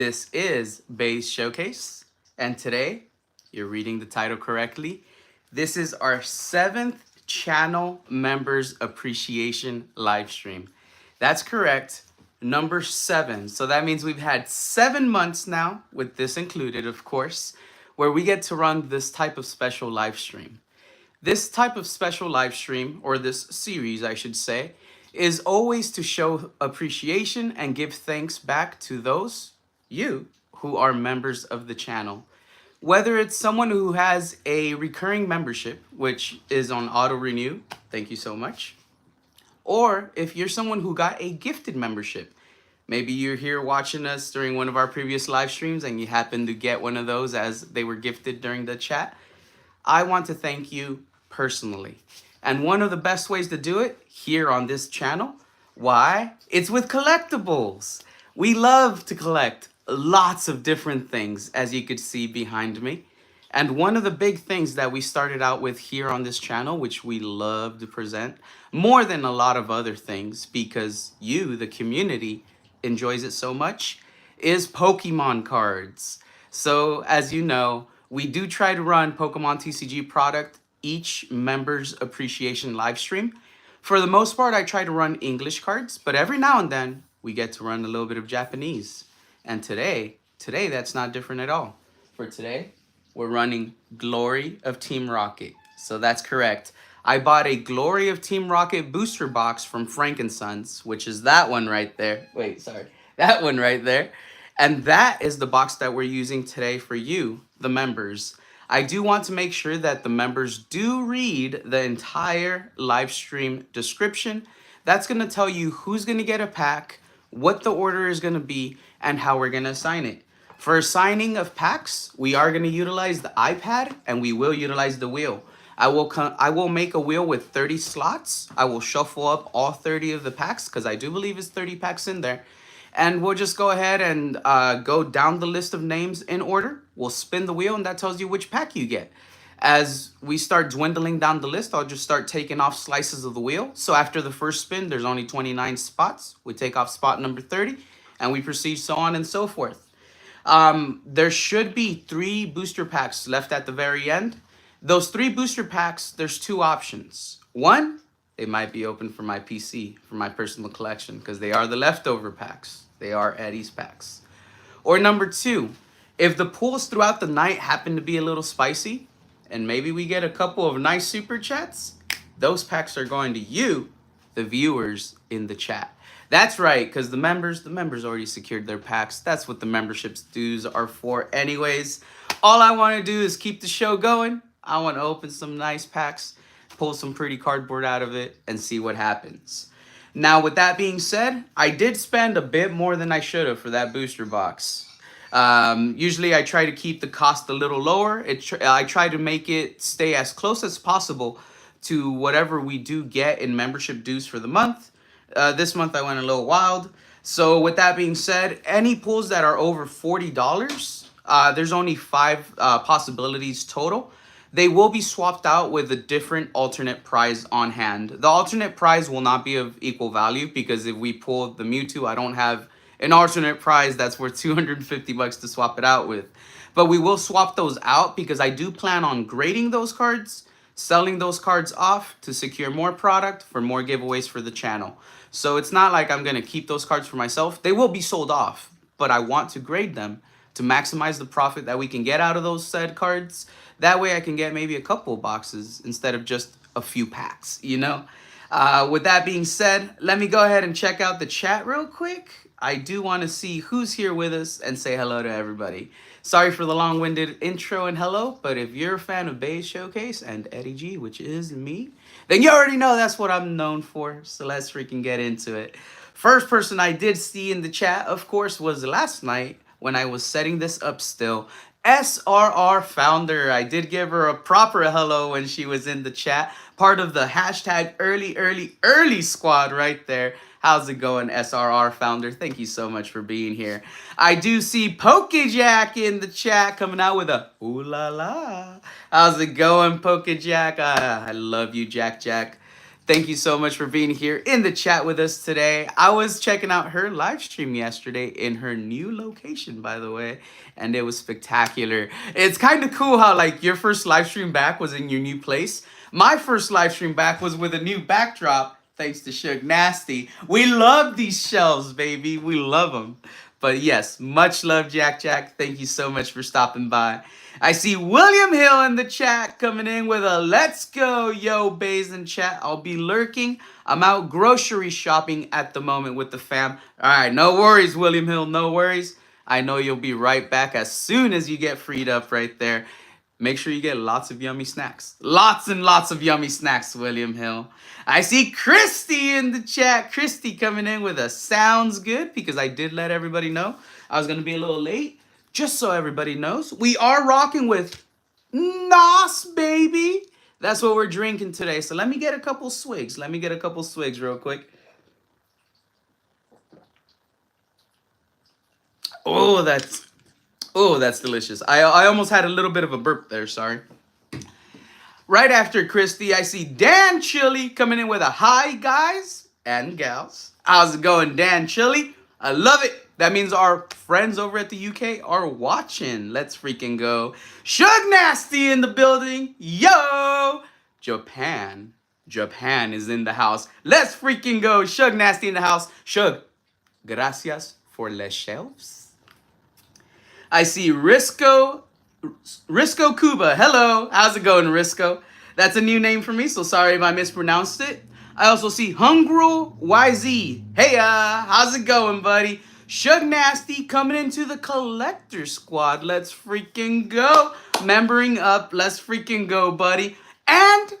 This is Bay's Showcase, and today, you're reading the title correctly. This is our 7th channel members appreciation live stream. That's correct, number 7. So that means we've had 7 months now, with this included, of course, where we get to run this type of special live stream. This type of special live stream, or this series, I should say, is always to show appreciation and give thanks back to those, you, who are members of the channel. Whether it's someone who has a recurring membership, which is on auto renew, thank you so much. Or if you're someone who got a gifted membership, maybe you're here watching us during one of our previous live streams and you happen to get one of those as they were gifted during the chat. I want to thank you personally. And one of the best ways to do it here on this channel, why? It's with collectibles. We love to collect lots of different things, as you could see behind me. And one of the big things that we started out with here on this channel, which we love to present, more than a lot of other things, because you, the community, enjoys it so much, is Pokemon cards. So, as you know, we do try to run Pokemon TCG product each member's appreciation live stream. For the most part, I try to run English cards, but every now and then we get to run a little bit of Japanese. And today that's not different at all. For today, we're running Glory of Team Rocket. So that's correct. I bought a Glory of Team Rocket booster box from Frankensons, which is that one right there. Wait, sorry. That one right there. And that is the box that we're using today for you, the members. I do want to make sure that the members do read the entire live stream description. That's going to tell you who's going to get a pack, what the order is going to be, and how we're going to assign it. For assigning of packs, we are going to utilize the iPad and we will utilize the wheel. I will make a wheel with 30 slots. I will shuffle up all 30 of the packs because I do believe it's 30 packs in there. And we'll just go ahead and go down the list of names in order. We'll spin the wheel and that tells you which pack you get. As we start dwindling down the list, I'll just start taking off slices of the wheel. So after the first spin, there's only 29 spots. We take off spot number 30 and we proceed so on and so forth. There should be 3 booster packs left at the very end. Those 3 booster packs, there's 2 options. One, they might be open for my PC, for my personal collection, because they are the leftover packs. They are Eddie's packs. Or number 2, if the pulls throughout the night happen to be a little spicy, and maybe we get a couple of nice super chats, those packs are going to you, the viewers, in the chat. That's right, because the members already secured their packs. That's what the memberships dues are for anyways. All I want to do is keep the show going. I want to open some nice packs, pull some pretty cardboard out of it, and see what happens. Now, with that being said, I did spend a bit more than I should have for that booster box. Usually I try to keep the cost a little lower. I try to make it stay as close as possible to whatever we do get in membership dues for the month. This month I went a little wild. So with that being said, any pulls that are over $40, there's only 5 possibilities total. They will be swapped out with a different alternate prize on hand. The alternate prize will not be of equal value because if we pull the Mewtwo, I don't have an alternate prize that's worth 250 bucks to swap it out with. But we will swap those out because I do plan on grading those cards, selling those cards off to secure more product for more giveaways for the channel. So it's not like I'm going to keep those cards for myself. They will be sold off, but I want to grade them to maximize the profit that we can get out of those said cards. That way I can get maybe a couple of boxes instead of just a few packs, you know? With that being said, let me go ahead and check out the chat real quick. I do want to see who's here with us and say hello to everybody. Sorry for the long-winded intro and hello, but if you're a fan of Bay's Showcase and Eddie G, which is me, then you already know that's what I'm known for. So let's freaking get into it. First person I did see in the chat, of course, was last night when I was setting this up still. SRR founder. I did give her a proper hello when she was in the chat. Part of the hashtag early squad right there. How's it going, SRR founder? Thank you so much for being here. I do see Pokejack in the chat coming out with a ooh la la. How's it going, Pokejack? I love you, Jack. Thank you so much for being here in the chat with us today. I was checking out her live stream yesterday in her new location, by the way, and it was spectacular. It's kind of cool how like your first live stream back was in your new place. My first live stream back was with a new backdrop, thanks to Suge Nasty. We love these shelves, baby. We love them. But yes, much love, Jack Jack. Thank you so much for stopping by. I see William Hill in the chat coming in with a let's go, yo, bays in chat. I'll be lurking. I'm out grocery shopping at the moment with the fam. All right, no worries, William Hill, no worries. I know you'll be right back as soon as you get freed up right there. Make sure you get lots of yummy snacks. Lots and lots of yummy snacks, William Hill. I see Christy in the chat. Christy coming in with a sounds good because I did let everybody know I was going to be a little late. Just so everybody knows, we are rocking with Nos, baby. That's what we're drinking today. So let me get a couple swigs. Let me get a couple swigs real quick. Oh, that's delicious. I almost had a little bit of a burp there, sorry. Right after Christy, I see Dan Chili coming in with a hi, guys and gals. How's it going, Dan Chili? I love it. That means our friends over at the UK are watching. Let's freaking go. Suge Nasty in the building. Yo! Japan is in the house. Let's freaking go. Suge Nasty in the house. Suge, gracias for les shelves. I see Risco Cuba. Hello. How's it going, Risco? That's a new name for me, so sorry if I mispronounced it. I also see Hungro YZ. Hey, how's it going, buddy? Suge Nasty coming into the collector squad. Let's freaking go. Membering up. Let's freaking go, buddy. And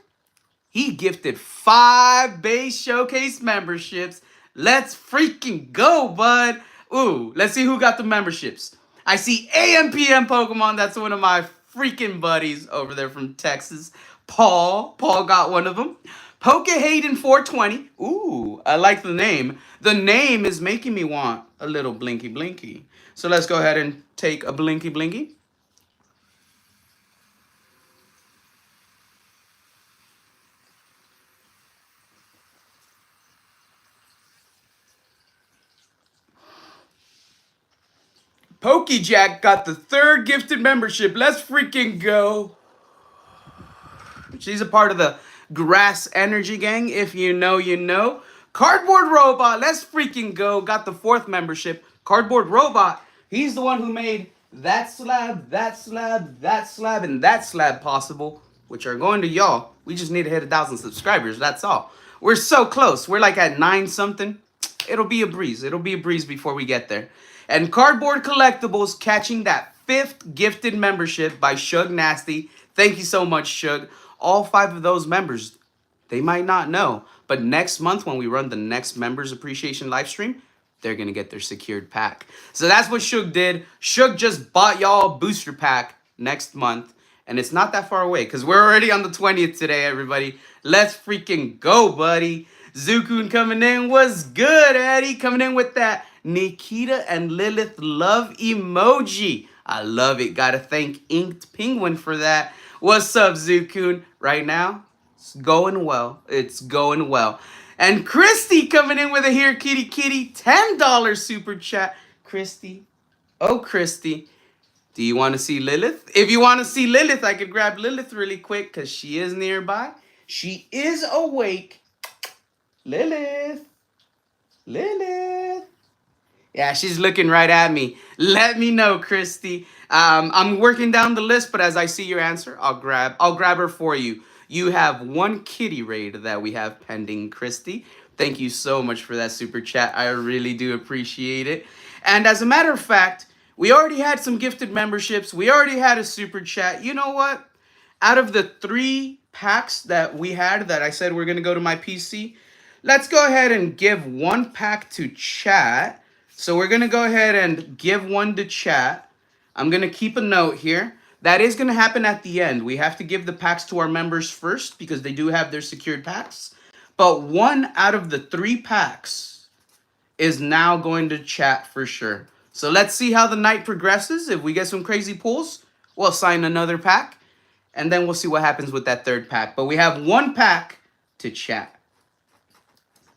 he gifted 5 base showcase memberships. Let's freaking go, bud. Ooh, let's see who got the memberships. I see AMPM Pokemon. That's one of my freaking buddies over there from Texas. Paul got one of them. Poke Hayden 420. Ooh, I like the name. The name is making me want a little blinky blinky. So let's go ahead and take a blinky blinky. PokeJack got the 3rd gifted membership. Let's freaking go. She's a part of the Grass Energy Gang. If you know, you know. Cardboard Robot, let's freaking go. Got the 4th membership. Cardboard Robot, he's the one who made that slab, that slab, that slab, and that slab possible, which are going to y'all. We just need to hit 1,000 subscribers, that's all. We're so close. We're like at 9 something. It'll be a breeze. It'll be a breeze before we get there. And Cardboard Collectibles catching that 5th gifted membership by Suge Nasty. Thank you so much, Suge. All 5 of those members, they might not know, but next month when we run the next members appreciation live stream, they're going to get their secured pack. So that's what Suge did. Suge just bought y'all a booster pack next month, and it's not that far away because we're already on the 20th today, everybody. Let's freaking go, buddy. Zukun coming in was good, Eddie. Coming in with that Nikita and Lilith love emoji. I love it. Gotta thank Inked Penguin for that. What's up, Zukun? Right now, it's going well. It's going well. And Christy coming in with a here kitty kitty $10 super chat. Christy, oh Christy, do you want to see Lilith? If you want to see Lilith, I could grab Lilith really quick because she is nearby. She is awake. Lilith. Yeah, she's looking right at me. Let me know, Christy. I'm working down the list, but as I see your answer, I'll grab her for you. You have 1 kitty raid that we have pending, Christy. Thank you so much for that super chat. I really do appreciate it. And as a matter of fact, we already had some gifted memberships. We already had a super chat. You know what? Out of the 3 packs that we had that I said we're going to go to my PC, let's go ahead and give 1 pack to chat. So we're going to go ahead and give 1 to chat. I'm going to keep a note here. That is going to happen at the end. We have to give the packs to our members first because they do have their secured packs. But 1 out of the 3 packs is now going to chat for sure. So let's see how the night progresses. If we get some crazy pulls, we'll assign another pack. And then we'll see what happens with that 3rd pack. But we have 1 pack to chat.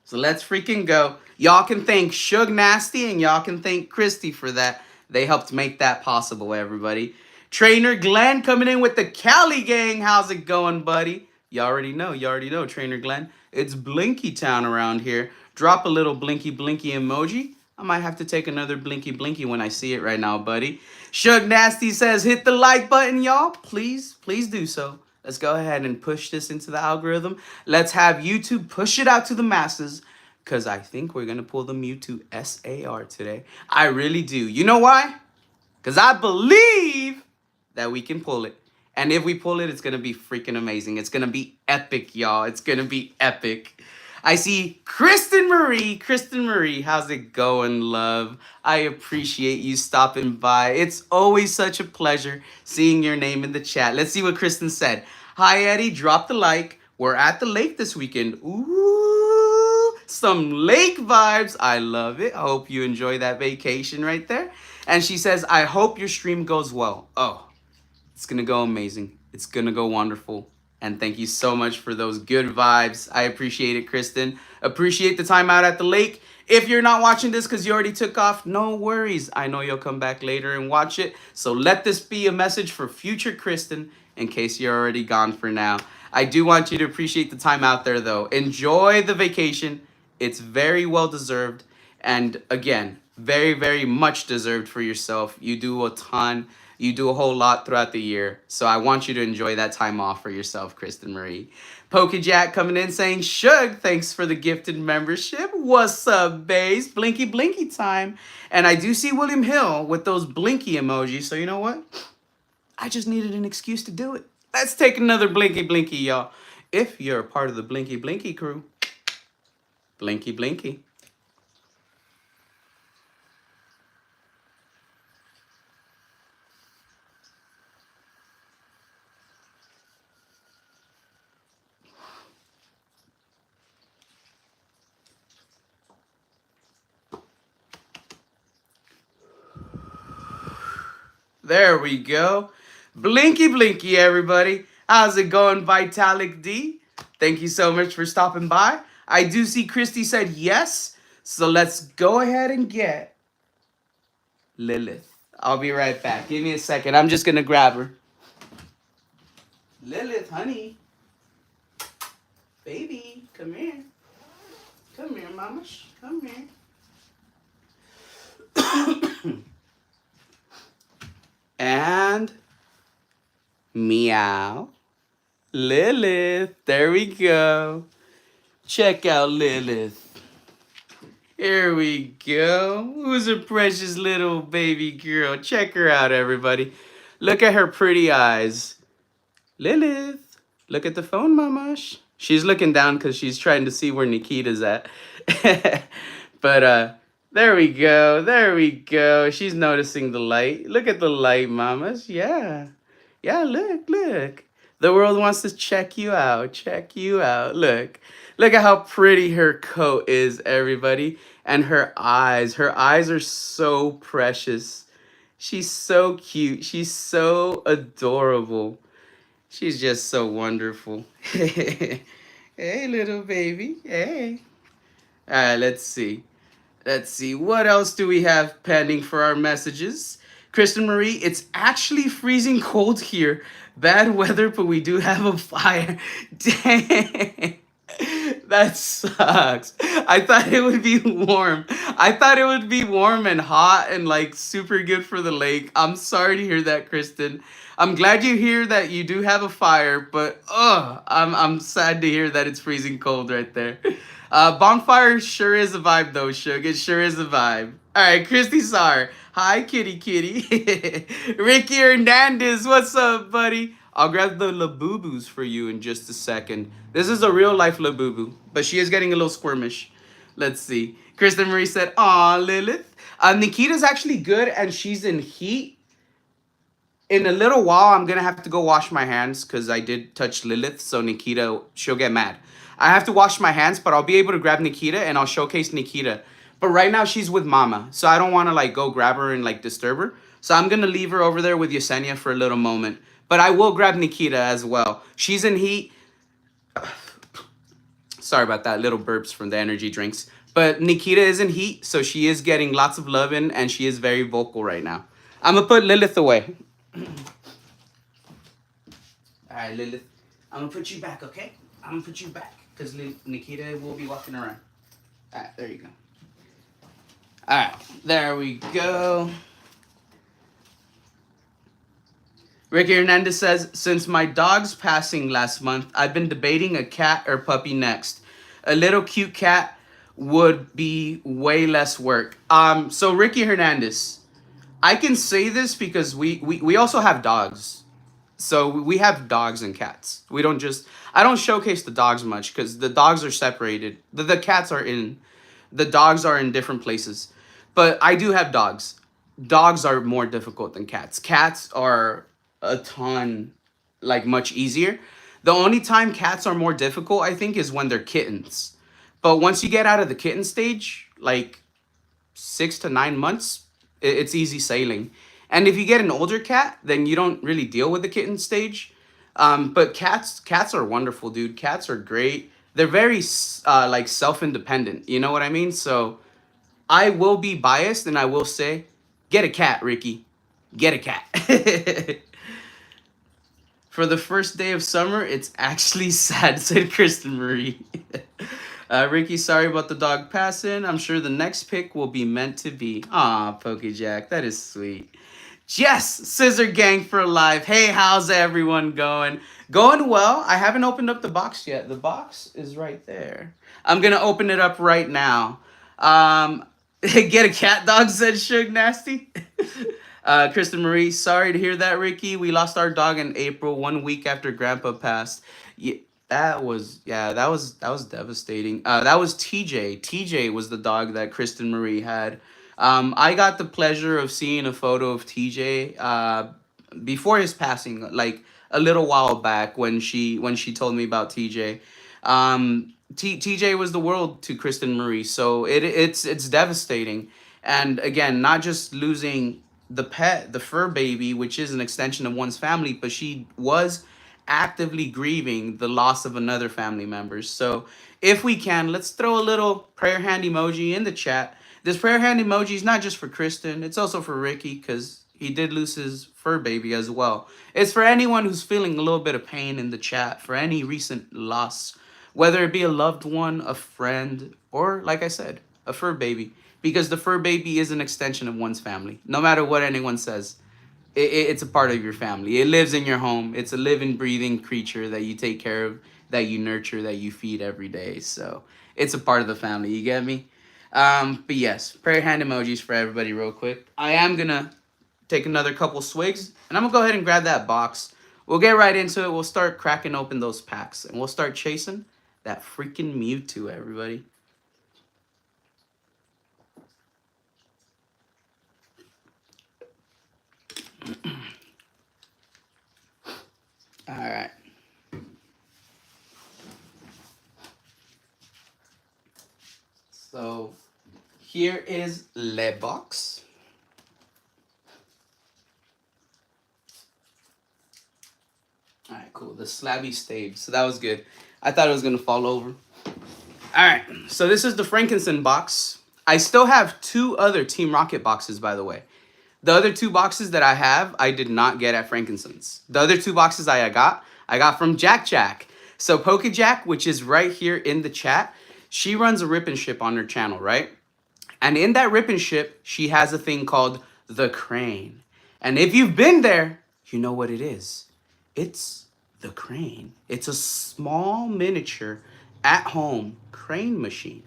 So let's freaking go. Y'all can thank Suge Nasty and y'all can thank Christy for that. They helped make that possible, everybody. Trainer Glen coming in with the Cali gang. How's it going, buddy? You already know, Trainer Glen. It's Blinky Town around here. Drop a little blinky blinky emoji. I might have to take another blinky blinky when I see it right now, buddy. Suge Nasty says, hit the like button, y'all. Please do so. Let's go ahead and push this into the algorithm. Let's have YouTube push it out to the masses, because I think we're going to pull the Mewtwo SAR today. I really do. You know why? Because I believe that we can pull it. And if we pull it, it's going to be freaking amazing. It's going to be epic, y'all. It's going to be epic. I see Kristen Marie. Kristen Marie, how's it going, love? I appreciate you stopping by. It's always such a pleasure seeing your name in the chat. Let's see what Kristen said. Hi, Eddie. Drop the like. We're at the lake this weekend. Ooh, some lake vibes. I love it. I hope you enjoy that vacation right there. And she says, I hope your stream goes well. Oh, it's going to go amazing. It's going to go wonderful. And thank you so much for those good vibes. I appreciate it, Kristen. Appreciate the time out at the lake. If you're not watching this because you already took off, no worries. I know you'll come back later and watch it. So let this be a message for future Kristen in case you're already gone for now. I do want you to appreciate the time out there, though. Enjoy the vacation. It's very well deserved. And again, very, very much deserved for yourself. You do a ton. You do a whole lot throughout the year. So I want you to enjoy that time off for yourself, Kristen Marie. Pokejack coming in saying, Shug, thanks for the gifted membership. What's up, Baze? Blinky blinky time. And I do see William Hill with those blinky emojis. So you know what? I just needed an excuse to do it. Let's take another blinky blinky, y'all. If you're a part of the blinky blinky crew, blinky blinky. There we go. Blinky blinky, everybody. How's it going, Vitalic D? Thank you so much for stopping by. I do see Christy said yes. So let's go ahead and get Lilith. I'll be right back. Give me a second. I'm just going to grab her. Lilith, honey. Baby, come here. Come here, mama. Come here. And meow. Lilith. There we go. Check out Lilith. Here we go. Who's a precious little baby girl? Check her out, everybody. Look at her pretty eyes. Lilith. Look at the phone, mama. She's looking down because she's trying to see where Nikita's at. But there we go. There we go. She's noticing the light. Look at the light, mamas. Yeah. Yeah, look, look. The world wants to check you out. Check you out. Look. Look at how pretty her coat is, everybody. And her eyes. Her eyes are so precious. She's so cute. She's so adorable. She's just so wonderful. Hey, little baby. Hey. All right, let's see. Let's see. What else do we have pending for our messages? Kristen Marie, it's actually freezing cold here. Bad weather, but we do have a fire. Dang. That sucks. I thought it would be warm. I thought it would be warm and hot and like super good for the lake. I'm sorry to hear that, Kristen. I'm glad you hear that you do have a fire, but I'm sad to hear that it's freezing cold right there. Bonfire sure is a vibe though, Shug. It sure is a vibe. All right, Christy Sar. Hi, kitty kitty. Ricky Hernandez, what's up, buddy? I'll grab the Labubu's for you in just a second. This is a real life Labubu, but she is getting a little squirmish. Let's see. Kristen Marie said, aw, Lilith. Nikita's actually good and she's in heat. In a little while, I'm going to have to go wash my hands because I did touch Lilith, so Nikita, she'll get mad. I have to wash my hands, but I'll be able to grab Nikita and I'll showcase Nikita. But right now, she's with Mama, so I don't want to like go grab her and like disturb her. So I'm going to leave her over there with Yesenia for a little moment. But I will grab Nikita as well. She's in heat. Sorry about that, little burps from the energy drinks. But Nikita is in heat, so she is getting lots of love in, and she is very vocal right now. I'm gonna put Lilith away. All right, Lilith. I'm gonna put you back, okay? I'm gonna put you back because Nikita will be walking around. All right, there you go. All right, there we go. Ricky Hernandez says, since my dog's passing last month, I've been debating a cat or puppy next. A little cute cat would be way less work. So Ricky Hernandez, I can say this because we also have dogs. So we have dogs and cats. We don't just, I don't showcase the dogs much because the dogs are separated. The cats are in, the dogs are in different places. But I do have dogs. Dogs are more difficult than cats. Cats are a ton, like, much easier. The only time cats are more difficult, I think, is when they're kittens. But once you get out of the kitten stage, like 6 to 9 months, it's easy sailing. And if you get an older cat, then you don't really deal with the kitten stage. But cats are wonderful, dude. Cats are great. They're very like self-independent. You know what I mean? So I will be biased and I will say, get a cat, Ricky. Get a cat. For the first day of summer, it's actually sad, said Kristen Marie. Ricky, sorry about the dog passing. I'm sure the next pick will be meant to be. Aw, Pokejack, that is sweet. Jess, Scissor Gang for life. Hey, how's everyone going? Going well. I haven't opened up the box yet. The box is right there. I'm going to open it up right now. Get a cat dog, said Suge Nasty. Kristen Marie, sorry to hear that, Ricky. We lost our dog in April, 1 week after Grandpa passed. Yeah, that was devastating. That was TJ. TJ was the dog that Kristen Marie had. I got the pleasure of seeing a photo of TJ before his passing, like a little while back when she told me about TJ. TJ was the world to Kristen Marie, so it's devastating. And again, not just losing the pet, the fur baby, which is an extension of one's family, but she was actively grieving the loss of another family member. So if we can, let's throw a little prayer hand emoji in the chat. This prayer hand emoji is not just for Kristen, it's also for Ricky because he did lose his fur baby as well. It's for anyone who's feeling a little bit of pain in the chat, for any recent loss, whether it be a loved one, a friend, or, like I said, a fur baby. Because the fur baby is an extension of one's family. No matter what anyone says, it's a part of your family. It lives in your home. It's a living, breathing creature that you take care of, that you nurture, that you feed every day. So it's a part of the family. You get me? But yes, prayer hand emojis for everybody real quick. I am going to take another couple swigs, and I'm going to go ahead and grab that box. We'll get right into it. We'll start cracking open those packs, and we'll start chasing that freaking Mewtwo, everybody. All right. So here is Le Box. All right, cool. The slabby stayed, so that was good. I thought it was going to fall over. All right, so this is the Frankenstein box. I still have 2 other Team Rocket boxes, by the way. The other 2 boxes that I have, I did not get at Frankenstein's. The other 2 boxes I got from Jack. So Pokejack, which is right here in the chat, she runs a rip and ship on her channel, right? And in that rip and ship, she has a thing called the crane. And if you've been there, you know what it is. It's the crane. It's a small miniature at-home crane machine.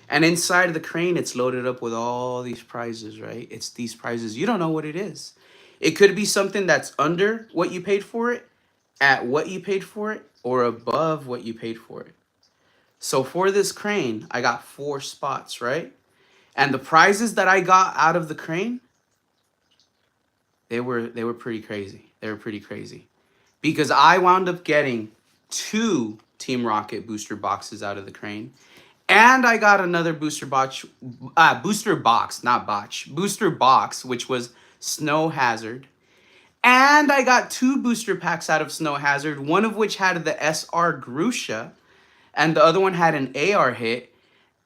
And inside of the crane, it's loaded up with all these prizes, right? It's these prizes. You don't know what it is. It could be something that's under what you paid for it, at what you paid for it, or above what you paid for it. So for this crane, I got 4 spots, right? And the prizes that I got out of the crane, they were pretty crazy. They were pretty crazy. Because I wound up getting 2 Team Rocket booster boxes out of the crane. And I got another booster box, which was Snow Hazard. And I got 2 booster packs out of Snow Hazard, one of which had the SR Grusha. and the other one had an AR hit.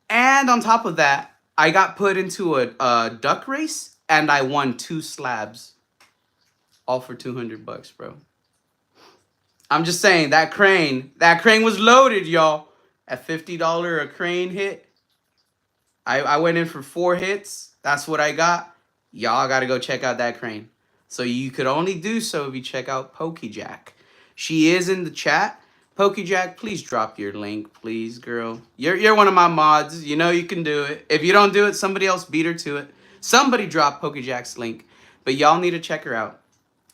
And on top of that, I got put into a duck race, and I won 2 slabs, all for $200, bro. I'm just saying, that crane was loaded, y'all. At $50 a crane hit, I went in for 4 hits. That's what I got. Y'all got to go check out that crane. So you could only do so if you check out PokeJack. She is in the chat. PokeJack, please drop your link, please, girl. You're one of my mods. You know you can do it. If you don't do it, somebody else beat her to it. Somebody drop PokeJack's link. But y'all need to check her out.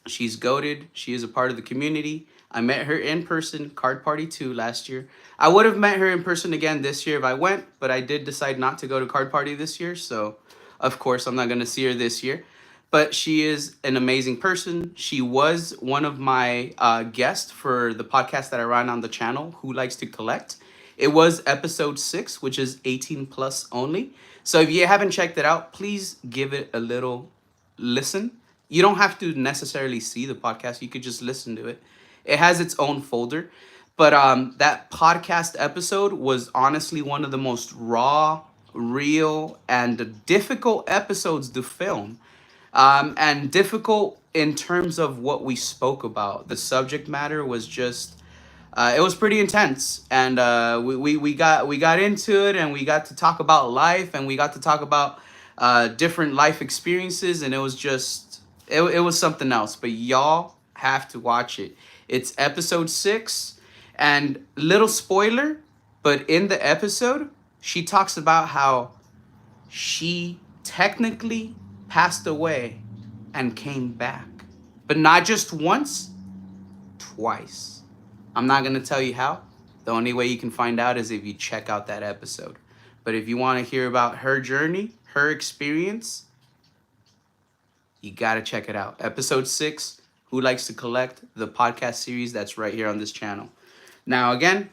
She's goated. She is a part of the community. I met her in person, Card Party 2 last year. I would have met her in person again this year if I went, but I did decide not to go to Card Party this year, so of course I'm not going to see her this year. But she is an amazing person. She was one of my guests for the podcast that I run on the channel, Who Likes to Collect. It was episode 6, which is 18 plus only. So if you haven't checked it out, please give it a little listen. You don't have to necessarily see the podcast. You could just listen to it. It has its own folder. But that podcast episode was honestly one of the most raw, real, and difficult episodes to film. And difficult in terms of what we spoke about. The subject matter was just, it was pretty intense. And we got into it, and we got to talk about life, and we got to talk about different life experiences, and it was just, it was something else. But y'all have to watch it. It's episode 6, and little spoiler, but in the episode, she talks about how she technically passed away and came back. But not just once, twice. I'm not going to tell you how. The only way you can find out is if you check out that episode. But if you want to hear about her journey, her experience, you got to check it out. Episode 6, Who Likes to Collect, the podcast series that's right here on this channel. Now, again,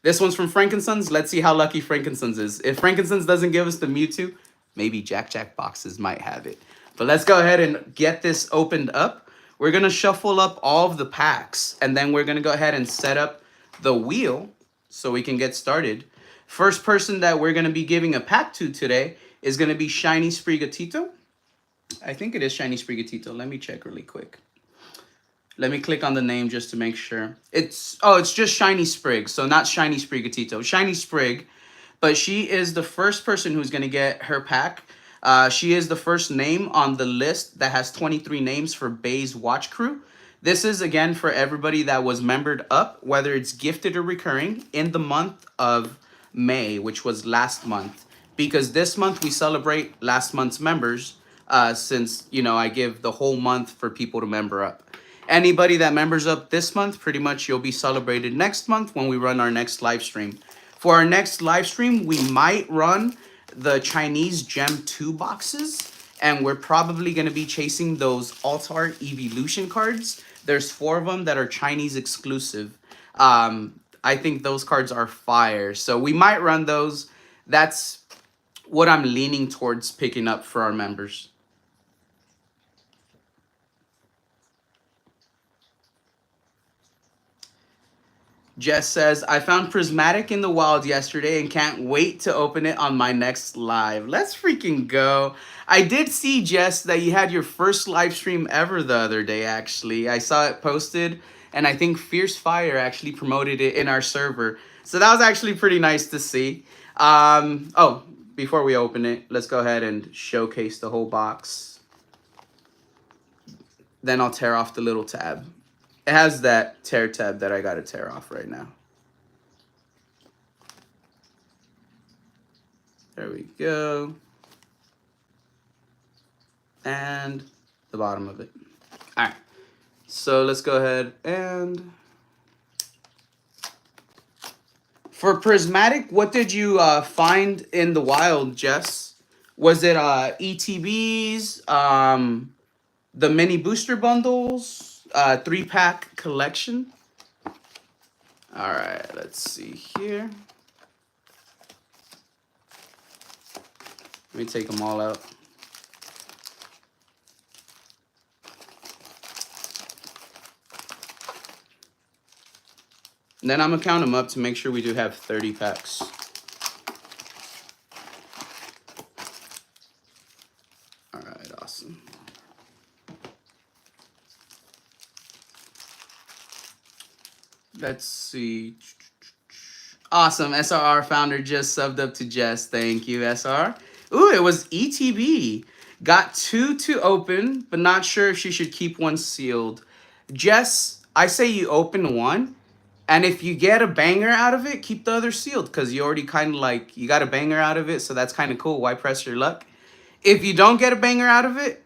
this one's from Frankensons. Let's see how lucky Frankensons is. If Frankensons doesn't give us the Mewtwo, maybe Jack Boxes might have it. But let's go ahead and get this opened up. We're going to shuffle up all of the packs, and then we're going to go ahead and set up the wheel so we can get started. First person that we're going to be giving a pack to today is going to be Shiny Sprigatito. I think it is Shiny Sprigatito. Let me check really quick. Let me click on the name just to make sure. It's just Shiny Sprig, so not Shiny Sprigatito. Shiny Sprig, but she is the first person who's going to get her pack. She is the first name on the list that has 23 names for Bay's Watch Crew. This is, again, for everybody that was membered up, whether it's gifted or recurring, in the month of May, which was last month. Because this month we celebrate last month's members, since, you know, I give the whole month for people to member up. Anybody that members up this month, pretty much you'll be celebrated next month when we run our next live stream. For our next live stream, we might run the Chinese Gem 2 boxes, and we're probably going to be chasing those Altar Evolution cards. There's 4 of them that are Chinese exclusive. I think those cards are fire, so we might run those. That's what I'm leaning towards picking up for our members. Jess says, I found Prismatic in the wild yesterday and can't wait to open it on my next live. Let's freaking go. I did see, Jess, that you had your first live stream ever the other day, actually. I saw it posted, and I think Fierce Fire actually promoted it in our server. So that was actually pretty nice to see. Oh, before we open it, let's go ahead and showcase the whole box. Then I'll tear off the little tab. It has that tear tab that I gotta tear off right now. There we go. And the bottom of it. All right. So let's go ahead and... For Prismatic, what did you find in the wild, Jess? Was it ETBs, the mini booster bundles? 3-pack collection. All right, let's see here. Let me take them all out. And then I'm going to count them up to make sure we do have 30 packs. All right, awesome. Let's see. Awesome. SRR founder just subbed up to Jess. Thank you, SR. Ooh, it was ETB. Got 2 to open, but not sure if she should keep one sealed. Jess, I say you open one, and if you get a banger out of it, keep the other sealed, because you already kind of like, you got a banger out of it, so that's kind of cool. Why press your luck? If you don't get a banger out of it,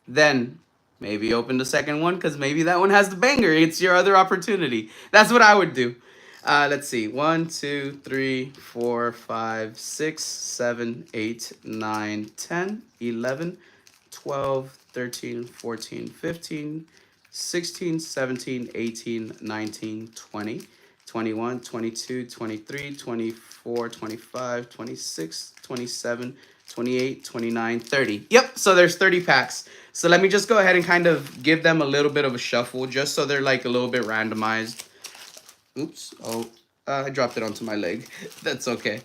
then maybe open the second one, because maybe that one has the banger. It's your other opportunity. That's what I would do. Let's see. 1, 2, 3, 4, 5, 6, 7, 8, 9, 10, 11, 12, 13, 14, 15, 16, 17, 18, 19, 20, 21, 22, 23, 24, 25, 26, 27, 28, 29, 30. Yep, so there's 30 packs. So let me just go ahead and kind of give them a little bit of a shuffle just so they're like a little bit randomized. Oops. Oh, I dropped it onto my leg. That's okay.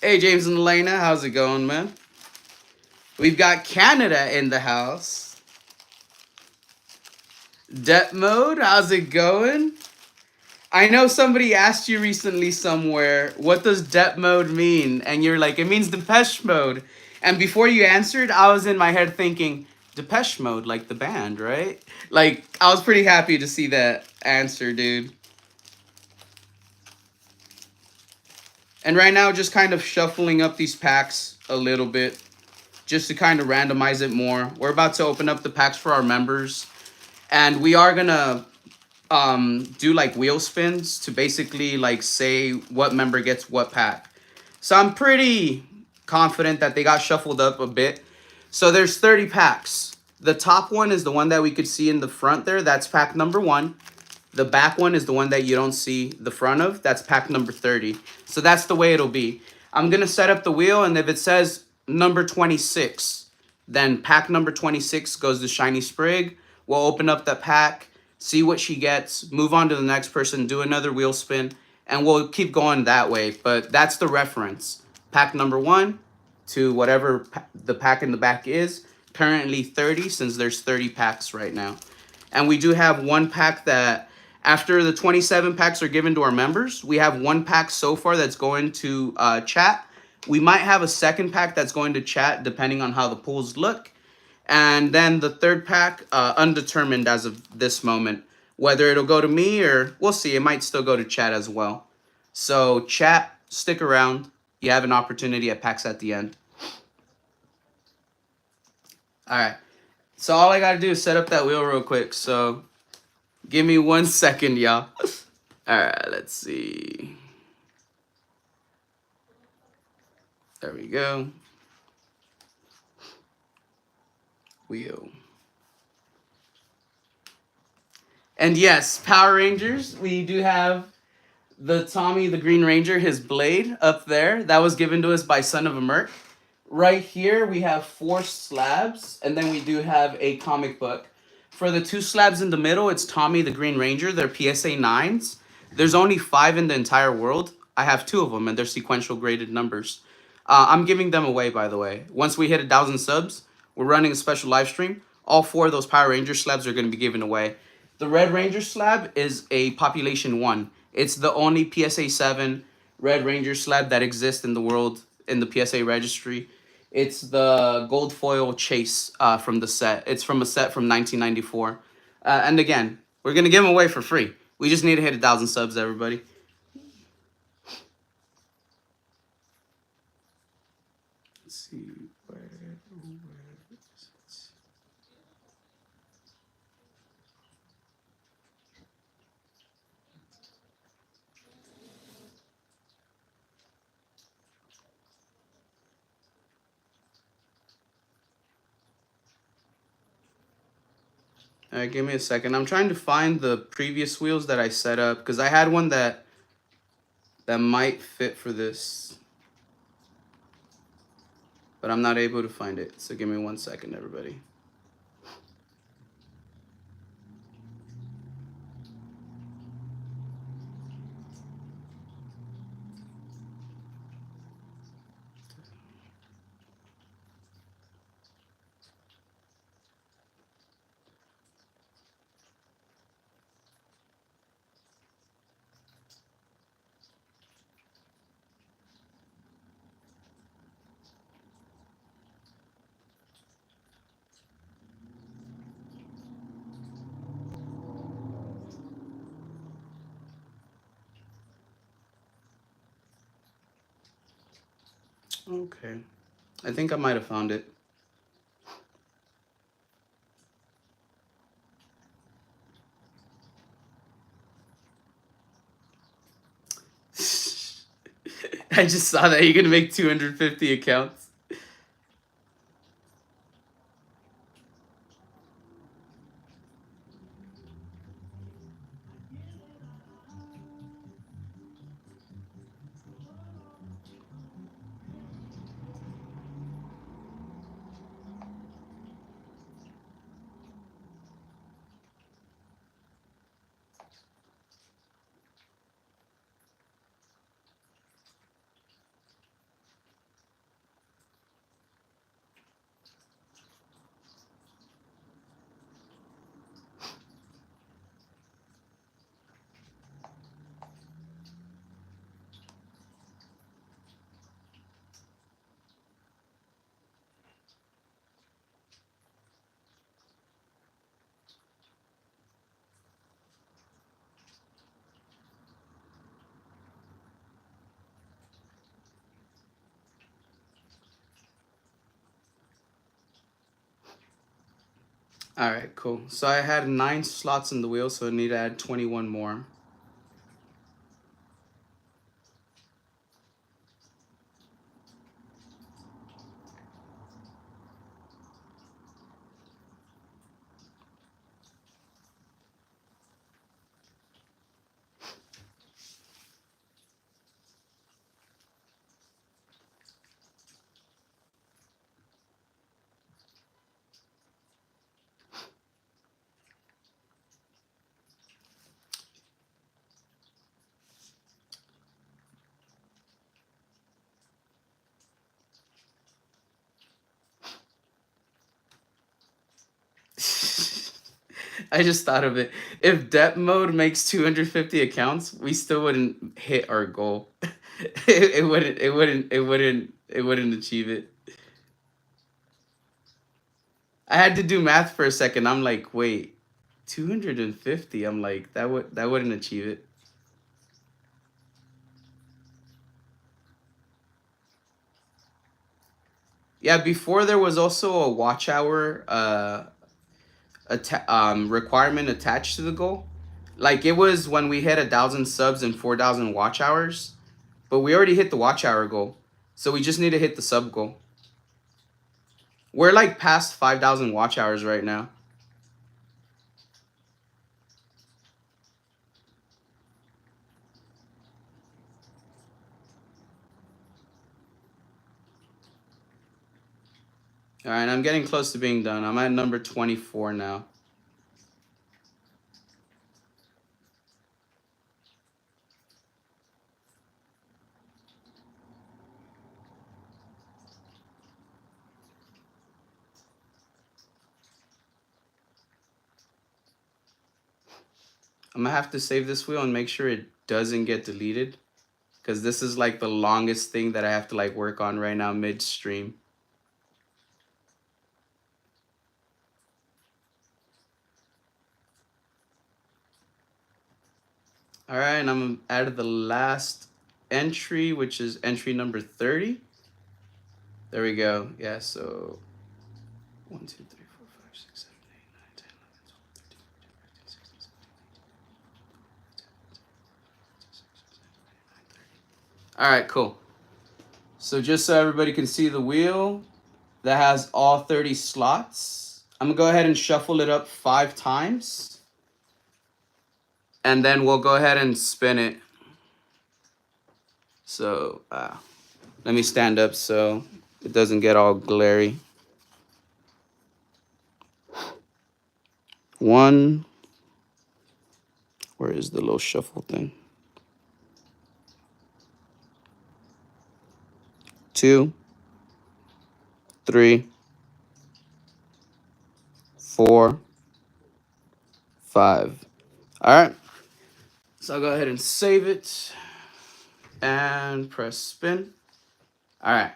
Hey, James and Elena. How's it going, man? We've got Canada in the house. Depth mode. How's it going? I know somebody asked you recently somewhere, what does depth mode mean? And you're like, it means Depeche Mode. And before you answered, I was in my head thinking, Depeche Mode, like the band, right? Like, I was pretty happy to see that answer, dude. And right now, just kind of shuffling up these packs a little bit, just to kind of randomize it more. We're about to open up the packs for our members. And we are going to do like wheel spins to basically like say what member gets what pack. So I'm pretty confident that they got shuffled up a bit. So there's 30 packs. The top one is the one that we could see in the front there. That's pack number 1. The back one is the one that you don't see the front of. That's pack number 30. So that's the way it'll be. I'm going to set up the wheel, and if it says number 26, then pack number 26 goes to Shiny Sprig. We'll open up that pack, see what she gets, move on to the next person, do another wheel spin, and we'll keep going that way. But that's the reference. Pack number 1 to whatever the pack in the back is. Currently 30, since there's 30 packs right now. And we do have one pack that, after the 27 packs are given to our members, we have one pack so far that's going to chat. We might have a second pack that's going to chat depending on how the pools look. And then the third pack, undetermined as of this moment. Whether it'll go to me or we'll see. It might still go to chat as well. So chat, stick around. You have an opportunity at packs at the end. All right. So all I got to do is set up that wheel real quick. So give me 1 second, y'all. All right, let's see. There we go. Wheel. And yes, Power Rangers, we do have the Tommy the Green Ranger, his blade up there. That was given to us by Son of a Merc. Right here, we have 4 slabs, and then we do have a comic book. For the 2 slabs in the middle, it's Tommy the Green Ranger. They're PSA 9s. There's only 5 in the entire world. I have 2 of them, and they're sequential graded numbers. I'm giving them away, by the way. Once we hit 1,000 subs, we're running a special live stream. All 4 of those Power Ranger slabs are going to be given away. The Red Ranger slab is a population 1. It's the only PSA 7 Red Ranger slab that exists in the world in the PSA registry. It's the gold foil chase from the set. It's from a set from 1994. And again, we're going to give them away for free. We just need to hit 1,000 subs, everybody. Let's see. Where is it? All right, give me a second. I'm trying to find the previous wheels that I set up because I had one that might fit for this, but I'm not able to find it. So give me 1 second, everybody. Okay. I think I might have found it. I just saw that you're gonna make 250 accounts. All right, cool. So I had 9 slots in the wheel, so I need to add 21 more. I just thought of it. If depth mode makes 250 accounts, we still wouldn't hit our goal. It wouldn't achieve it. I had to do math for a second. I'm like, wait, 250. I'm like, that wouldn't achieve it. Yeah, before there was also a watch hour requirement attached to the goal. Like it was when we hit 1,000 subs and 4,000 watch hours, but we already hit the watch hour goal, so we just need to hit the sub goal. We're like past 5,000 watch hours right now. All right, I'm getting close to being done. I'm at number 24 now. I'm gonna have to save this wheel and make sure it doesn't get deleted, because this is like the longest thing that I have to like work on right now midstream. All right, and I'm at the last entry, which is entry number 30. There we go. Yeah, so 1, 2, 3, 4, 5, 6, 7, 8, 9, 10, 11, 12, 13, 14, 15, 16, 17, 18, 19, 20. All right, cool. So just so everybody can see the wheel that has all 30 slots, I'm gonna go ahead and shuffle it up 5 times. And then we'll go ahead and spin it. So let me stand up so it doesn't get all glary. 1, where is the little shuffle thing? 2, 3, 4, 5. All right. So I'll go ahead and save it and press spin. All right.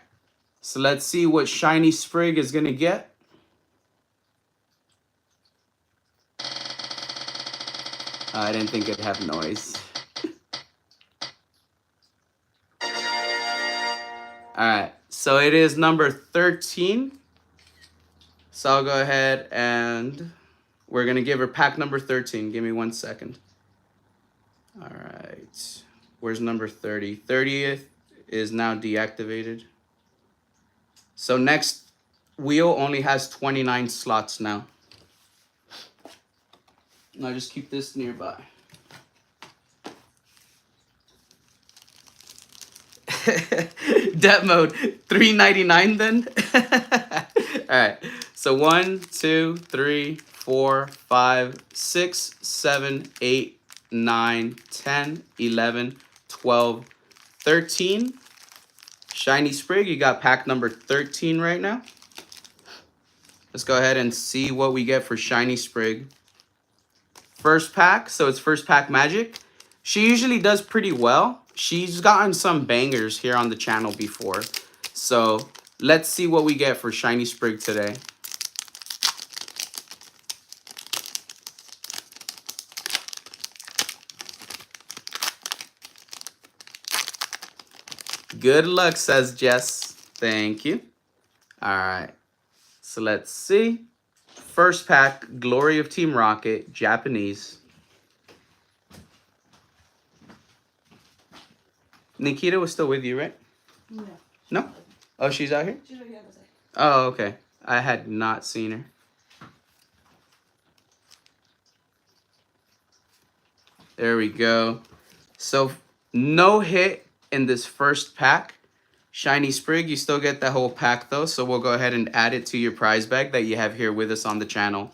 So let's see what Shiny Sprig is going to get. I didn't think it'd have noise. All right. So it is number 13. So I'll go ahead and we're going to give her pack number 13. Give me 1 second. All right. Where's number 30? 30th is now deactivated. So next wheel only has 29 slots now. And I'll just keep this nearby. Debt mode, $3.99 then? All right. So 1, 2, 3, 4, 5, 6, 7, 8, 9, 10, 11, 12, 13. Shiny Sprig, you got pack number 13 right now. Let's go ahead and see what we get for Shiny Sprig. First pack, so it's first pack magic. She usually does pretty well. She's gotten some bangers here on the channel before. So let's see what we get for Shiny Sprig today. Good luck, says Jess. Thank you. All right. So let's see. First pack, Glory of Team Rocket, Japanese. Nikita was still with you, right? No. No? Oh, she's out here? She's right here. Oh, okay. I had not seen her. There we go. So no hit in this first pack. Shiny Sprig, you still get that whole pack though. So we'll go ahead and add it to your prize bag that you have here with us on the channel.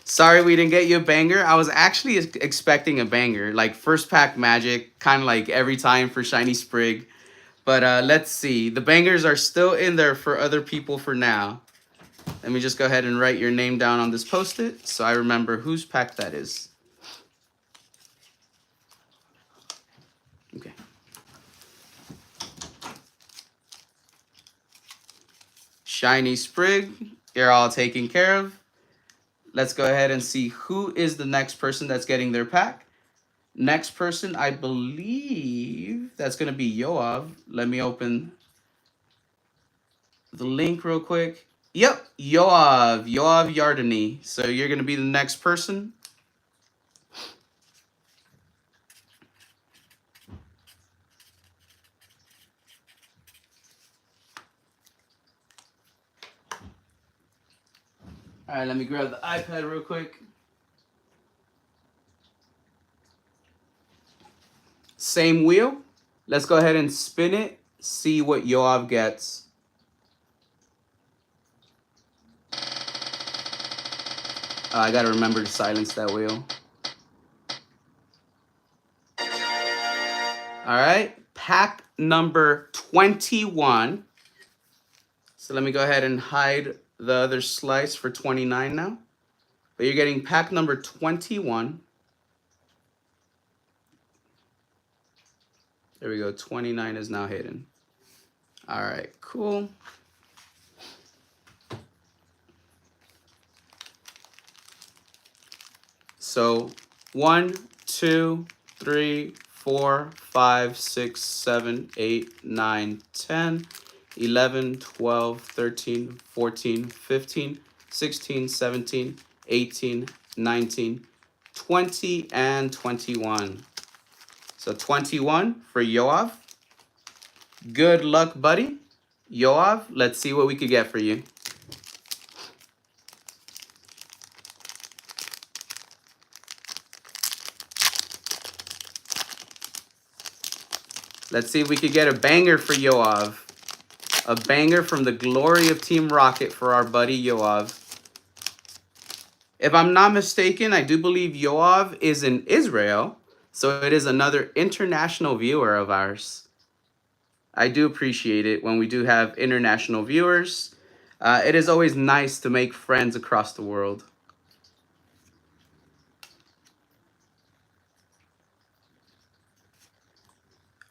Sorry we didn't get you a banger. I was actually expecting a banger. Like first pack magic, kind of like every time for Shiny Sprig. But let's see. The bangers are still in there for other people for now. Let me just go ahead and write your name down on this Post-it so I remember whose pack that is. Okay. Shiny Sprig, you're all taken care of. Let's go ahead and see who is the next person that's getting their pack. Next person, I believe that's going to be Yoav. Let me open the link real quick. Yep, Yoav Yardeni. So you're going to be the next person. All right, let me grab the iPad real quick. Same wheel. Let's go ahead and spin it. See what Yoav gets. I gotta remember to silence that wheel. All right, pack number 21. So let me go ahead and hide the other slice for 29 now. But you're getting pack number 21. There we go, 29 is now hidden. All right, cool. So 1, 2, 3, 4, 5, 6, 7, 8, 9, 10, 11, 12, 13, 14, 15, 16, 17, 18, 19, 20, and 21. So 21 for Yoav. Good luck, buddy. Yoav, let's see what we could get for you. Let's see if we could get a banger for Yoav. A banger from the Glory of Team Rocket for our buddy Yoav. If I'm not mistaken, I do believe Yoav is in Israel. So it is another international viewer of ours. I do appreciate it when we do have international viewers. It is always nice to make friends across the world.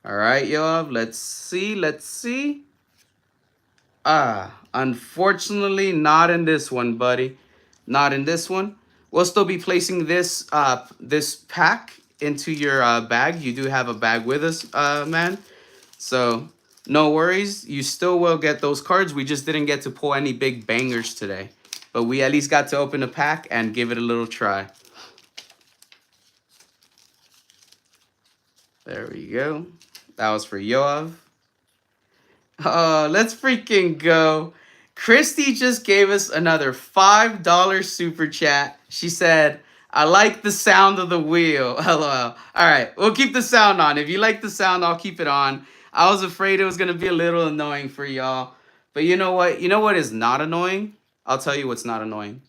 All right, Yoav, let's see. Unfortunately, not in this one, buddy. Not in this one. We'll still be placing this this pack into your bag. You do have a bag with us, man. So no worries. You still will get those cards. We just didn't get to pull any big bangers today. But we at least got to open a pack and give it a little try. There we go. That was for Yoav. Oh, let's freaking go. Christy just gave us another $5 super chat. She said, I like the sound of the wheel. LOL. All right, we'll keep the sound on. If you like the sound, I'll keep it on. I was afraid it was going to be a little annoying for y'all. But you know what? You know what is not annoying? I'll tell you what's not annoying.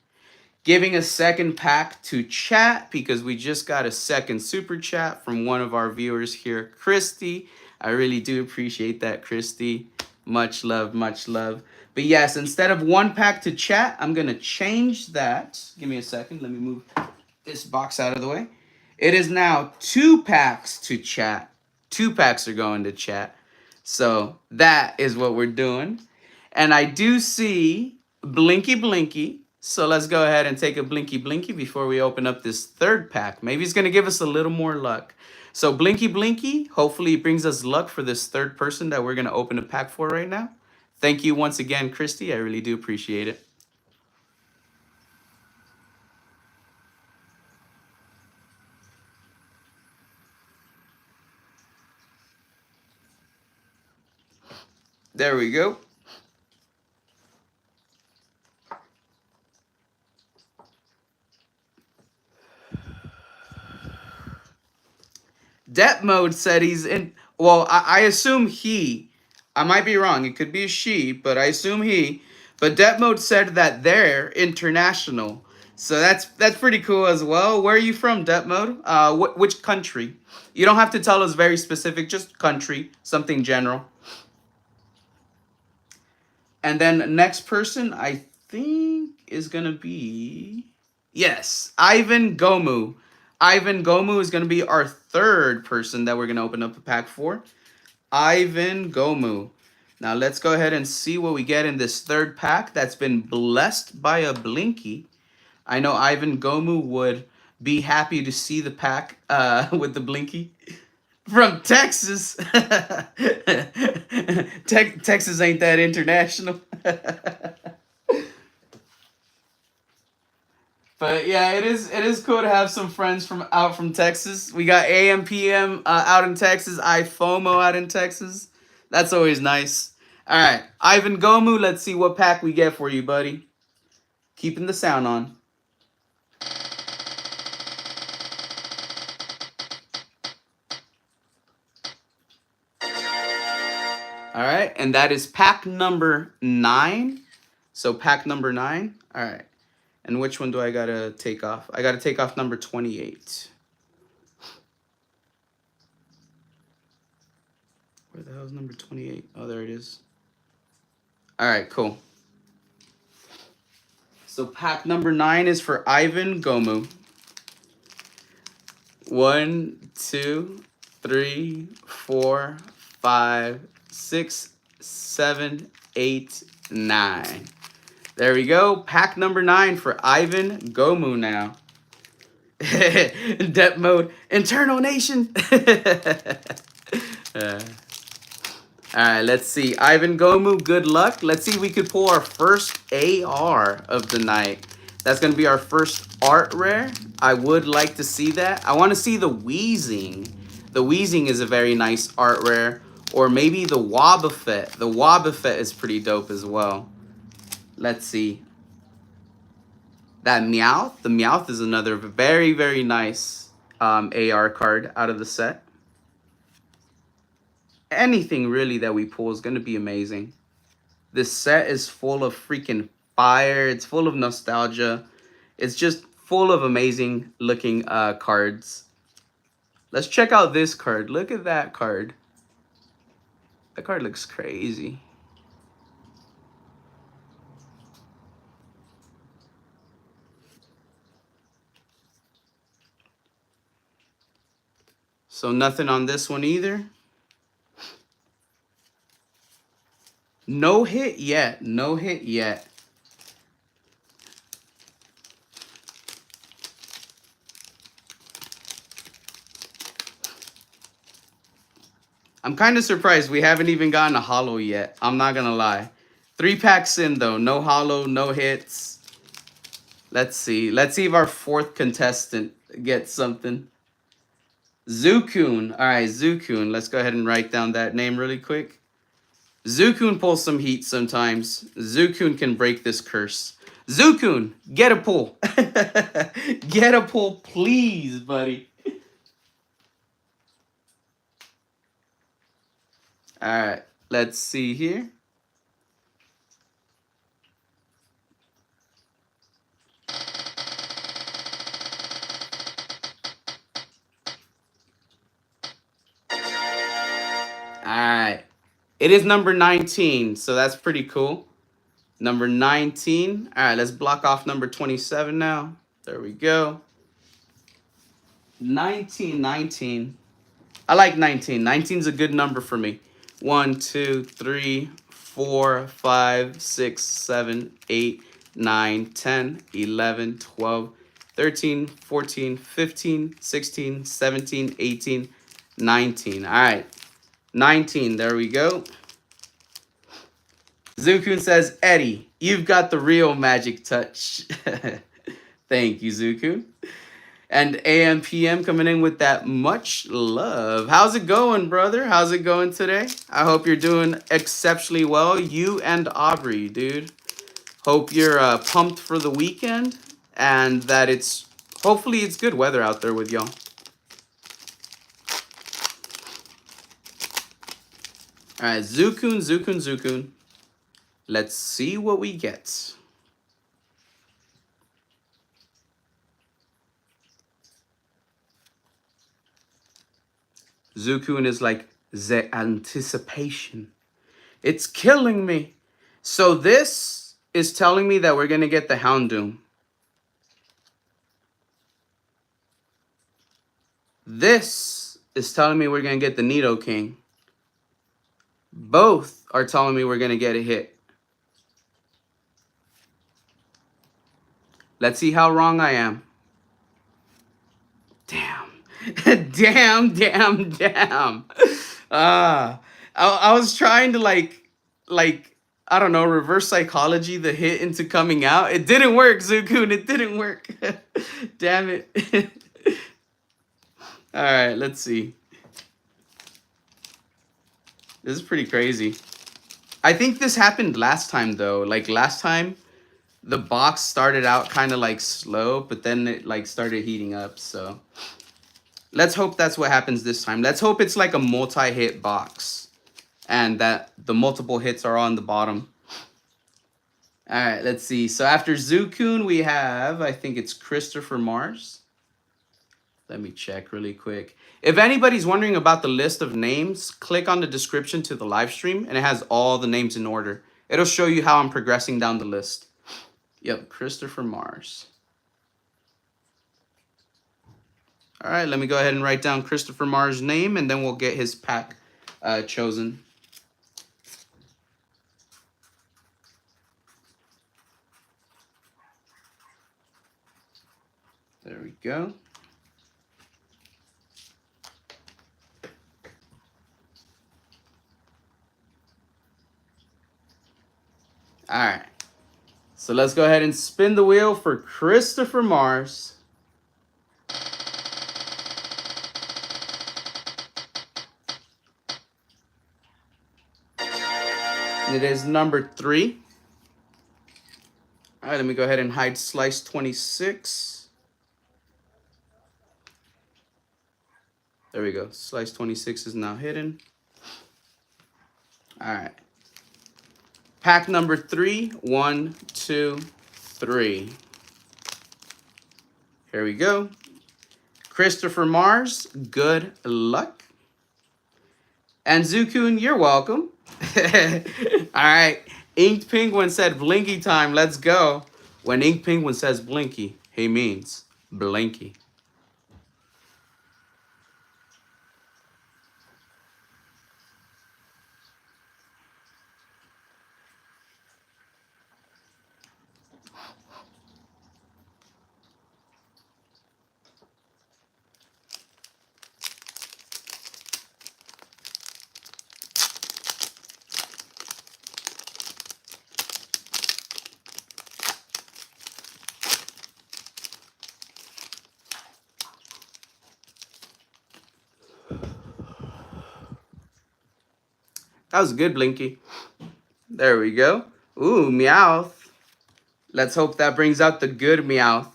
Giving a second pack to chat because we just got a second super chat from one of our viewers here, Christy. I really do appreciate that, Christy. Much love, much love. But yes, instead of one pack to chat, I'm going to change that. Give me a second. Let me move this box out of the way. It is now 2 packs to chat. 2 packs are going to chat. So that is what we're doing. And I do see Blinky Blinky. So let's go ahead and take a Blinky Blinky before we open up this third pack. Maybe it's going to give us a little more luck. So Blinky Blinky, hopefully it brings us luck for this third person that we're going to open a pack for right now. Thank you once again, Christy. I really do appreciate it. There we go. Depth Mode said he's in. Well, I assume he. I might be wrong. It could be a she, but I assume he. But Depth Mode said that they're international. So that's pretty cool as well. Where are you from, Depth Mode? Which country? You don't have to tell us very specific, just country, something general. And then next person, I think, is going to be... Yes, Ivan Gomu. Ivan Gomu is going to be our third person that we're going to open up a pack for. Ivan Gomu. Now let's go ahead and see what we get in this third pack that's been blessed by a Blinky. I know Ivan Gomu would be happy to see the pack with the Blinky. From Texas. Texas ain't that international. But yeah, it is cool to have some friends out from Texas. We got AMPM out in Texas, iFOMO out in Texas. That's always nice. All right, Ivan Gomu, let's see what pack we get for you, buddy. Keeping the sound on. All right, and that is pack number 9. So pack number 9. All right. And which one do I gotta take off? I gotta take off number 28. Where the hell is number 28? Oh, there it is. All right, cool. So pack number 9 is for Ivan Gomu. 1, 2, 3, 4, 5, 6, 7, 8, 9. There we go. Pack number 9 for Ivan Gomu now. Depth Mode. Internal Nation. All right, let's see. Ivan Gomu, good luck. Let's see if we could pull our first AR of the night. That's going to be our first art rare. I would like to see that. I want to see the Wheezing. The Wheezing is a very nice art rare. Or maybe the Wobbuffet. The Wobbuffet is pretty dope as well. Let's see. That Meowth. The Meowth is another very, very nice AR card out of the set. Anything really that we pull is going to be amazing. This set is full of freaking fire. It's full of nostalgia. It's just full of amazing looking cards. Let's check out this card. Look at that card. That card looks crazy. So nothing on this one either. No hit yet. No hit yet. I'm kind of surprised we haven't even gotten a holo yet. I'm not going to lie. 3 packs in, though. No holo, no hits. Let's see. Let's see if our 4th contestant gets something. Zukun. All right, Zukun. Let's go ahead and write down that name really quick. Zukun pulls some heat sometimes. Zukun can break this curse. Zukun, get a pull. Get a pull, please, buddy. All right, let's see here. All right. It is number 19, so that's pretty cool. Number 19. All right, let's block off number 27 now. There we go. 19. I like 19. 19 is a good number for me. 1, 2, 3, 4, 5, 6, 7, 8, 9, 10, 11, 12, 13, 14, 15, 16, 17, 18, 19. All right. 19. There we go. Zukun says, Eddie, you've got the real magic touch. Thank you, Zukun. And AMPM coming in with that much love. How's it going, brother? How's it going today? I hope you're doing exceptionally well. You and Aubrey, dude. Hope you're pumped for the weekend and that hopefully it's good weather out there with y'all. All right, Zukun. Let's see what we get. Zukun is like, the anticipation. It's killing me. So this is telling me that we're going to get the Houndoom. This is telling me we're going to get the Nidoking. Both are telling me we're going to get a hit. Let's see how wrong I am. Damn. Damn. I was trying to like, I don't know, reverse psychology the hit into coming out. It didn't work, Zukun. It didn't work. Damn it. All right, let's see. This is pretty crazy. I think this happened last time, though. Like, last time, the box started out kind of, like, slow, but then it, like, started heating up, so... Let's hope that's what happens this time. Let's hope it's, like, a multi-hit box. And that the multiple hits are on the bottom. All right, let's see. So, after Zukun, we have... I think it's Christopher Mars. Let me check really quick. If anybody's wondering about the list of names, click on the description to the live stream, and it has all the names in order. It'll show you how I'm progressing down the list. Yep, Christopher Mars. All right, let me go ahead and write down Christopher Mars' name, and then we'll get his pack chosen. There we go. All right, so let's go ahead and spin the wheel for Christopher Mars. It is number 3. All right, let me go ahead and hide slice 26. There we go. Slice 26 is now hidden. All right. Pack number 3. 1, 2, 3. Here we go. Christopher Mars, good luck. And Zukun, you're welcome. All right. Inked Penguin said Blinky time. Let's go. When Inked Penguin says Blinky, he means Blinky. That was good, Blinky. There we go. Ooh, Meowth. Let's hope that brings out the good Meowth.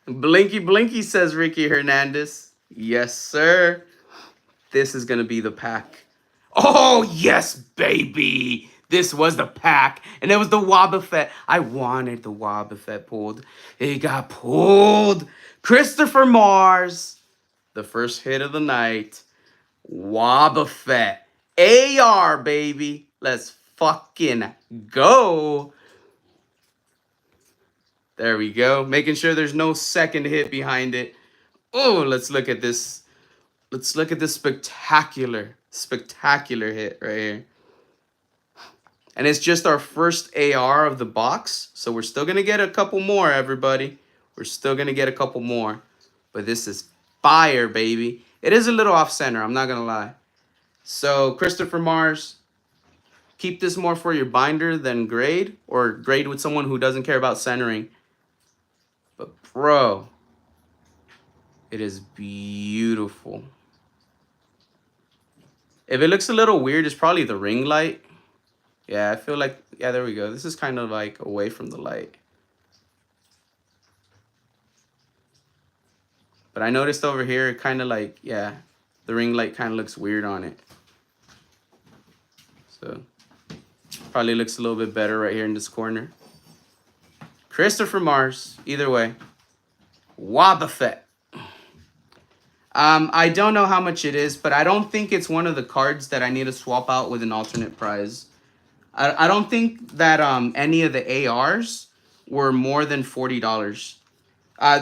Blinky Blinky, says Ricky Hernandez. Yes, sir. This is going to be the pack. Oh, yes, baby. This was the pack. And it was the Wobbuffet. I wanted the Wobbuffet pulled. It got pulled. Christopher Mars. The first hit of the night. Wobbuffet. AR, baby. Let's fucking go. There we go. Making sure there's no second hit behind it. Oh, let's look at this. Let's look at this spectacular hit right here. And it's just our first AR of the box. So we're still going to get a couple more, everybody. We're still going to get a couple more. But this is fire, baby. It is a little off-center, I'm not going to lie. So, Christopher Mars, keep this more for your binder than grade. Or grade with someone who doesn't care about centering. But, bro, it is beautiful. If it looks a little weird, it's probably the ring light. Yeah, I feel like, yeah, there we go. This is kind of like away from the light. But I noticed over here, kind of like, yeah, the ring light kind of looks weird on it. So, probably looks a little bit better right here in this corner. Christopher Mars, either way. Wobbuffet. I don't know how much it is, but I don't think it's one of the cards that I need to swap out with an alternate prize. I don't think that any of the ARs were more than $40.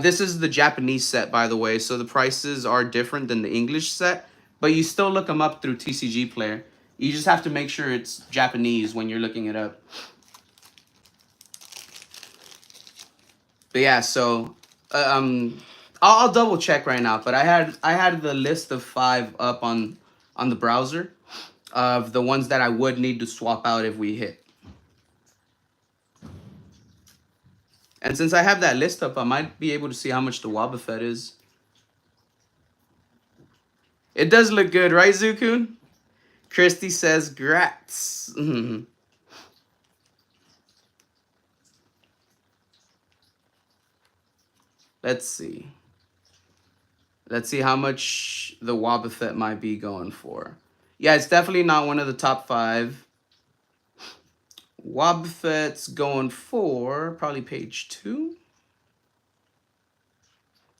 This is the Japanese set, by the way, so the prices are different than the English set, but you still look them up through TCG Player. You just have to make sure it's Japanese when you're looking it up. But yeah, so I'll double check right now, but I had the list of 5 up on the browser of the ones that I would need to swap out if we hit. And since I have that list up, I might be able to see how much the Wobbuffet is. It does look good, right, Zukun? Christy says, grats. Let's see. Let's see how much the Wobbuffet might be going for. Yeah, it's definitely not one of the top 5. Wobbuffet's going for probably page 2.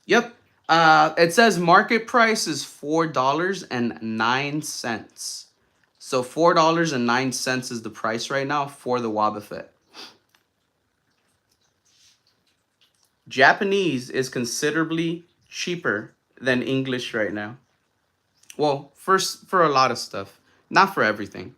Yep. It says market price is $4.09. So $4.09 is the price right now for the Wobbuffet. Japanese is considerably cheaper than English right now. Well, for a lot of stuff, not for everything.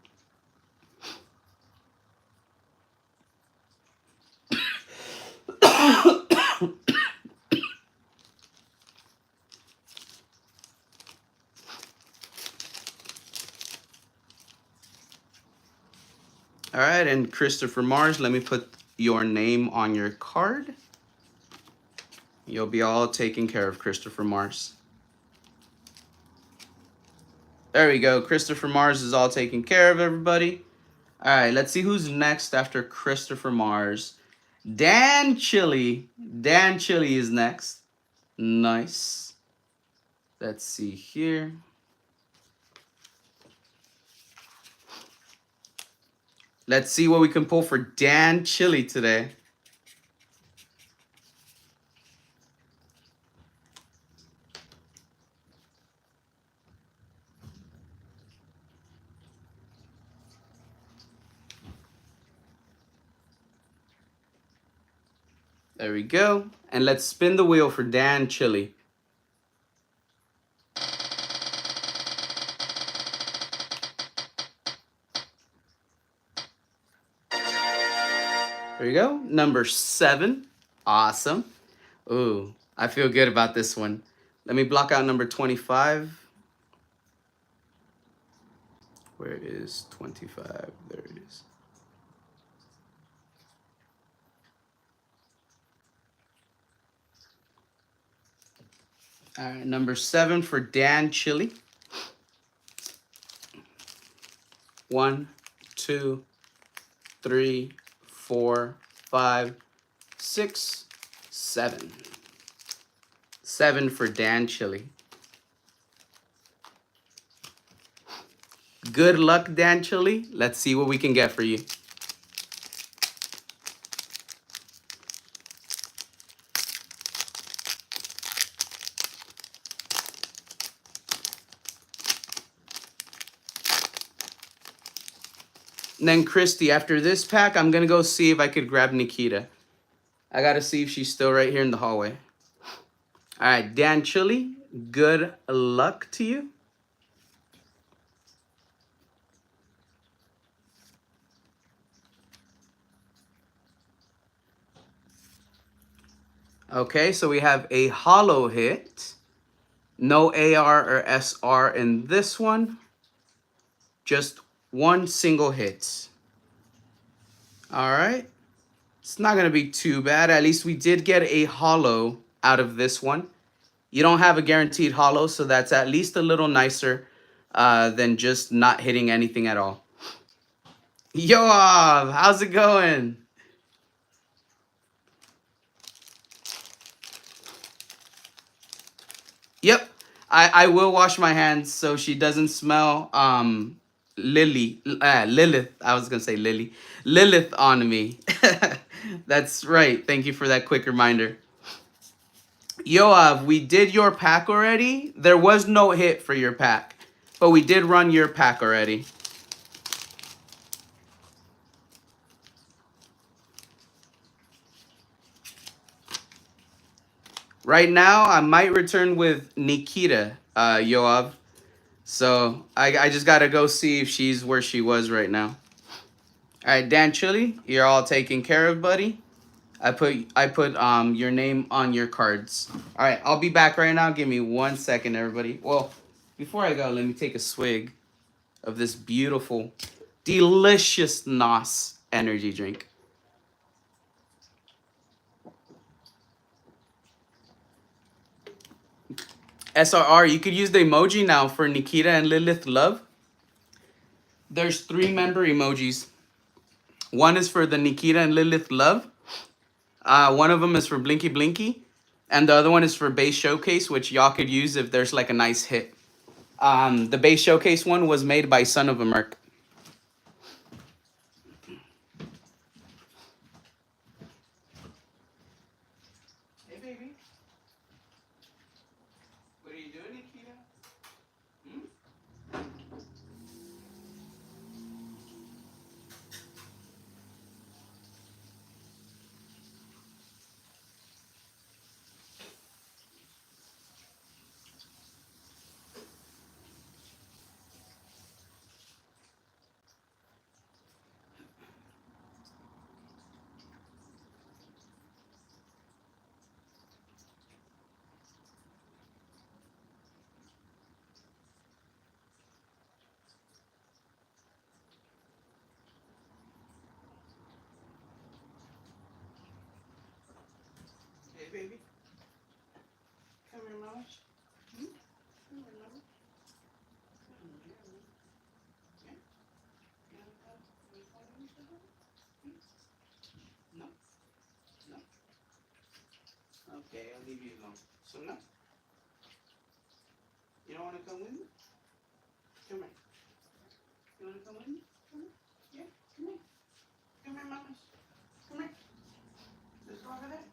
All right, and Christopher Mars, let me put your name on your card. You'll be all taken care of, Christopher Mars. There we go. Christopher Mars is all taken care of, everybody. All right, let's see who's next after Christopher Mars. Dan Chili. Dan Chili is next. Nice. Let's see here. Let's see what we can pull for Dan Chili today. There we go. And let's spin the wheel for Dan Chili. There you go. Number 7. Awesome. Ooh, I feel good about this one. Let me block out number 25. Where is 25? There it is. All right, number 7 for Dan Chili. 1, 2, 3, 4, 5, 6, 7. 7 for Dan Chili. Good luck, Dan Chili. Let's see what we can get for you. And then Christy, after this pack, I'm going to go see if I could grab Nikita. I got to see if she's still right here in the hallway. All right, Dan Chili, good luck to you. Okay, so we have a hollow hit. No AR or SR in this one. Just one single hit. All right. It's not going to be too bad. At least we did get a hollow out of this one. You don't have a guaranteed hollow, so that's at least a little nicer than just not hitting anything at all. Yoav, how's it going? Yep, I will wash my hands so she doesn't smell Lilith. I was gonna say Lilith on me. That's right. Thank you for that quick reminder. Yoav, we did your pack already. There was no hit for your pack, but we did run your pack already. Right now, I might return with Nikita, Yoav. So I just gotta go see if she's where she was right now. All right, Dan Chili, you're all taken care of, buddy. I put your name on your cards. All right, I'll be back right now. Give me 1 second, everybody. Well, before I go, let me take a swig of this beautiful, delicious NOS energy drink. SRR, you could use the emoji now for Nikita and Lilith Love. There's 3 member emojis. One is for the Nikita and Lilith Love. One of them is for Blinky Blinky. And the other one is for Base Showcase, which y'all could use if there's like a nice hit. The Base Showcase one was made by Son of a Merc. Hey, baby. What are you doing, Nikita? Hmm? Hey, baby. Come here, mama. Hmm? Come here, mama. Come here, mama. Yeah? You wanna come? You wanna come with me? Hmm? No? No? Okay, I'll leave you alone. So no? You don't want to come with me? Come here. You want to come with me? Come here. Yeah? Come here. Come here, mama. Come here. Let's go over there.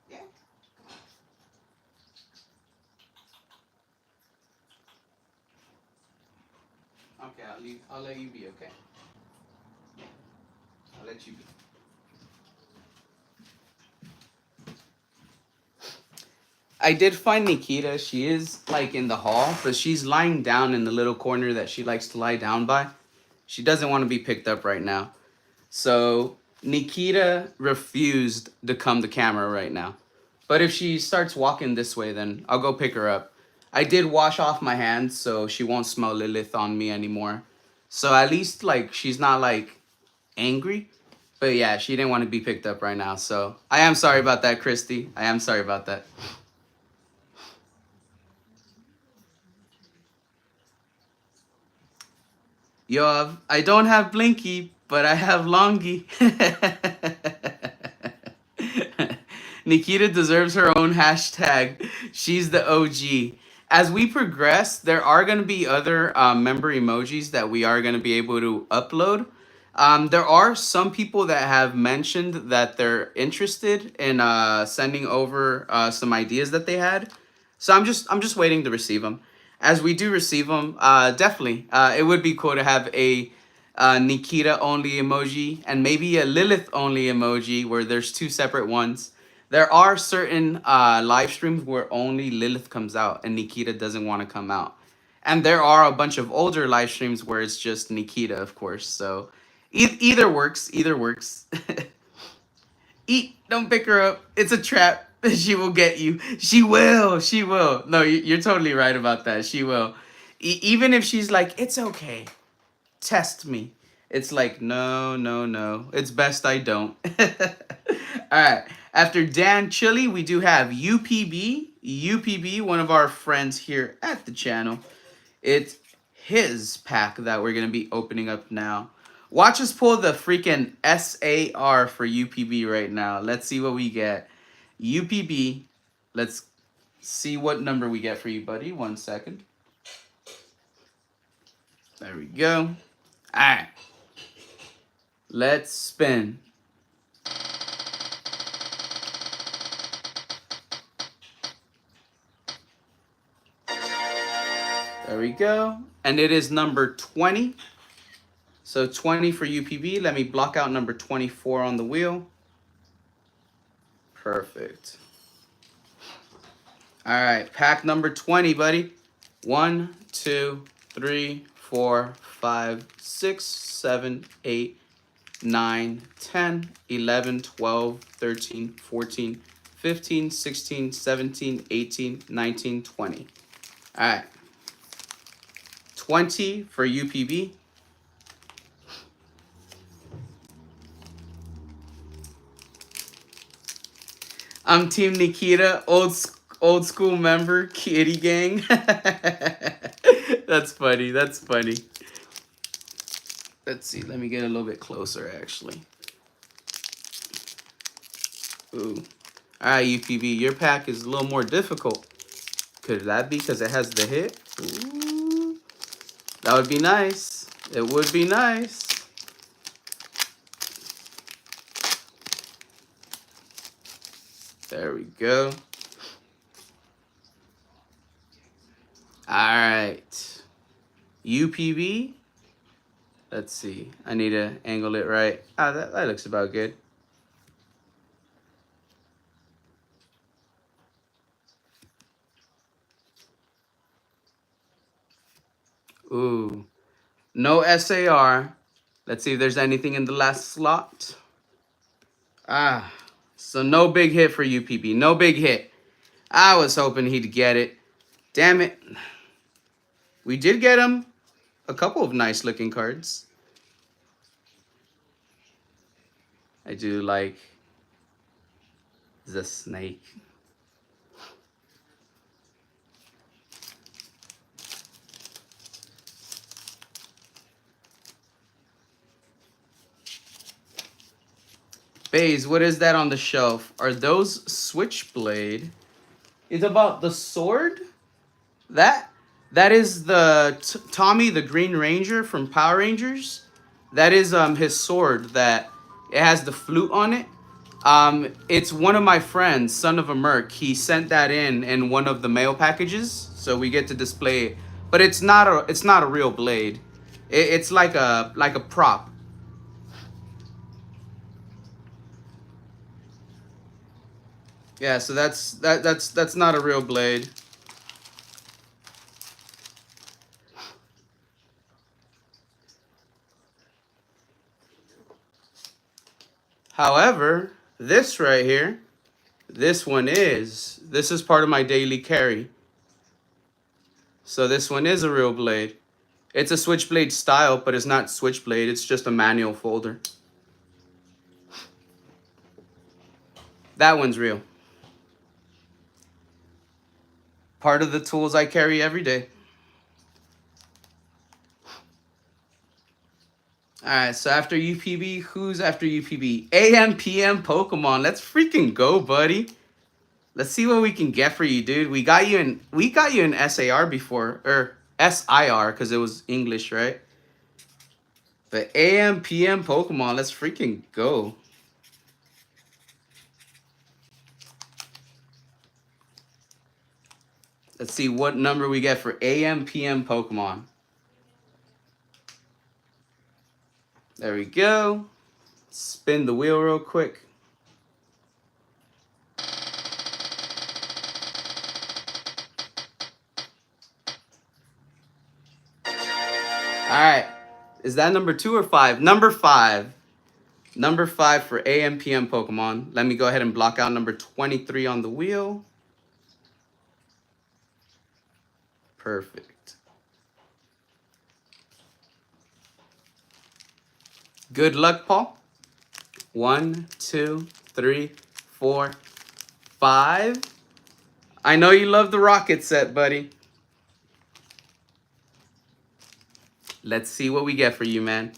Yeah? Okay, I'll let you be, okay? I'll let you be. I did find Nikita. She is like in the hall, but she's lying down in the little corner that she likes to lie down by. She doesn't want to be picked up right now. So Nikita refused to come to camera right now. But if she starts walking this way, then I'll go pick her up. I did wash off my hands, so she won't smell Lilith on me anymore. So at least like she's not like angry. But yeah, she didn't want to be picked up right now. So I am sorry about that, Christy. I am sorry about that. Yo, I don't have Blinky, but I have Longy. Nikita deserves her own hashtag. She's the OG. As we progress, there are going to be other member emojis that we are going to be able to upload. There are some people that have mentioned that they're interested in sending over some ideas that they had. So I'm just waiting to receive them. As we do receive them, definitely, it would be cool to have a Nikita only emoji and maybe a Lilith only emoji where there's two separate ones. There are certain live streams where only Lilith comes out and Nikita doesn't want to come out. And there are a bunch of older live streams where it's just Nikita, of course. So either works. Either works. Eat, don't pick her up. It's a trap. She will get you. She will. She will. No, you're totally right about that. She will. Even if she's like, it's okay. Test me. It's like, no, no, no. It's best I don't. All right. After Dan Chili, we do have UPB. UPB, one of our friends here at the channel. It's his pack that we're going to be opening up now. Watch us pull the freaking SAR for UPB right now. Let's see what we get. UPB. Let's see what number we get for you, buddy. 1 second. There we go. All right. Let's spin. There we go. And it is number 20. So 20 for UPB. Let me block out number 24 on the wheel. Perfect. All right, pack number 20, buddy. 1, 2, 3, 4, 5, 6, 7, 8, 9, 10, 11, 12, 13, 14, 15, 16, 17, 18, 19, 20. All right. 20 for UPB. I'm Team Nikita, old school member, kitty gang. That's funny. That's funny. Let's see. Let me get a little bit closer, actually. Ooh. All right, UPB. Your pack is a little more difficult. Could that be because it has the hit? Ooh. That would be nice. It would be nice. There we go. All right. UPB. Let's see. I need to angle it right. Ah, that looks about good. Ooh. No SAR. Let's see if there's anything in the last slot. Ah. So no big hit for UPB. No big hit. I was hoping he'd get it. Damn it. We did get him a couple of nice looking cards. I do like the snake. Baze, what is that on the shelf? Are those Switchblade? It's about the sword? That is the Tommy the Green Ranger from Power Rangers. That is his sword that it has the flute on it. It's one of my friends, Son of a Merc. He sent that in one of the mail packages, so we get to display it. But it's not a real blade. It's like a prop. Yeah, so that's not a real blade. However, this right here, this is part of my daily carry. So this one is a real blade. It's a Switchblade style, but it's not Switchblade. It's just a manual folder. That one's real. Part of the tools I carry every day. Alright, so after UPB, who's after UPB? AM, PM, Pokemon. Let's freaking go, buddy. Let's see what we can get for you, dude. We got you in SAR before, or SIR, because it was English, right? But AM, PM, Pokemon. Let's freaking go. Let's see what number we get for AM, PM, Pokemon. There we go. Spin the wheel real quick. Alright. Is that number 2 or 5? Number 5. Number 5 for AM, PM, Pokemon. Let me go ahead and block out number 23 on the wheel. Perfect. Good luck, Paul. 1, 2, 3, 4, 5. I know you love the rocket set, buddy. Let's see what we get for you, man.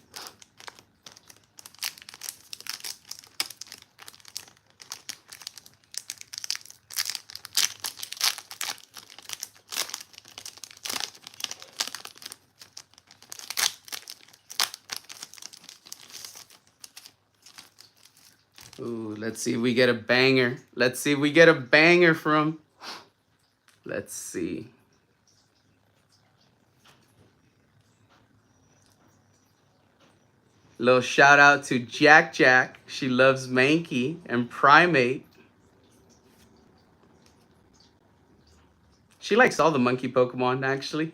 Ooh, let's see if we get a banger. Let's see if we get a banger from. Let's see. Little shout out to Jack Jack. She loves Mankey and Primate. She likes all the monkey Pokemon, actually.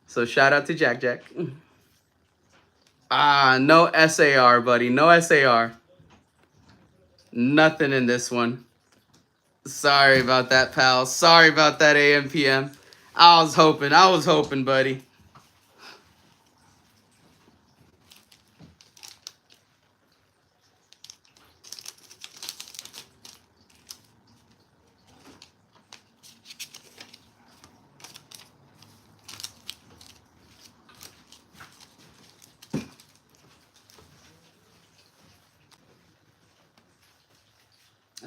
So shout out to Jack Jack. Ah, no SAR, buddy. No SAR. Nothing in this one. Sorry about that, pal. Sorry about that, AM, PM. I was hoping, buddy.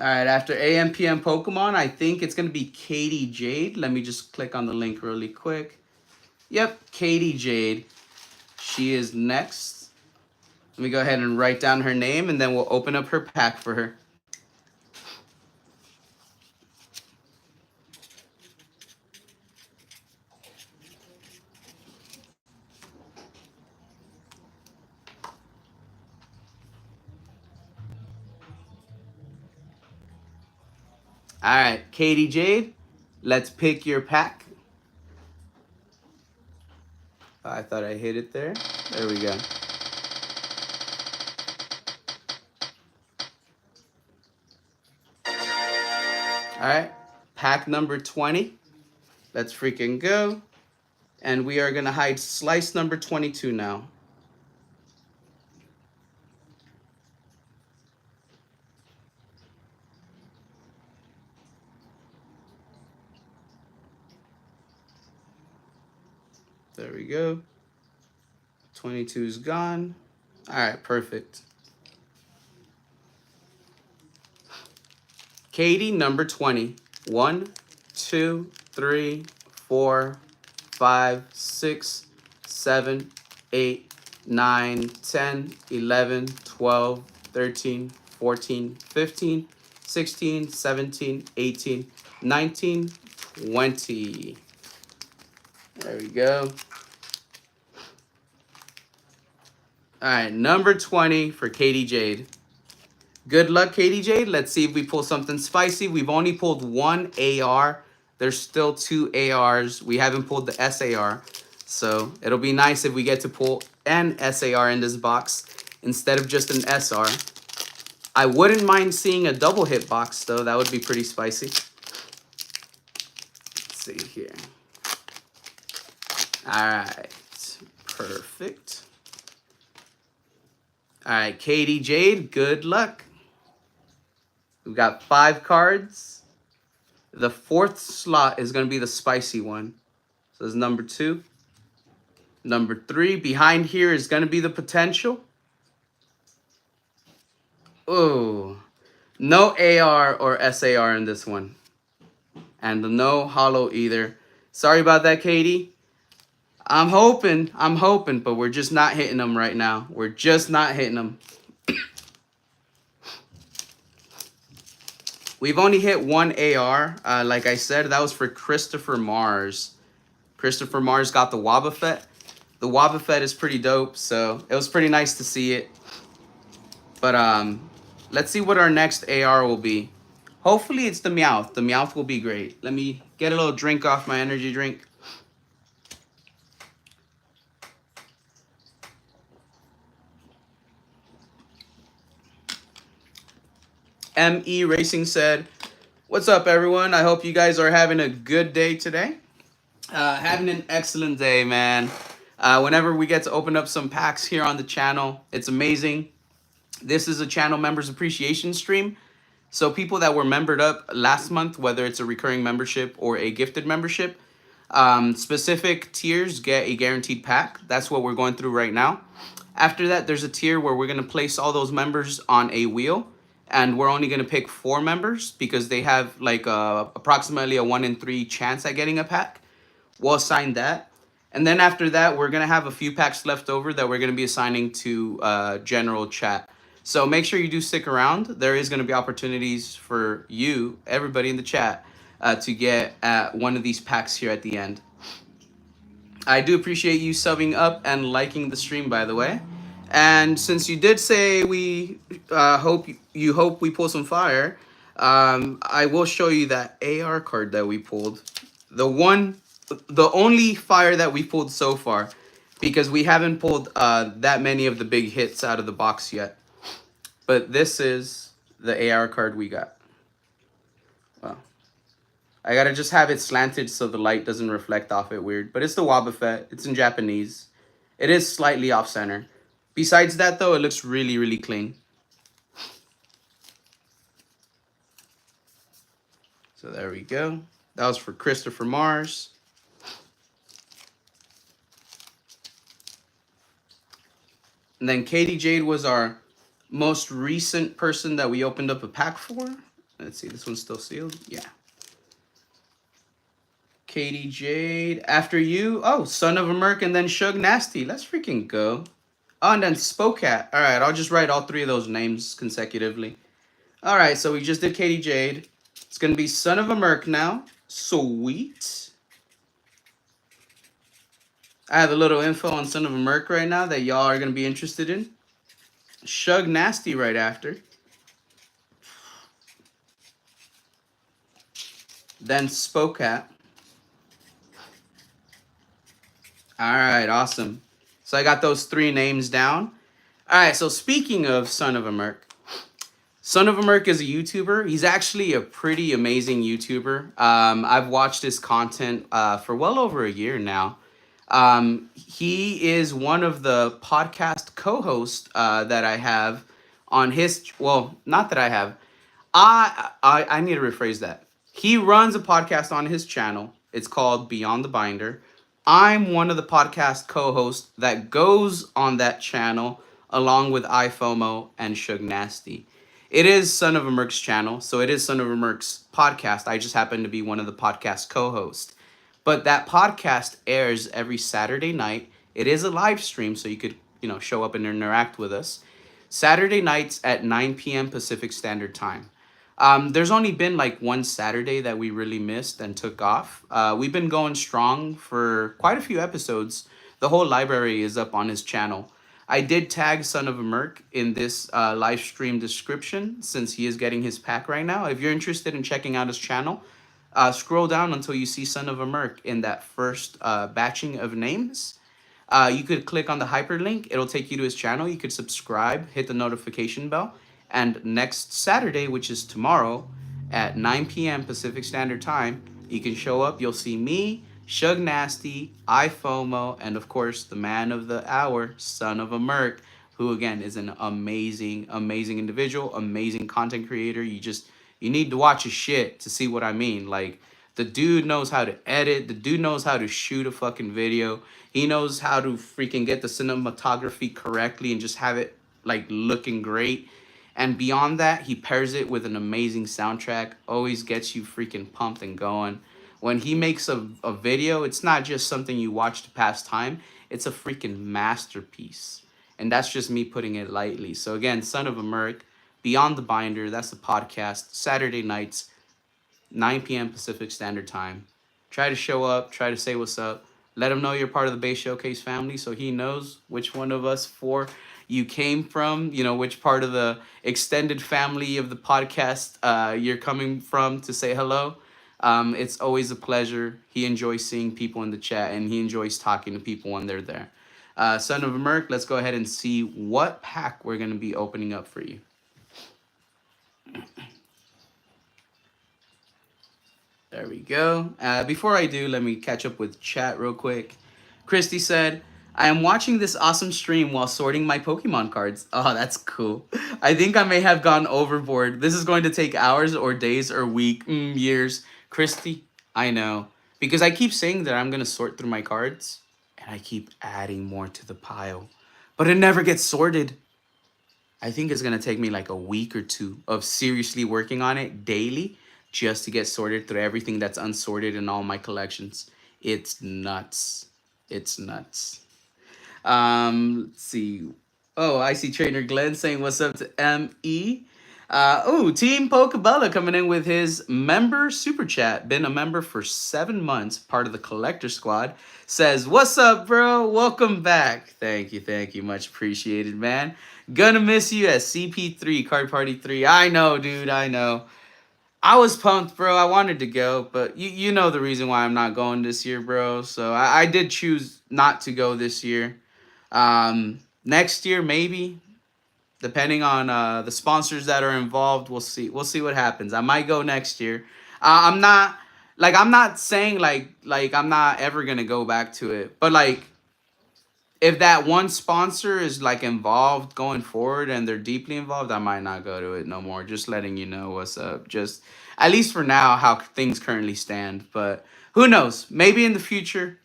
All right, after AM, PM Pokemon, I think it's going to be Katie Jade. Let me just click on the link really quick. Yep, Katie Jade. She is next. Let me go ahead and write down her name, and then we'll open up her pack for her. All right, Katie Jade, let's pick your pack. Oh, I thought I hit it there. There we go. All right, pack number 20. Let's freaking go. And we are going to hide slice number 22 now. There we go. 22 is gone. All right, perfect. Katie, number 20. 1, 2, 3, 4, 5, 6, 7, 8, 9, 10, 11, 12, 13, 14, 15, 16, 17, 18, 19, 20. There we go. All right, number 20 for Katie Jade. Good luck, Katie Jade. Let's see if we pull something spicy. We've only pulled one AR. There's still 2 ARs. We haven't pulled the SAR. So it'll be nice if we get to pull an SAR in this box instead of just an SR. I wouldn't mind seeing a double hit box, though. That would be pretty spicy. Let's see here. All right. Perfect. All right, Katie Jade, good luck. We've got 5 cards. The 4th slot is going to be the spicy one. So this is number 2. Number 3, behind here is going to be the potential. Oh, no AR or SAR in this one. And no holo either. Sorry about that, Katie. I'm hoping, but we're just not hitting them right now. We're just not hitting them. We've only hit one AR. Like I said, that was for Christopher Mars. Christopher Mars got the Wobbuffet. The Wobbuffet is pretty dope, so it was pretty nice to see it. But let's see what our next AR will be. Hopefully it's the Meowth. The Meowth will be great. Let me get a little drink off my energy drink. ME Racing said, "What's up, everyone? I hope you guys are having a good day today. Having an excellent day, man. Whenever we get to open up some packs here on the channel, it's amazing. This is a channel members appreciation stream. So people that were membered up last month, whether it's a recurring membership or a gifted membership, specific tiers get a guaranteed pack. That's what we're going through right now. After that, there's a tier where we're going to place all those members on a wheel. And we're only going to pick 4 members because they have like approximately a 1 in 3 chance at getting a pack. We'll assign that. And then after that, we're going to have a few packs left over that we're going to be assigning to general chat. So make sure you do stick around. There is going to be opportunities for you, everybody in the chat, to get one of these packs here at the end. I do appreciate you subbing up and liking the stream, by the way. And since you did say we hope we pull some fire, I will show you that AR card that we pulled. The only fire that we pulled so far, because we haven't pulled that many of the big hits out of the box yet. But this is the AR card we got. Wow. I gotta just have it slanted so the light doesn't reflect off it weird. But it's the Wobbuffet. It's in Japanese. It is slightly off center. Besides that, though, it looks really, really clean. So there we go. That was for Christopher Mars. And then Katie Jade was our most recent person that we opened up a pack for. Let's see, this one's still sealed. Yeah. Katie Jade. After you, oh, Son of a Merc and then Shug Nasty. Let's freaking go. Oh, and then Spokat. All right, I'll just write all 3 of those names consecutively. All right, so we just did Katie Jade. It's going to be Son of a Merc now. Sweet. I have a little info on Son of a Merc right now that y'all are going to be interested in. Shug Nasty right after. Then Spokat. All right, awesome. So I got those 3 names down. All right, so speaking of Son of a Merc, Son of a Merc is a YouTuber. He's actually a pretty amazing YouTuber. I've watched his content for well over a year now. He is one of the podcast co-hosts that I have on his, well, not that I have. I need to rephrase that. He runs a podcast on his channel. It's called Beyond the Binder. I'm one of the podcast co-hosts that goes on that channel along with iFOMO and Shug Nasty. It is Son of a Merc's channel, so it is Son of a Merc's podcast. I just happen to be one of the podcast co-hosts. But that podcast airs every Saturday night. It is a live stream, so you could, show up and interact with us. Saturday nights at 9 p.m. Pacific Standard Time. There's only been like one Saturday that we really missed and took off. We've been going strong for quite a few episodes. The whole library is up on his channel. I did tag Son of a Merc in this live stream description since he is getting his pack right now. If you're interested in checking out his channel, scroll down until you see Son of a Merc in that first batching of names. You could click on the hyperlink. It'll take you to his channel. You could subscribe, hit the notification bell. And next Saturday, which is tomorrow, at 9 p.m. Pacific Standard Time, you can show up. You'll see me, Shug Nasty, iFOMO, and of course, the man of the hour, Son of a Merc, who again is an amazing, amazing individual, amazing content creator. You need to watch his shit to see what I mean. Like, The dude knows how to edit. The dude knows how to shoot a fucking video. He knows how to freaking get the cinematography correctly and just have it like looking great. And beyond that, he pairs it with an amazing soundtrack. Always gets you freaking pumped and going. When he makes a video, it's not just something you watch to pass time. It's a freaking masterpiece. And that's just me putting it lightly. So again, Son of a Merc, Beyond the Binder, that's the podcast, Saturday nights, 9 p.m. Pacific Standard Time. Try to show up, try to say what's up. Let him know you're part of the Bass Showcase family so he knows which one of us four you came from, you know, which part of the extended family of the podcast you're coming from to say hello. It's always a pleasure. He enjoys seeing people in the chat and he enjoys talking to people when they're there. Son of a Merc, let's go ahead and see what pack we're going to be opening up for you. There we go. Before I do, let me catch up with chat real quick. Christy said, I am watching this awesome stream while sorting my Pokemon cards. Oh, that's cool. I think I may have gone overboard. This is going to take hours or days or week, years. Christy, I know. Because I keep saying that I'm going to sort through my cards, and I keep adding more to the pile. But it never gets sorted. I think it's going to take me like a week or two of seriously working on it daily just to get sorted through everything that's unsorted in all my collections. It's nuts. It's nuts. Let's see. Oh, I see Trainer Glen saying what's up to ME. Team Pokebella coming in with his member super chat. Been a member for 7 months, part of the collector squad. Says, what's up, bro? Welcome back. Thank you. Much appreciated, man. Gonna miss you at CP3, Card Party 3. I know, dude, I know. I was pumped, bro. I wanted to go, but you know the reason why I'm not going this year, bro. So I did choose not to go this year. Next year, maybe. Depending on the sponsors that are involved, we'll see. We'll see what happens. I might go next year. I'm not saying like I'm not ever gonna go back to it, but like if that one sponsor is like involved going forward and they're deeply involved, I might not go to it no more. Just letting you know what's up. Just at least for now, how things currently stand. But who knows? Maybe in the future,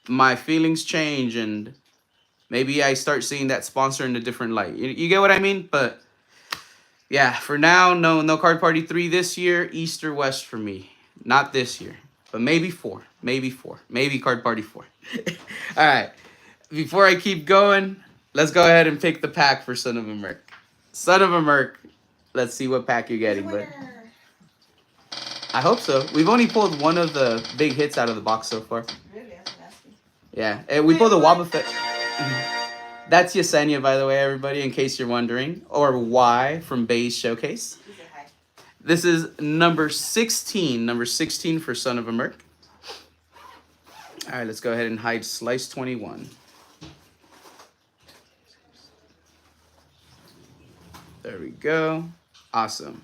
my feelings change and maybe I start seeing that sponsor in a different light. You get what I mean? But yeah, for now, no Card Party 3 this year. East or West for me. Not this year, but maybe 4. Maybe Card Party 4. All right. Before I keep going, let's go ahead and pick the pack for Son of a Merc. Son of a Merc. Let's see what pack you're getting, but I hope so. We've only pulled one of the big hits out of the box so far. Really? That's nasty. Yeah, and we pulled a Wobbuffet. That's Yesenia, by the way, everybody, in case you're wondering. Or Y from Bass Showcase. This is number 16. Number 16 for Son of a Merc. All right, let's go ahead and hide Slice 21. There we go. Awesome.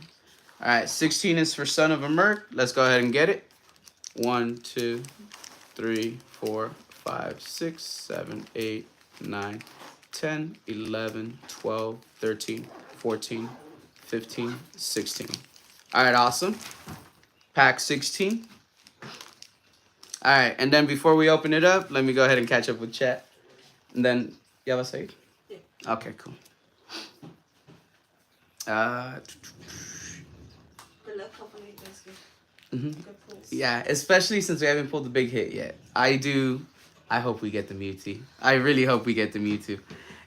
All right, 16 is for Son of a Merc. Let's go ahead and get it. 1, 2, 3, 4, 5, 6, 7, 8, 9, 10, 11, 12, 13, 14, 15, 16. All right, awesome. Pack 16. All right, and then before we open it up, let me go ahead and catch up with chat. And then, you have a say? Yeah. Okay, cool. Good luck, hopefully that's good. Good pulls. Yeah, especially since we haven't pulled the big hit yet. I hope we get the Mewtwo. I really hope we get the Mewtwo.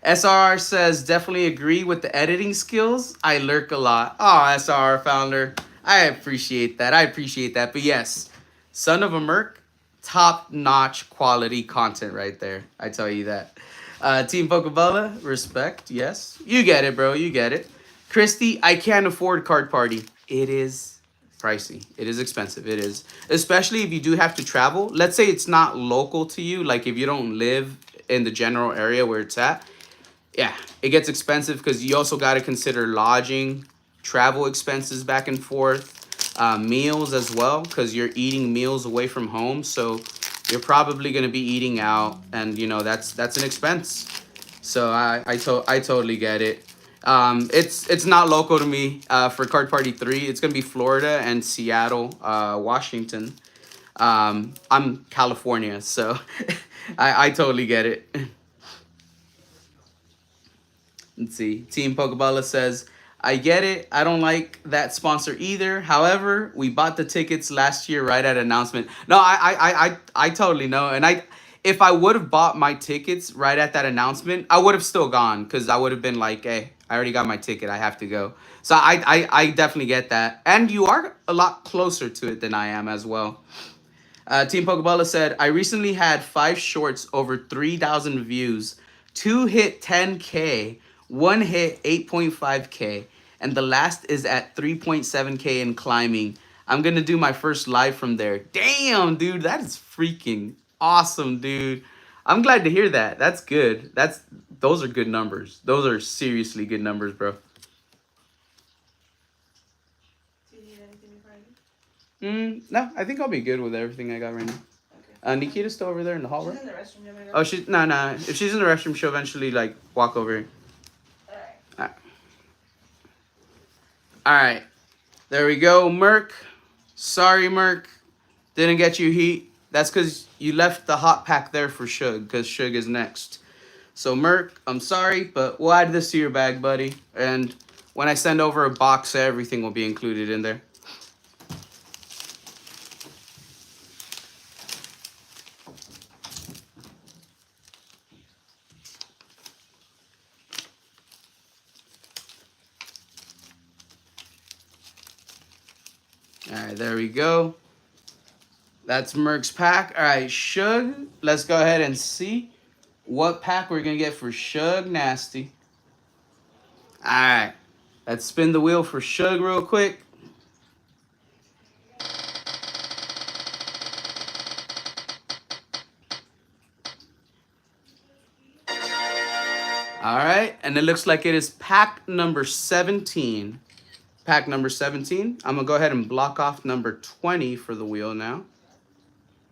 SRR says, definitely agree with the editing skills. I lurk a lot. Oh, SRR founder. I appreciate that. But yes, Son of a Merc, top-notch quality content right there. I tell you that. Team Pokebella, respect. Yes. You get it, bro. You get it. Christy, I can't afford Card Party. It is pricey. It is expensive. It is. Especially if you do have to travel. Let's say it's not local to you. Like if you don't live in the general area where it's at. Yeah, it gets expensive because you also got to consider lodging, travel expenses back and forth, meals as well, because you're eating meals away from home. So you're probably going to be eating out, and you know that's an expense. So I totally get it. It's not local to me. For Card Party 3, it's gonna be Florida and Seattle, Washington. I'm California, so I totally get it. Let's see. Team Pokeballa says, I get it. I don't like that sponsor either. However, we bought the tickets last year right at announcement. No, I totally know. And if I would have bought my tickets right at that announcement, I would have still gone because I would have been like, hey, I already got my ticket. I have to go. So I definitely get that. And you are a lot closer to it than I am as well. Team Pokeballa said, I recently had 5 shorts over 3,000 views. 2 hit 10K, 1 hit 8.5K, and the last is at 3.7K and climbing. I'm going to do my first live from there. Damn, dude, that is freaking awesome, dude. I'm glad to hear that. That's good. Those are good numbers. Those are seriously good numbers, bro. Do you need anything before I leave? No, I think I'll be good with everything I got right now. Okay. Nikita's still over there in the hall, She's right? in the restroom. You want me to go? Oh, she's no. If she's in the restroom, she'll eventually like walk over here. Alright. All right. There we go, Merc. Sorry, Merc. Didn't get you heat. That's because you left the hot pack there for Shug, because Shug is next. So, Merc, I'm sorry, but we'll add this to your bag, buddy. And when I send over a box, everything will be included in there. All right, there we go. That's Merc's pack. All right, Shug, let's go ahead and see what pack we're going to get for Shug Nasty. All right, let's spin the wheel for Shug real quick. All right, and it looks like it is pack number 17. Pack number 17. I'm going to go ahead and block off number 20 for the wheel now.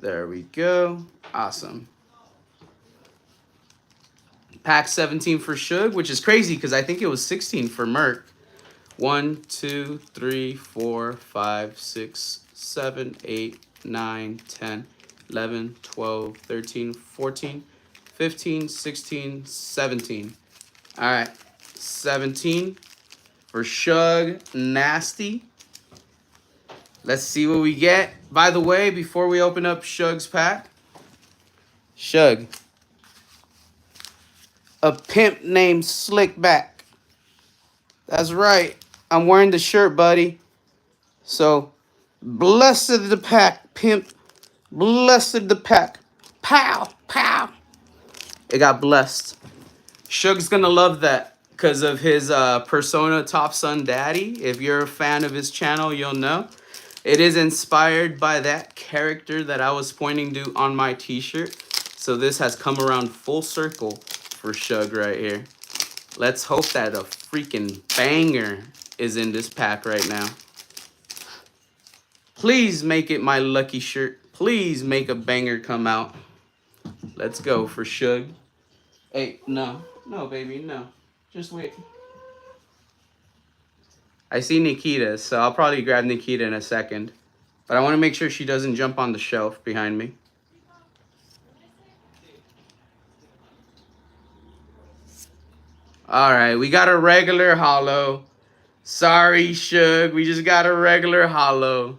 There we go. Awesome. Pack 17 for Shug, which is crazy because I think it was 16 for Merc. 1, 2, 3, 4, 5, 6, 7, 8, 9, 10, 11, 12, 13, 14, 15, 16, 17. All right, 17 for Shug Nasty. Let's see what we get. By the way, before we open up Shug's pack, Shug, a pimp named Slickback. That's right. I'm wearing the shirt, buddy. So, blessed the pack, pimp. Blessed the pack. Pow, pow. It got blessed. Shug's gonna love that because of his persona Top Son Daddy. If you're a fan of his channel, you'll know. It is inspired by that character that I was pointing to on my t-shirt. So this has come around full circle for Shug right here. Let's hope that a freaking banger is in this pack right now. Please make it my lucky shirt. Please make a banger come out. Let's go for Shug. Hey, no, baby, no. Just wait. I see Nikita, so I'll probably grab Nikita in a second. But I want to make sure she doesn't jump on the shelf behind me. All right, we got a regular holo. Sorry, Shug, we just got a regular holo.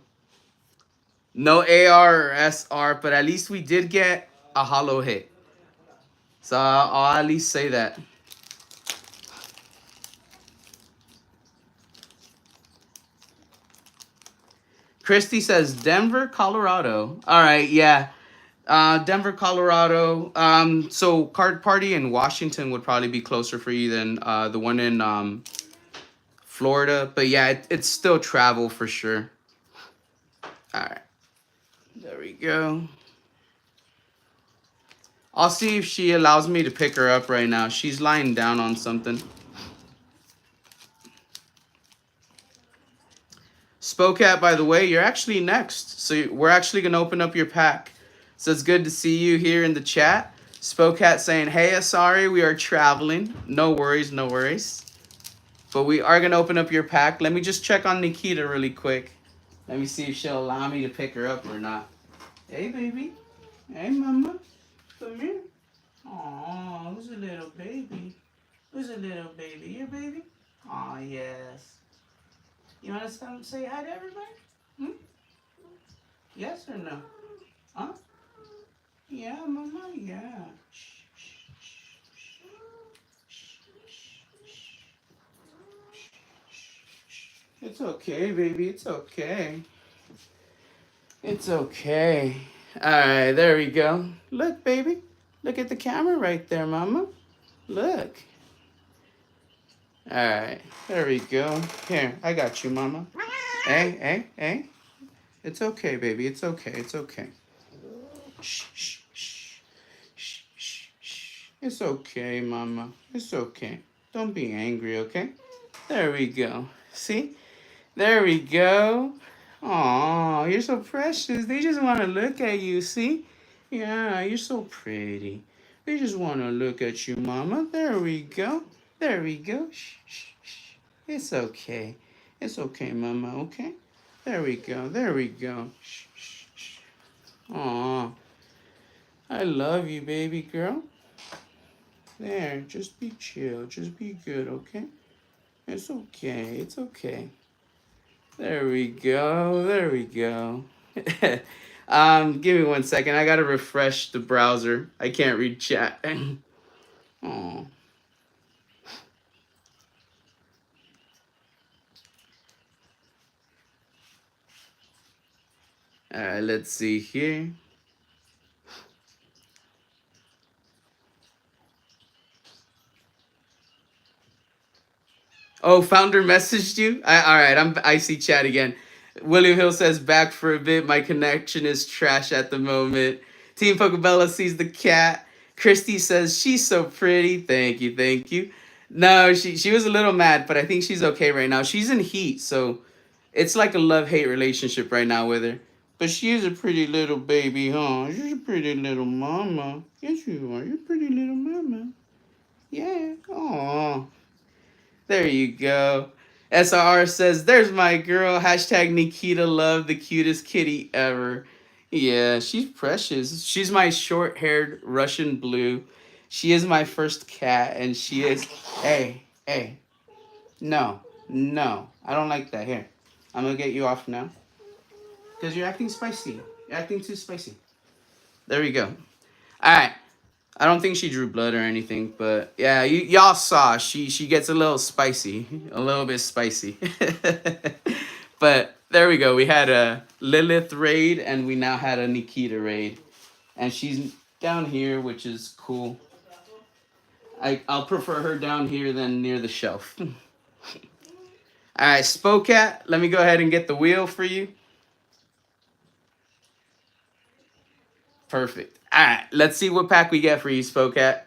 No AR or SR, but at least we did get a holo hit. So I'll at least say that. Christy says Denver, Colorado. All right, yeah. Denver, Colorado. So Card Party in Washington would probably be closer for you than the one in Florida. But yeah, it's still travel for sure. All right. There we go. I'll see if she allows me to pick her up right now. She's lying down on something. Spokat, by the way, you're actually next. So we're actually going to open up your pack. So it's good to see you here in the chat. Spokat saying, hey, Asari, we are traveling. No worries, no worries. But we are gonna open up your pack. Let me just check on Nikita really quick. Let me see if she'll allow me to pick her up or not. Hey, baby. Hey, mama. Come here. Aw, who's a little baby? Who's a little baby? Your baby? Aw, yes. You want to come say hi to everybody? Hmm? Yes or no? Huh? Yeah, mama, yeah. Shh, shh, shh, shh. It's okay, baby. It's okay. It's okay. All right, there we go. Look, baby. Look at the camera right there, mama. Look. All right, there we go. Here, I got you, mama. Hey, hey, hey. It's okay, baby. It's okay. It's okay. Shh, shh, shh. Shh, shh, shh. It's okay, mama. It's okay. Don't be angry, okay? There we go. See? There we go. Aw, you're so precious. They just want to look at you, see? Yeah, you're so pretty. They just want to look at you, mama. There we go. There we go. Shh, shh, shh. It's okay. It's okay, mama, okay? There we go. There we go. Shh, shh, shh. Aw, I love you, baby girl. There, just be chill. Just be good, okay? It's okay. It's okay. There we go. There we go. Give me 1 second. I gotta refresh the browser. I can't read chat. Oh. Alright, let's see here. Oh, founder messaged you? All right, I see chat again. William Hill says back for a bit. My connection is trash at the moment. Team Pokebella sees the cat. Christy says she's so pretty. Thank you, thank you. No, she was a little mad, but I think she's okay right now. She's in heat, so it's like a love-hate relationship right now with her. But she is a pretty little baby, huh? She's a pretty little mama. Yes, you are. You're a pretty little mama. Yeah. Aw. There you go. SR says, there's my girl. Hashtag Nikita Love, the cutest kitty ever. Yeah, she's precious. She's my short-haired Russian blue. She is my first cat, and she is... Hey, hey. No, no. I don't like that. Here. I'm going to get you off now. Because you're acting spicy. You're acting too spicy. There we go. All right. I don't think she drew blood or anything, but yeah, y'all saw she gets a little spicy, a little bit spicy. But there we go. We had a Lilith raid, and we now had a Nikita raid, and she's down here, which is cool. I'll prefer her down here than near the shelf. All right, Spokat, let me go ahead and get the wheel for you. Perfect. All right, let's see what pack we get for you, Spokat.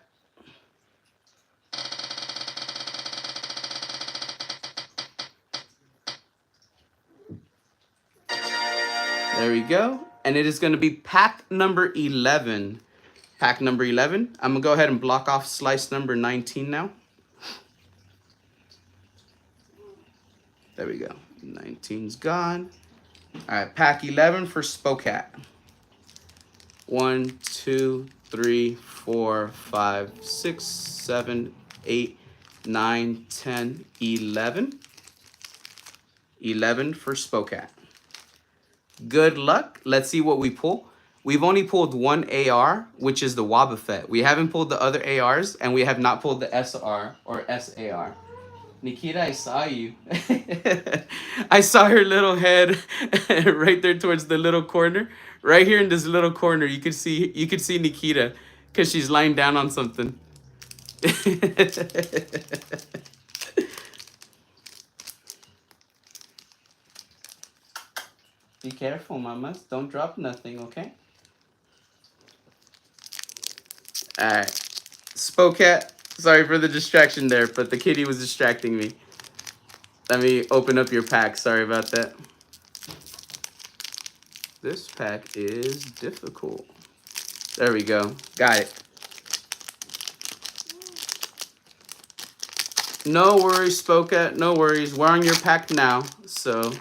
There we go. And it is going to be pack number 11. Pack number 11. I'm going to go ahead and block off slice number 19 now. There we go. 19's gone. All right, pack 11 for Spokat. 1, 2, 3, 4, 5, 6, 7, 8, 9, 10, 11. 11 for Spokat. Good luck. Let's see what we pull. We've only pulled one AR, which is the Wobbuffet. We haven't pulled the other ARs, and we have not pulled the SR or SAR. Nikita, I saw you. I saw her little head right there towards the little corner. Right here in this little corner, you could see Nikita because she's lying down on something. Be careful, mamas. Don't drop nothing, okay? Alright. Spokat, sorry for the distraction there, but the kitty was distracting me. Let me open up your pack. Sorry about that. This pack is difficult. There we go. Got it. No worries, Spokat. No worries. We're on your pack now. So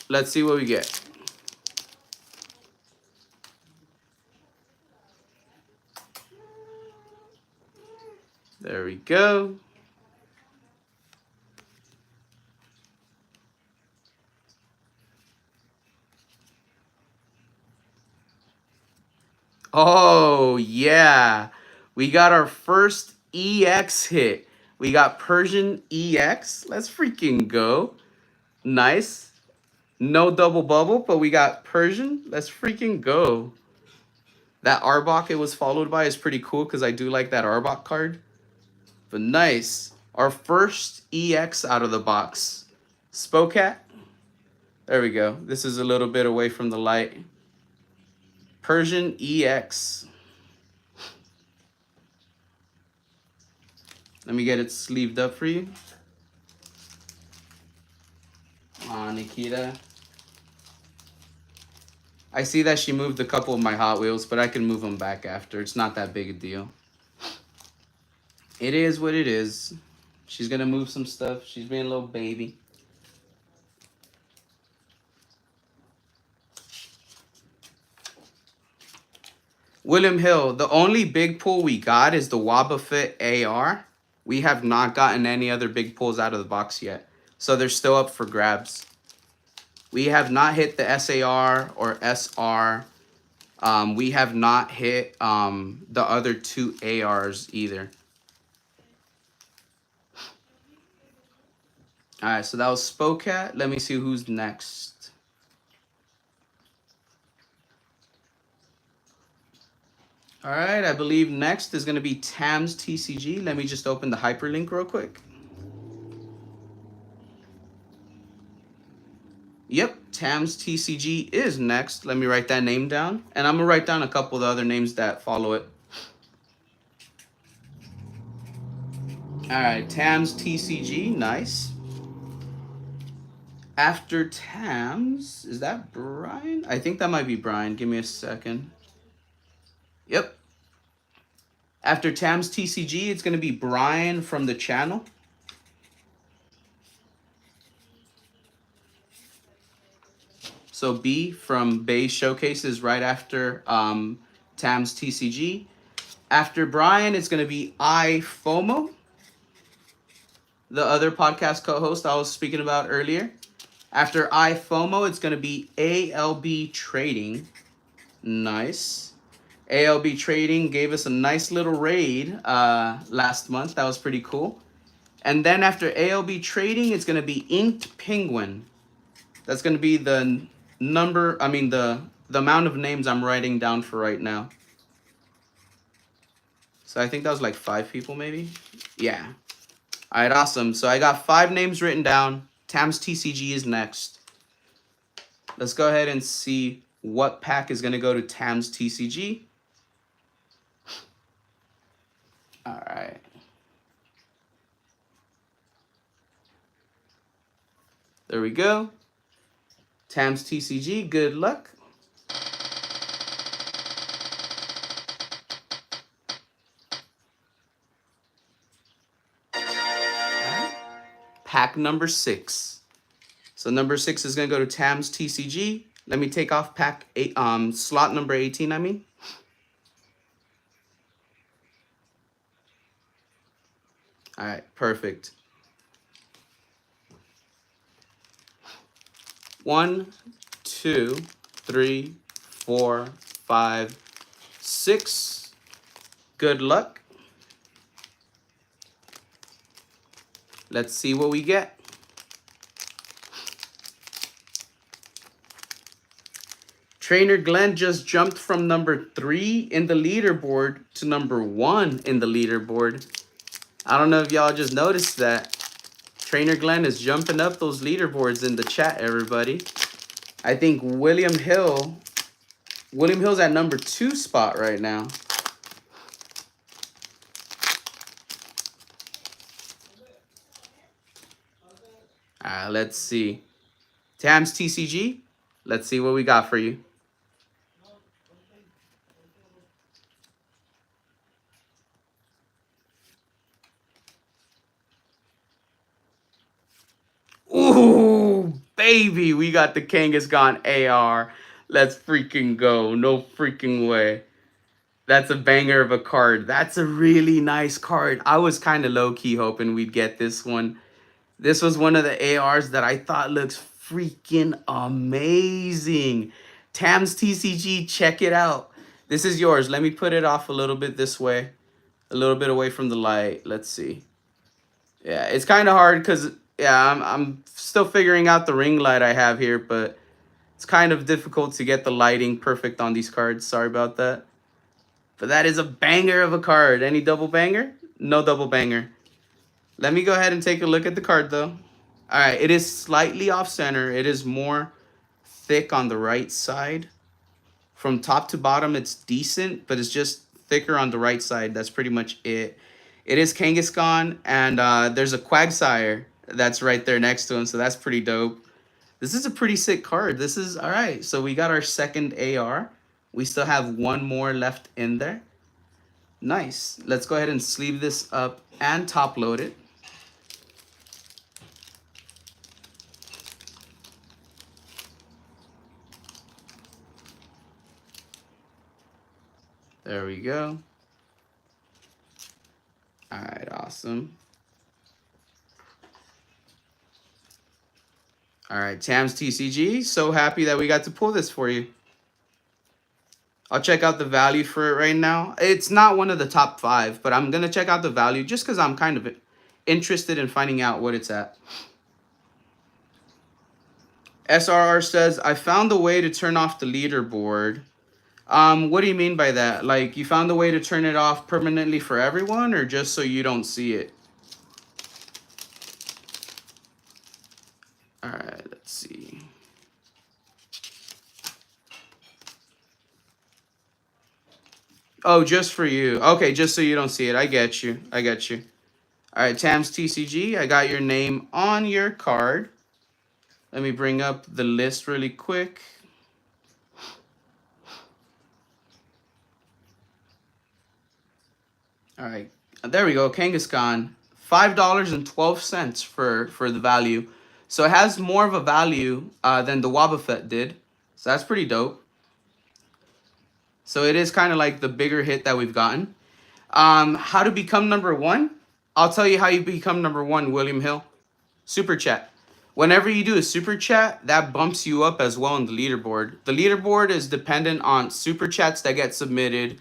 let's see what we get. There we go. Oh, yeah. We got our first EX hit. We got Persian EX. Let's freaking go. Nice. No double bubble, but we got Persian. Let's freaking go. That Arbok it was followed by is pretty cool because I do like that Arbok card. But nice. Our first EX out of the box. Spokat. There we go. This is a little bit away from the light. Persian EX. Let me get it sleeved up for you. Nikita. I see that she moved a couple of my Hot Wheels, but I can move them back after. It's not that big a deal. It is what it is. She's going to move some stuff. She's being a little baby. William Hill, the only big pull we got is the Wobbuffet AR. We have not gotten any other big pulls out of the box yet. So they're still up for grabs. We have not hit the SAR or SR. We have not hit the other two ARs either. All right, so that was Spokat. Let me see who's next. All right, I believe next is going to be Tam's TCG. Let me just open the hyperlink real quick. Yep, Tam's TCG is next. Let me write that name down. And I'm going to write down a couple of the other names that follow it. All right, Tam's TCG, nice. After Tam's, is that Brian? I think that might be Brian. Give me a second. Yep. After Tam's TCG, it's going to be Brian from the channel. So B from Bay's Showcase is right after Tam's TCG. After Brian, it's going to be FOMO, the other podcast co-host I was speaking about earlier. After FOMO, it's going to be ALB Trading. Nice. ALB Trading gave us a nice little raid last month. That was pretty cool. And then after ALB Trading, it's going to be Inked Penguin. That's going to be the number, the amount of names I'm writing down for right now. So I think that was like 5 people maybe. Yeah. All right, awesome. So I got 5 names written down. Tam's TCG is next. Let's go ahead and see what pack is going to go to Tam's TCG. All right. There we go. Tam's TCG, good luck. Right. Pack number 6. So number 6 is going to go to Tam's TCG. Let me take off pack 8, slot number 18, I mean. All right, perfect. 1, 2, 3, 4, 5, 6. Good luck. Let's see what we get. Trainer Glen just jumped from number 3 in the leaderboard to number 1 in the leaderboard. I don't know if y'all just noticed that. Trainer Glen is jumping up those leaderboards in the chat, everybody. I think William Hill's at number 2 spot right now. Let's see. Tam's TCG. Let's see what we got for you. baby, we got the Kangaskhan AR. Let's freaking go. No freaking way. That's a banger of a card. That's a really nice card. I was kind of low-key hoping we'd get this one. This was one of the ARs that I thought looks freaking amazing. Tams TCG, check it out. This is yours. Let me put it off a little bit this way. A little bit away from the light. Let's see. Yeah, it's kind of hard because, yeah, I'm still figuring out the ring light I have here, but it's kind of difficult to get the lighting perfect on these cards. Sorry about that. But that is a banger of a card. Any double banger? No double banger. Let me go ahead and take a look at the card, though. All right, it is slightly off center. It is more thick on the right side. From top to bottom, it's decent, but it's just thicker on the right side. That's pretty much it. It is Kangaskhan, and there's a Quagsire that's right there next to him, so that's pretty dope. This is a pretty sick card. This is, all right, so we got our second AR. We still have one more left in there. Nice. Let's go ahead and sleeve this up and top load it. There we go. All right, awesome. All right, Tams TCG, so happy that we got to pull this for you. I'll check out the value for it right now. It's not one of the top 5, but I'm going to check out the value just because I'm kind of interested in finding out what it's at. SRR says, I found a way to turn off the leaderboard. What do you mean by that? Like, you found a way to turn it off permanently for everyone, or just so you don't see it? All right, let's see. Oh, just for you. Okay, just so you don't see it. I get you. I get you. All right, Tams TCG, I got your name on your card. Let me bring up the list really quick. All right, there we go. Kangaskhan, $5.12 for the value. So it has more of a value than the Wobbuffet did. So that's pretty dope. So it is kind of like the bigger hit that we've gotten. How to become number 1? I'll tell you how you become number 1, William Hill. Super chat. Whenever you do a super chat, that bumps you up as well in the leaderboard. The leaderboard is dependent on super chats that get submitted.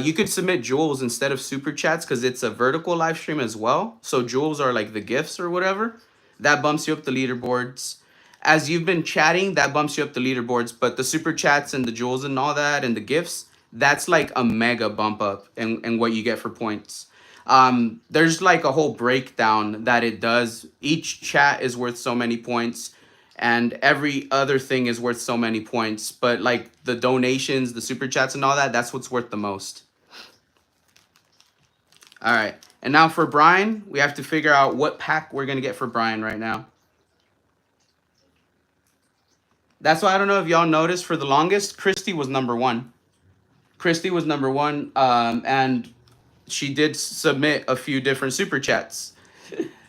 You could submit jewels instead of super chats because it's a vertical live stream as well. So jewels are like the gifts or whatever. That bumps you up the leaderboards. As you've been chatting, that bumps you up the leaderboards. But the super chats and the jewels and all that and the gifts, that's like a mega bump up and what you get for points. There's like a whole breakdown that it does. Each chat is worth so many points. And every other thing is worth so many points. But like the donations, the super chats and all that, that's what's worth the most. All right. And now for Brian, we have to figure out what pack we're going to get for Brian right now. That's why I don't know if y'all noticed, for the longest, Christy was number 1. Christy was number 1, and she did submit a few different super chats.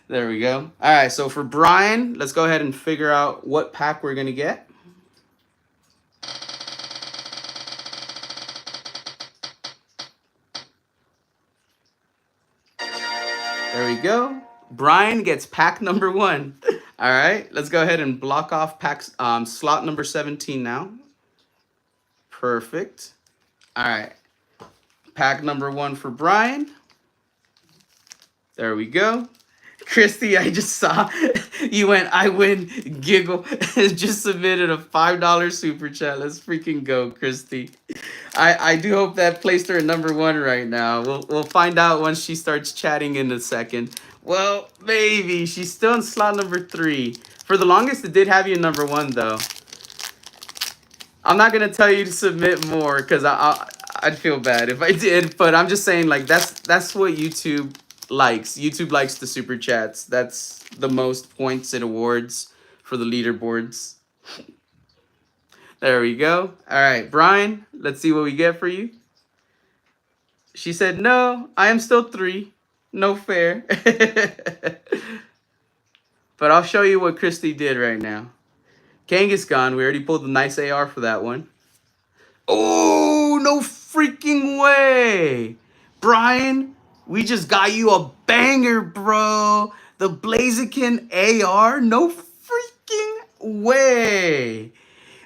There we go. All right, so for Brian, let's go ahead and figure out what pack we're going to get. There we go. Brian gets pack number 1. All right, let's go ahead and block off packs, slot number 17 now. Perfect. All right, pack number 1 for Brian. There we go. Christy, I just saw you went, I win, giggle, just submitted a $5 super chat. Let's freaking go, Christy. I do hope that placed her at number 1 right now. We'll find out once she starts chatting in a second. Well, maybe she's still in slot number 3. For the longest, it did have you in number 1, though. I'm not gonna tell you to submit more because I'd feel bad if I did. But I'm just saying, like, that's what YouTube likes. YouTube likes the super chats. That's the most points it awards for the leaderboards. There we go. All right, Brian, let's see what we get for you. She said, no, I am still 3. No fair. But I'll show you what Christy did right now. Kangaskhan, we already pulled the nice AR for that one. Oh, no freaking way. Brian, we just got you a banger, bro. The Blaziken AR, no freaking way.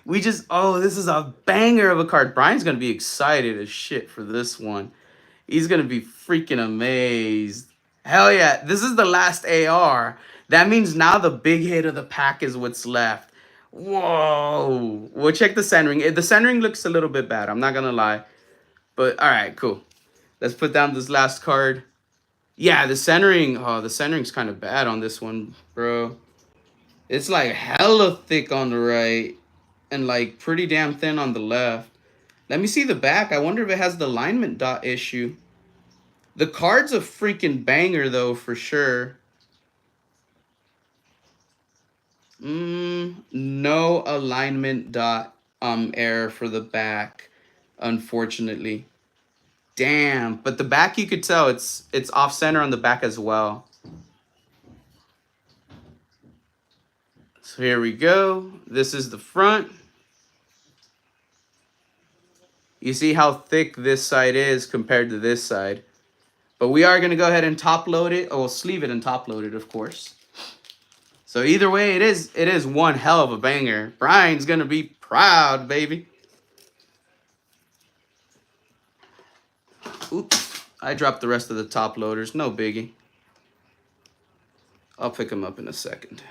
We just, oh, this is a banger of a card. Brian's going to be excited as shit for this one. He's going to be freaking amazed. Hell yeah. This is the last AR. That means now the big hit of the pack is what's left. Whoa. We'll check the centering. The centering looks a little bit bad. I'm not going to lie. But, all right, cool. Let's put down this last card. Yeah, the centering. Oh, the centering's kind of bad on this one, bro. It's like hella thick on the right. And like pretty damn thin on the left. Let me see the back. I wonder if it has the alignment dot issue. The card's a freaking banger though, for sure. No alignment dot error for the back, unfortunately. Damn, but the back you could tell it's off center on the back as well. So here we go. This is the front. You see how thick this side is compared to this side. But we are going to go ahead and top load it. Oh, we'll sleeve it and top load it, of course. So either way, it is one hell of a banger. Brian's going to be proud, baby. Oops. I dropped the rest of the top loaders. No biggie. I'll pick them up in a second.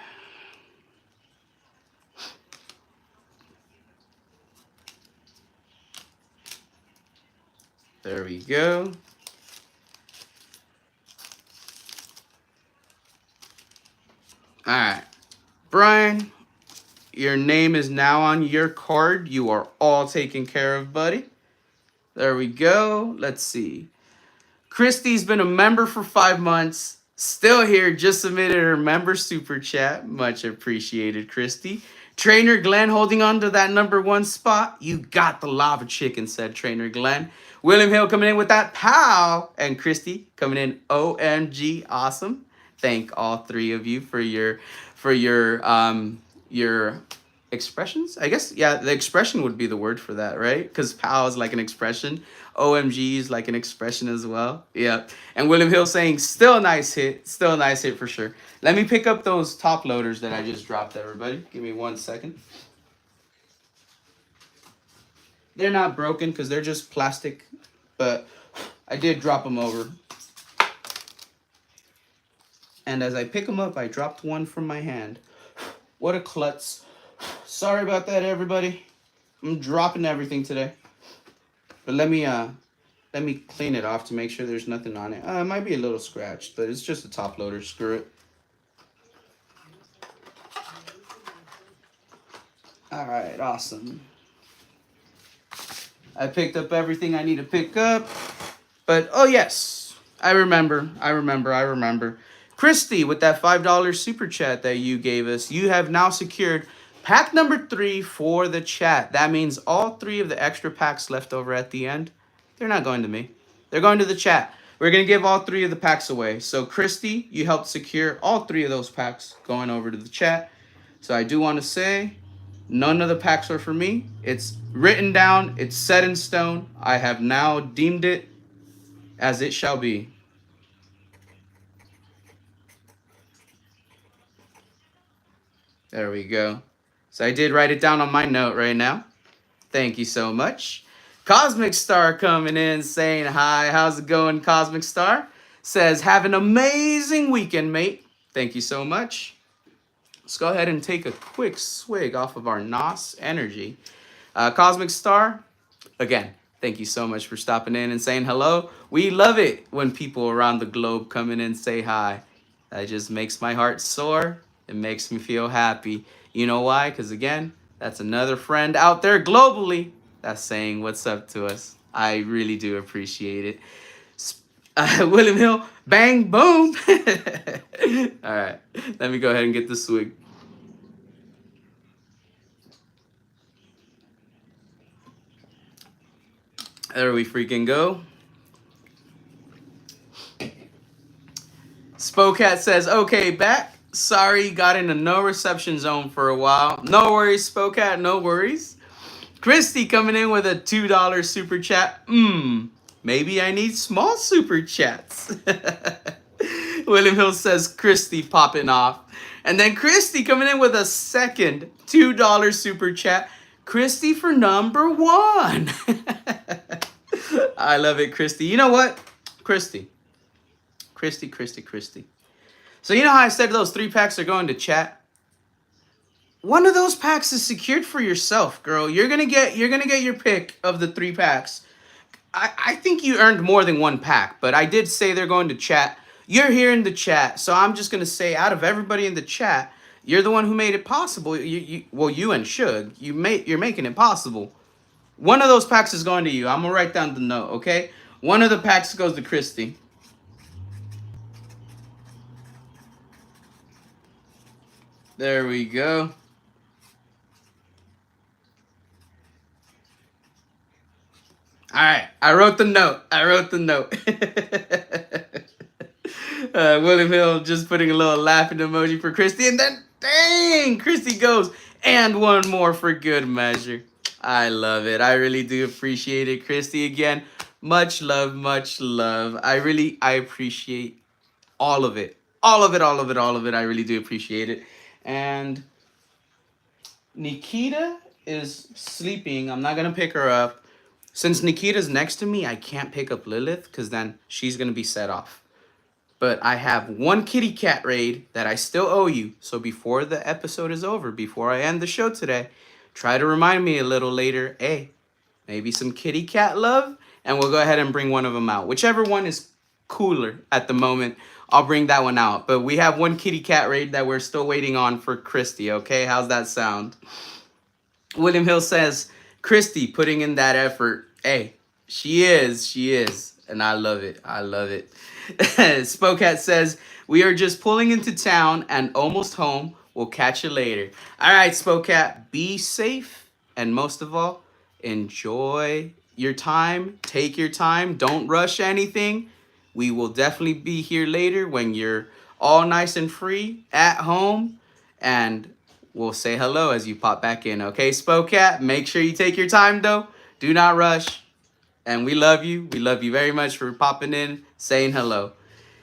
There we go. All right. Brian, your name is now on your card. You are all taken care of, buddy. There we go. Let's see. Christy's been a member for 5 months. Still here. Just submitted her member super chat. Much appreciated, Christy. Trainer Glen holding on to that #1 spot. You got the lava chicken, said Trainer Glen. William Hill coming in with that pow. And Christy coming in OMG awesome. Thank all three of you for your expressions. I guess, yeah, the expression would be the word for that, right? Because pow is like an expression. OMG is like an expression as well. Yeah. And William Hill saying, still a nice hit. Still a nice hit for sure. Let me pick up those top loaders that I just dropped, everybody. Give me 1 second. They're not broken because they're just plastic, but I did drop them over. And as I pick them up, I dropped one from my hand. What a klutz. Sorry about that, everybody. I'm dropping everything today. But let me clean it off to make sure there's nothing on it. It might be a little scratched, but it's just a top loader. Screw it. All right, awesome. I picked up everything I need to pick up. But, oh yes, I remember. Christy, with that $5 super chat that you gave us, you have now secured pack number 3 for the chat. That means all 3 of the extra packs left over at the end, they're not going to me. They're going to the chat. We're going to give all 3 of the packs away. So, Christy, you helped secure all 3 of those packs going over to the chat. So, I do want to say, none of the packs are for me. It's written down. It's set in stone. I have now deemed it as it shall be. There we go. So I did write it down on my note right now. Thank you so much. Cosmic Star coming in saying hi. How's it going, Cosmic Star? Says, have an amazing weekend, mate. Thank you so much. Let's go ahead and take a quick swig off of our NOS energy. Cosmic Star, again, thank you so much for stopping in and saying hello. We love it when people around the globe come in and say hi. That just makes my heart soar. It makes me feel happy. You know why? Because again, that's another friend out there globally that's saying what's up to us. I really do appreciate it. William Hill, bang, boom. All right, let me go ahead and get the swig. There we freaking go. Spokat says, okay, back. Sorry, got in a no reception zone for a while. No worries, Spokat, no worries. Christy coming in with a $2 super chat. Maybe I need small super chats. William Hill says Christy popping off. And then Christy coming in with a second $2 super chat. Christy for number 1. I love it, Christy. You know what? Christy. So you know how I said those 3 packs are going to chat? One of those packs is secured for yourself, girl. You're gonna get your pick of the 3 packs. I think you earned more than 1 pack, but I did say they're going to chat. You're here in the chat, so I'm just gonna say out of everybody in the chat, you're the one who made it possible. You and Suge, you're making it possible. One of those packs is going to you. I'm gonna write down the note, okay? One of the packs goes to Christy. There we go. All right, I wrote the note. William Hill just putting a little laughing emoji for Christy, and then dang, Christy goes, and one more for good measure. I love it. I really do appreciate it, Christy. Again, much love, much love. I appreciate all of it. All of it. I really do appreciate it. And Nikita is sleeping. I'm not going to pick her up. Since Nikita's next to me, I can't pick up Lilith because then she's going to be set off. But I have 1 kitty cat raid that I still owe you. So before the episode is over, before I end the show today, try to remind me a little later, hey, maybe some kitty cat love, and we'll go ahead and bring one of them out. Whichever one is cooler at the moment, I'll bring that one out. But we have 1 kitty cat raid that we're still waiting on for Christy, okay? How's that sound? William Hill says, Christy putting in that effort. Hey, she is. And I love it. Spokat says, we are just pulling into town and almost home. We'll catch you later. All right, Spokat, be safe. And most of all, enjoy your time. Take your time. Don't rush anything. We will definitely be here later when you're all nice and free at home. And we'll say hello as you pop back in. Okay, Spokat, make sure you take your time, though. Do not rush. And we love you. We love you very much for popping in, saying hello.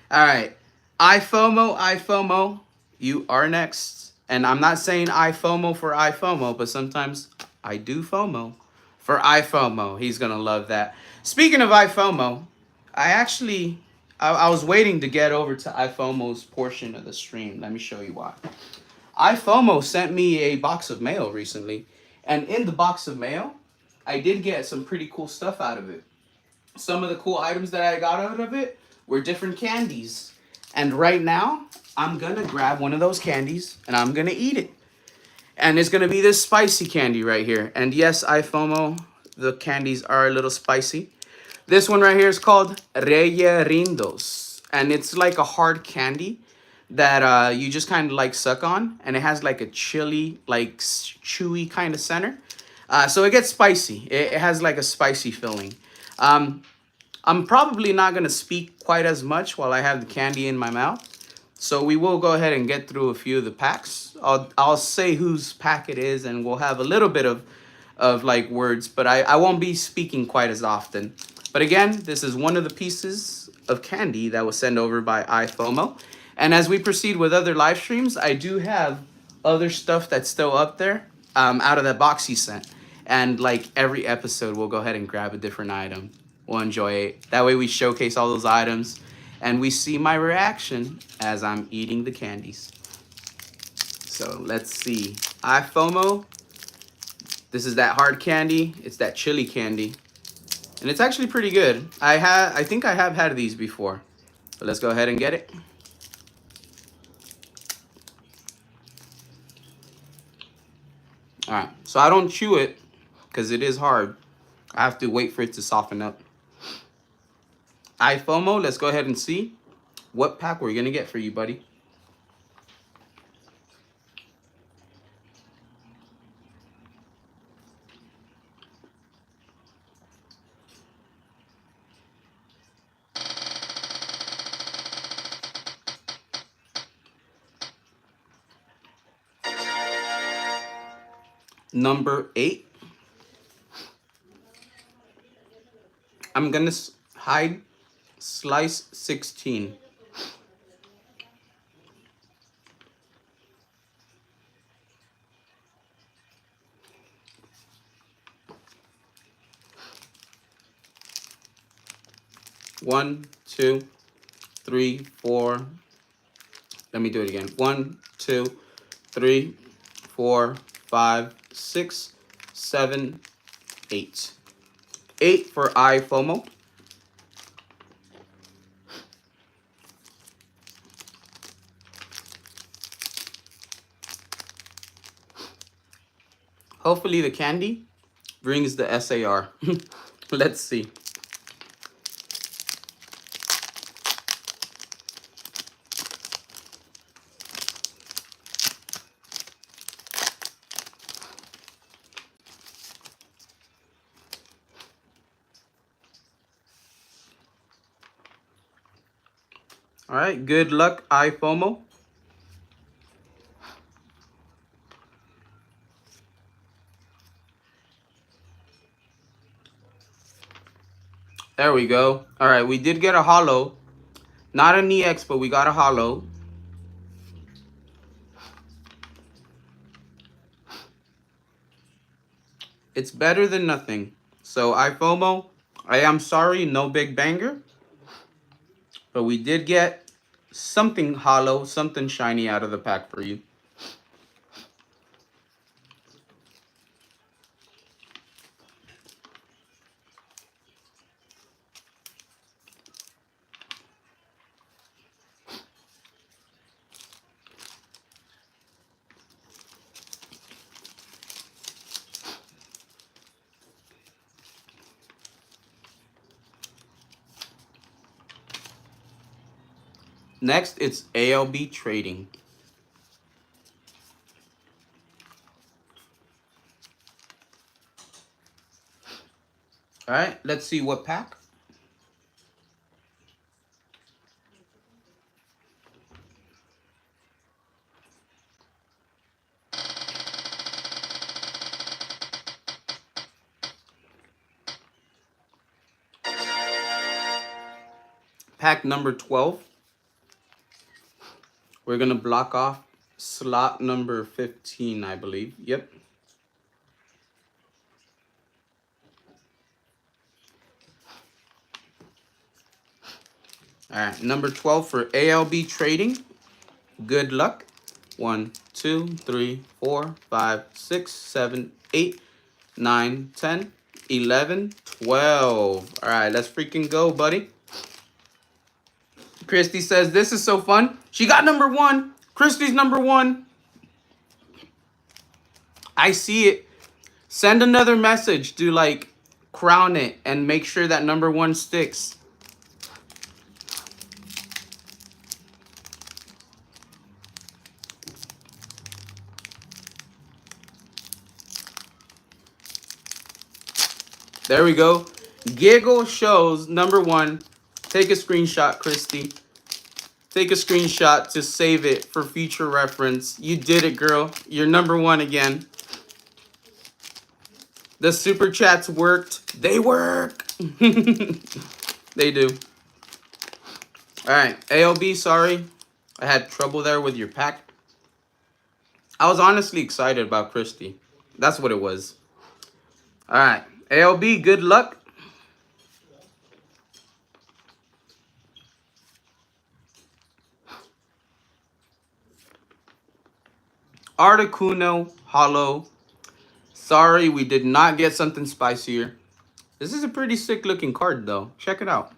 All right. iFOMO, you are next. And I'm not saying iFOMO for iFOMO, but sometimes I do FOMO for iFOMO. He's going to love that. Speaking of iFOMO, I was waiting to get over to iFOMO's portion of the stream. Let me show you why. iFOMO sent me a box of mail recently. And in the box of mail, I did get some pretty cool stuff out of it. Some of the cool items that I got out of it were different candies. And right now, I'm going to grab one of those candies and I'm going to eat it. And it's going to be this spicy candy right here. And yes, iFOMO, the candies are a little spicy. This one right here is called Reyerindos. And it's like a hard candy that you just kind of like suck on. And it has like a chili, like chewy kind of center. So it gets spicy. It has like a spicy filling. I'm probably not going to speak quite as much while I have the candy in my mouth. So we will go ahead and get through a few of the packs. I'll say whose pack it is, and we'll have a little bit of like words, but I won't be speaking quite as often. But again, this is one of the pieces of candy that was sent over by iFOMO. And as we proceed with other live streams, I do have other stuff that's still up there out of that box he sent. And like every episode, we'll go ahead and grab a different item. We'll enjoy it. That way we showcase all those items and we see my reaction as I'm eating the candies. So let's see. iFOMO. This is that hard candy. It's that chili candy. And it's actually pretty good. I think I have had these before. But let's go ahead and get it. All right. So I don't chew it because it is hard. I have to wait for it to soften up. iFOMO, let's go ahead and see what pack we're going to get for you, buddy. number 8. I'm gonna hide slice 16. One, two, three, four. Let me do it again. 1, 2, 3, 4, 5, 6, 7, 8. 8 for iFOMO. Hopefully the candy brings the SAR. Let's see. All right, good luck, iFOMO. There we go. All right, we did get a holo. Not an EX, but we got a holo. It's better than nothing. So iFOMO, I am sorry, no big banger. But we did get something holo, something shiny out of the pack for you. Next, it's ALB trading. All right, let's see what pack. Pack number 12. We're going to block off slot number 15, I believe. Yep. All right, number 12 for ALB trading. Good luck. 1, 2, 3, 4, 5, 6, 7, 8, 9, 10, 11, 12. All right, let's freaking go, buddy. Christy says, this is so fun. She got number 1. Christy's number 1. I see it. Send another message to like crown it and make sure that number 1 sticks. There we go. Giggle shows number 1. Take a screenshot, Christy. Take a screenshot to save it for future reference. You did it, girl. You're number 1 again. The super chats worked. They work. They do. All right, ALB, sorry. I had trouble there with your pack. I was honestly excited about Christy. That's what it was. All right, ALB, good luck. Articuno Hollow. Sorry, we did not get something spicier. This is a pretty sick looking card though. Check it out.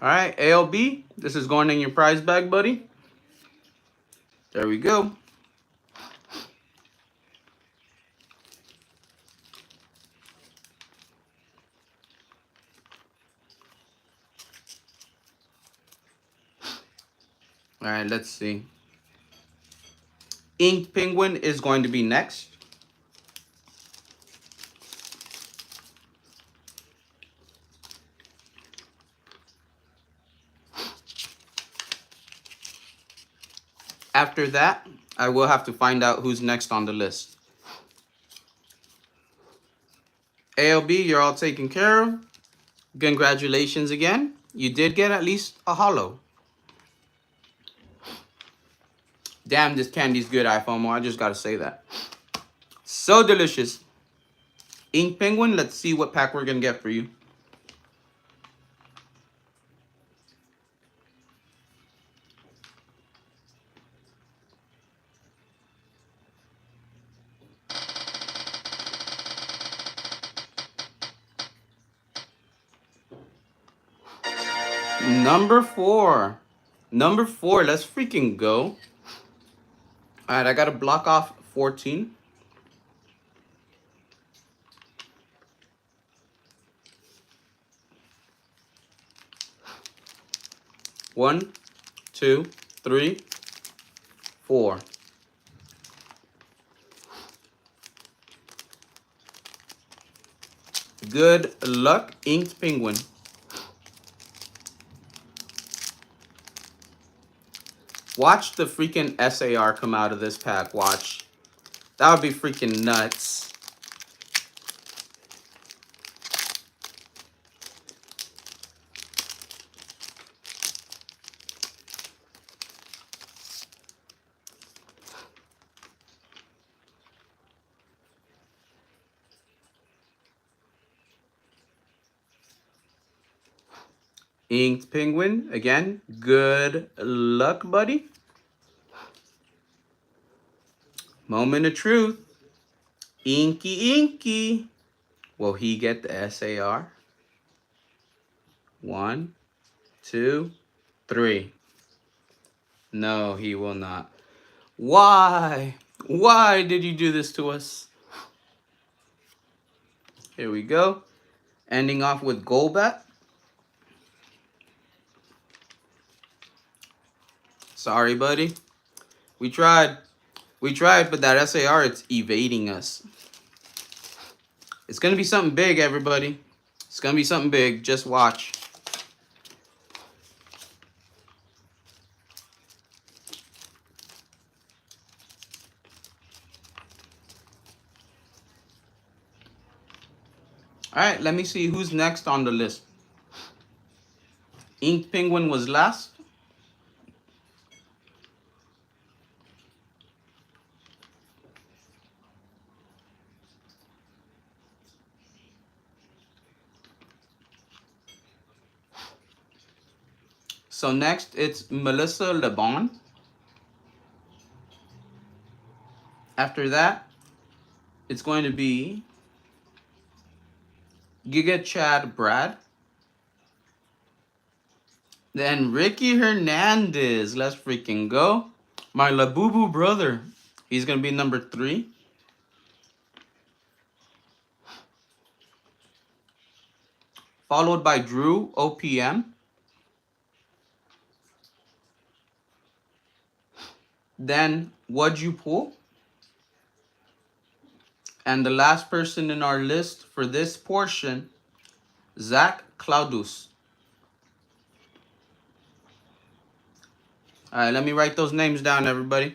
All right, ALB, this is going in your prize bag, buddy. There we go. All right, let's see. Ink Penguin is going to be next. After that, I will have to find out who's next on the list. ALB, you're all taken care of. Congratulations again. You did get at least a holo. Damn, this candy's good, iPhone. I just gotta say that. So delicious. Ink Penguin, let's see what pack we're gonna get for you. Number 4. Number 4, let's freaking go. Alright, I gotta block off 14. One, 2, 3, 4. Good luck, Inked Penguin. Watch the freaking SAR come out of this pack. Watch. That would be freaking nuts. Inked Penguin, again, good luck, buddy. Moment of truth. Inky Inky. Will he get the SAR? 1, 2, 3. No, he will not. Why? Why did you do this to us? Here we go. Ending off with Golbat. Sorry, buddy. We tried. We tried, but that SAR, it's evading us. It's going to be something big, everybody. It's going to be something big. Just watch. All right, let me see who's next on the list. Ink Penguin was last. So next, it's Melissa LeBon. After that, it's going to be Giga Chad Brad. Then Ricky Hernandez. Let's freaking go. My Labubu brother. He's going to be number 3. Followed by Drew OPM. Then What'd You Pull? And the last person in our list for this portion, Zach Claudus. All right, let me write those names down, everybody.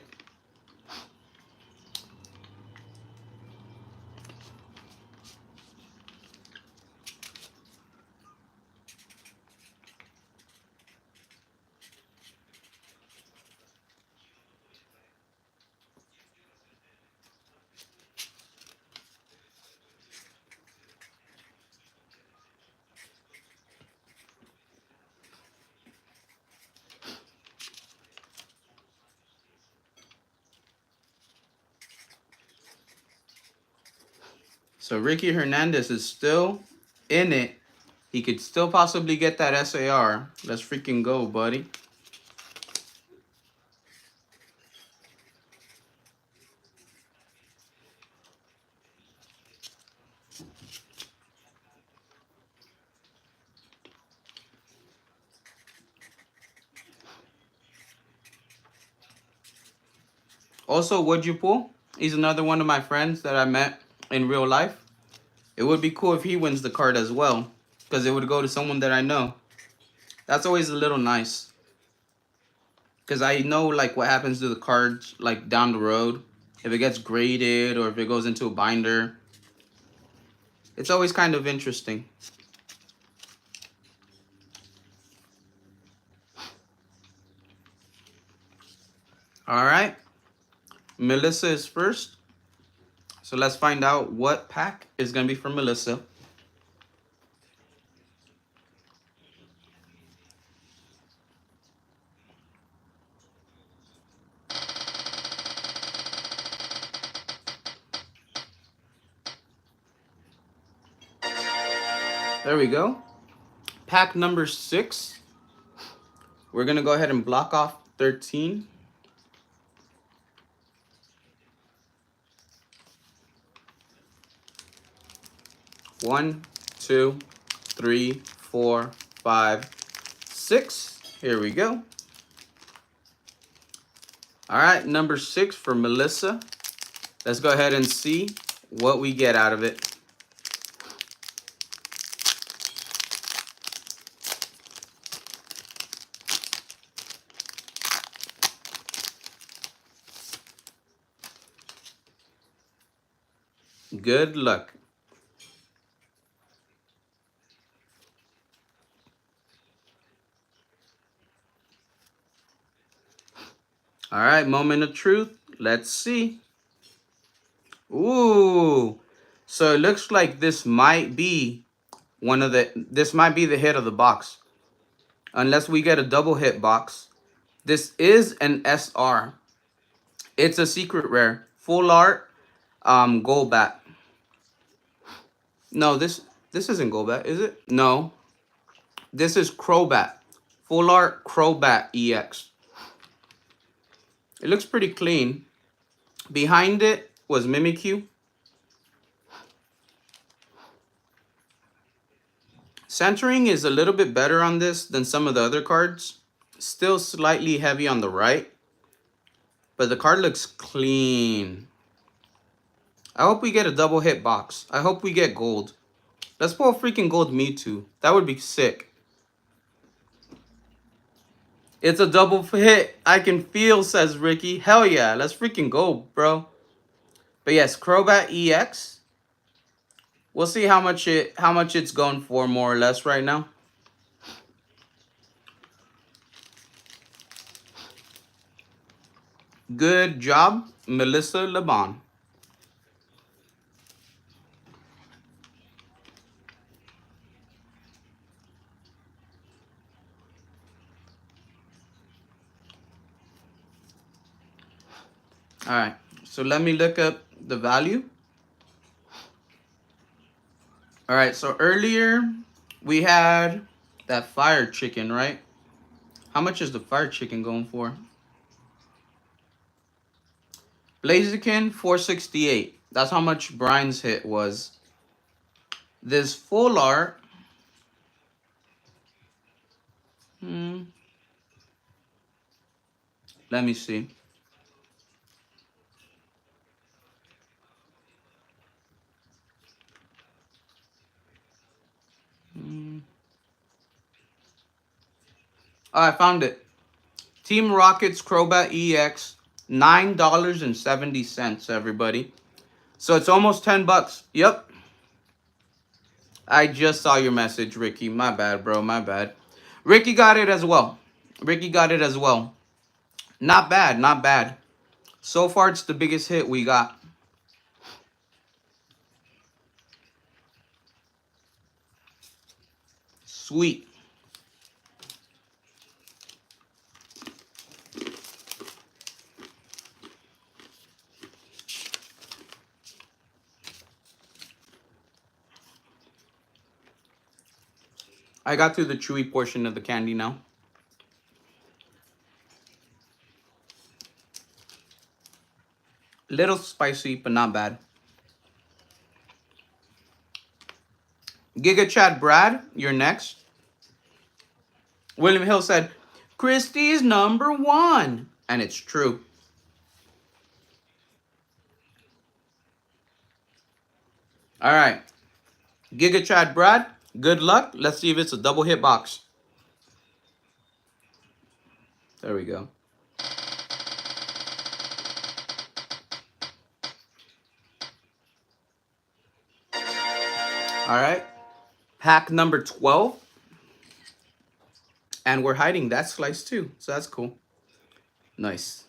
So Ricky Hernandez is still in it. He could still possibly get that SAR. Let's freaking go, buddy. Also, What'd You Pull? He's another one of my friends that I met in real life. It would be cool if he wins the card as well, because it would go to someone that I know. That's always a little nice. because I know like what happens to the cards like down the road. If it gets graded or if it goes into a binder. It's always kind of interesting. All right. Melissa is first. So let's find out what pack is going to be for Melissa. There we go. Pack number 6. We're going to go ahead and block off 13. One, 2, 3, 4, 5, 6. Here we go. All right, number 6 for Melissa. Let's go ahead and see what we get out of it. Good luck. All right, moment of truth. Let's see. Ooh. So it looks like this might be this might be the hit of the box. Unless we get a double hit box. This is an SR. It's a secret rare. Full art gold bat. No, this isn't gold bat, is it? No. This is Crobat. Full art Crobat EX. It looks pretty clean. Behind it was Mimikyu. Centering is a little bit better on this than some of the other cards. Still slightly heavy on the right. But the card looks clean. I hope we get a double hit box. I hope we get gold. Let's pull a freaking gold Mewtwo. That would be sick. It's a double hit. I can feel, says Ricky. Hell yeah. Let's freaking go, bro. But yes, Crobat EX. We'll see how much it's going for more or less right now. Good job, Melissa Laban. All right, so let me look up the value. All right, so earlier we had that fire chicken, right? How much is the fire chicken going for? Blaziken, 468. That's how much Brian's hit was. This full art. Let me see. Oh, I found it. Team Rocket's Crobat EX, $9.70, everybody. So it's almost 10 bucks. Yep. I just saw your message, Ricky. My bad, bro. My bad. Ricky got it as well. Ricky got it as well. Not bad. Not bad. So far, it's the biggest hit we got. Sweet. I got through the chewy portion of the candy now. Little spicy, but not bad. Giga Chad Brad, you're next. William Hill said, Christie's #1. And it's true. All right. Giga Chad Brad, good luck. Let's see if it's a double hit box. There we go. All right. Pack number 12. And we're hiding that slice too. So that's cool. Nice.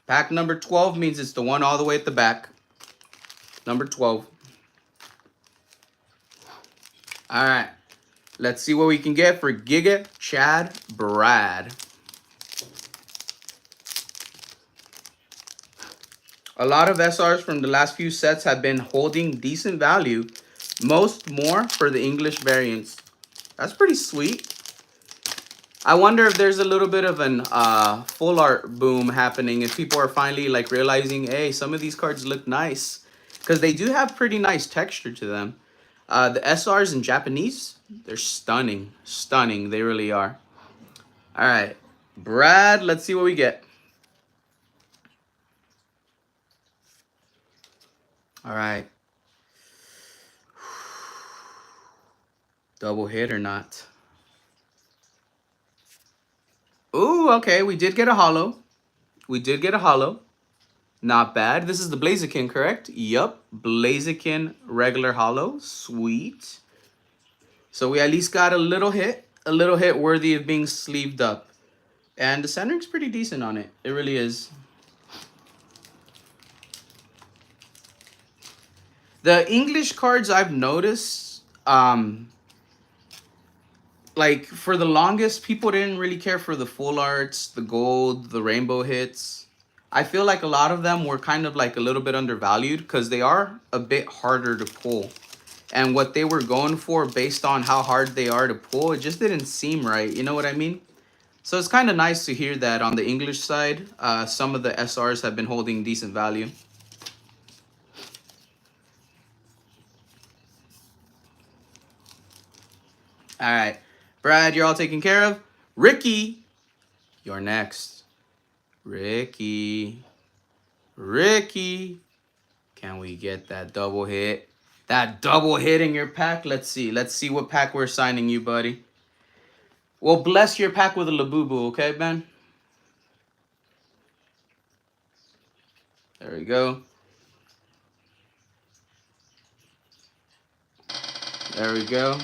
Pack number 12 means it's the one all the way at the back. Number 12. All right. Let's see what we can get for Giga Chad Brad. A lot of SRs from the last few sets have been holding decent value. Most more for the English variants. That's pretty sweet. I wonder if there's a little bit of an full art boom happening. If people are finally like realizing, hey, some of these cards look nice. Because they do have pretty nice texture to them. The SRs in Japanese, they're stunning. Stunning. They really are. All right. Brad, let's see what we get. All right. Double hit or not? Ooh, okay. We did get a holo. We did get a holo. Not bad. This is the Blaziken, correct? Yup. Blaziken regular holo. Sweet. So we at least got a little hit. A little hit worthy of being sleeved up. And the centering's pretty decent on it. It really is. The English cards I've noticed, like for the longest, people didn't really care for the full arts, the gold, the rainbow hits. I feel like a lot of them were kind of like a little bit undervalued because they are a bit harder to pull. And what they were going for based on how hard they are to pull, it just didn't seem right. You know what I mean? So it's kind of nice to hear that on the English side, some of the SRs have been holding decent value. All right. Brad, you're all taken care of. Ricky, you're next. Ricky. Can we get that double hit? That double hit in your pack? Let's see. Let's see what pack we're signing you, buddy. We'll bless your pack with a Labubu, okay, Ben? There we go. There we go.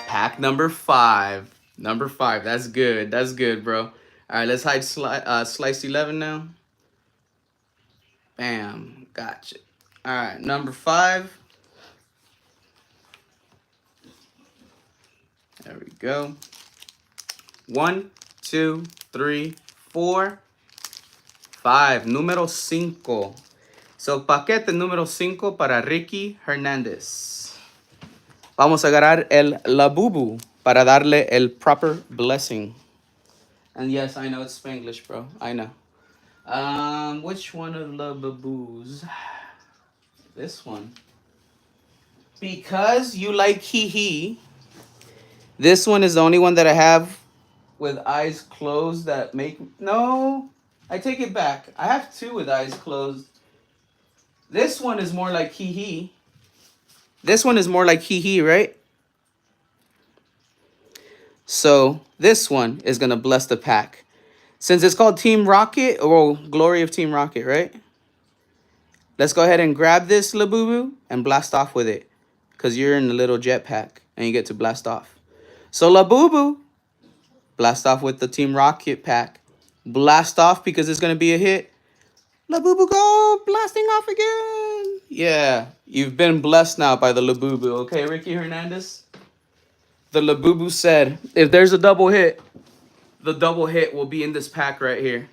Pack number 5. Number 5. That's good. That's good, bro. All right, let's hide slice 11 now. Bam. Gotcha. All right, number 5. There we go. 1, 2, 3, 4, 5. Número 5. So, paquete número 5 para Ricky Hernández. Vamos a agarrar el Labubu para darle el proper blessing. And yes, I know it's Spanglish, bro. I know. Which one of the Labubus? This one. Because you like hee. This one is the only one that I have with eyes closed that make... No, I take it back. I have 2 with eyes closed. This one is more like hee. This one is more like hee, right? So this one is going to bless the pack. Since it's called Team Rocket, or Glory of Team Rocket, right? Let's go ahead and grab this Labubu and blast off with it. Because you're in the little jetpack and you get to blast off. So Labubu, blast off with the Team Rocket pack. Blast off because it's going to be a hit. Labubu, go! Blasting off again! Yeah, you've been blessed now by the Labubu. Okay, Ricky Hernandez? The Labubu said, if there's a double hit, the double hit will be in this pack right here.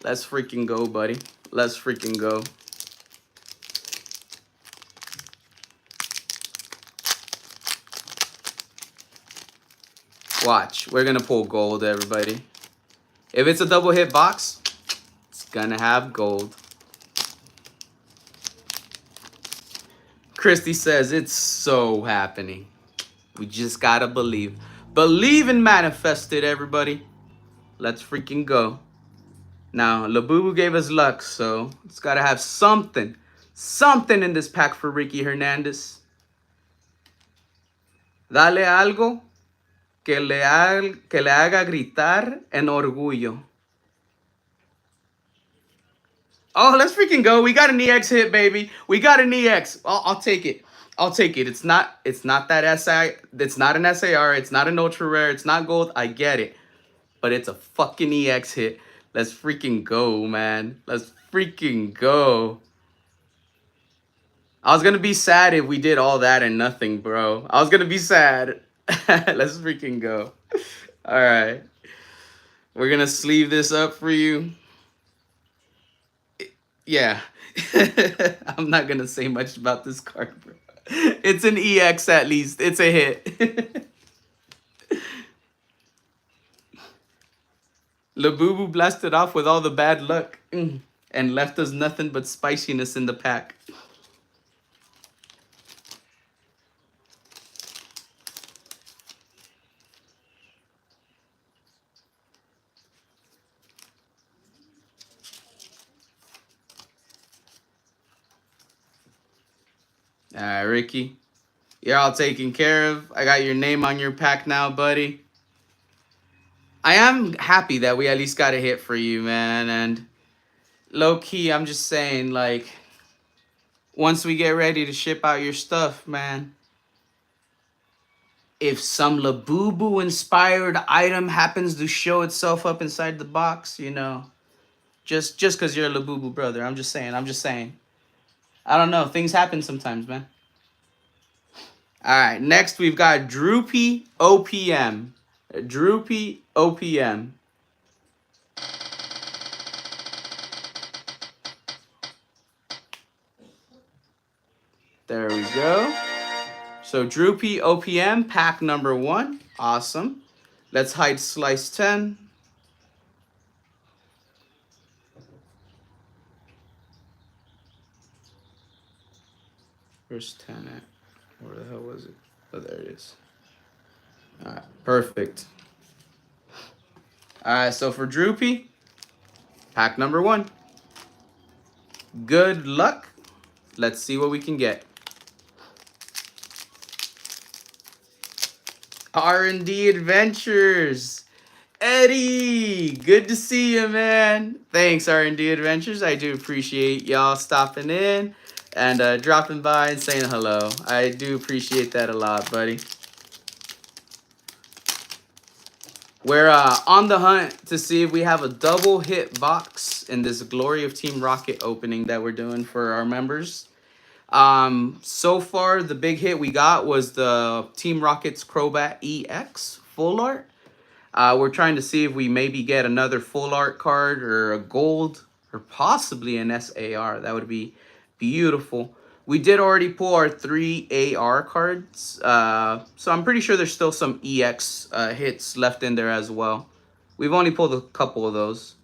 Let's freaking go, buddy. Let's freaking go. Watch. We're going to pull gold, everybody. If it's a double hit box, it's going to have gold. Christy says, it's so happening. We just got to believe. Believe and manifest it, everybody. Let's freaking go. Now, Labubu gave us luck, so it's got to have something. Something in this pack for Ricky Hernandez. Dale algo que le haga gritar en orgullo. Oh, let's freaking go. We got an EX hit, baby. We got an EX. I'll take it. I'll take it. It's not that SI. It's not an SAR. It's not an ultra rare. It's not gold. I get it. But it's a fucking EX hit. Let's freaking go, man. Let's freaking go. I was gonna be sad if we did all that and nothing, bro. I was gonna be sad. Let's freaking go. All right. We're gonna sleeve this up for you. Yeah. I'm not gonna say much about this card, bro. It's an EX at least. It's a hit. Labubu blasted off with all the bad luck and left us nothing but spiciness in the pack. All right, Ricky. You're all taken care of. I got your name on your pack now, buddy. I am happy that we at least got a hit for you, man. And low key, I'm just saying, like, once we get ready to ship out your stuff, man, if some Labubu inspired item happens to show itself up inside the box, you know, just because you're a Labubu brother, I'm just saying. I don't know. Things happen sometimes, man. All right, next we've got Droopy OPM. Droopy OPM. There we go. So Droopy OPM, pack number 1. Awesome. Let's hide slice 10. Where's 10 at? Where the hell was it? Oh, there it is. All right, perfect. All right, so for Droopy, pack number 1. Good luck. Let's see what we can get. R&D Adventures. Eddie, good to see you, man. Thanks, R&D Adventures. I do appreciate y'all stopping in and dropping by and saying hello. I do appreciate that a lot, buddy. We're on the hunt to see if we have a double hit box in this Glory of Team Rocket opening that we're doing for our members. So far, the big hit we got was the Team Rocket's Crobat EX full art. We're trying to see if we maybe get another full art card or a gold or possibly an SAR. That would be beautiful. We did already pull our 3 AR cards. So I'm pretty sure there's still some EX hits left in there as well. We've only pulled a couple of those.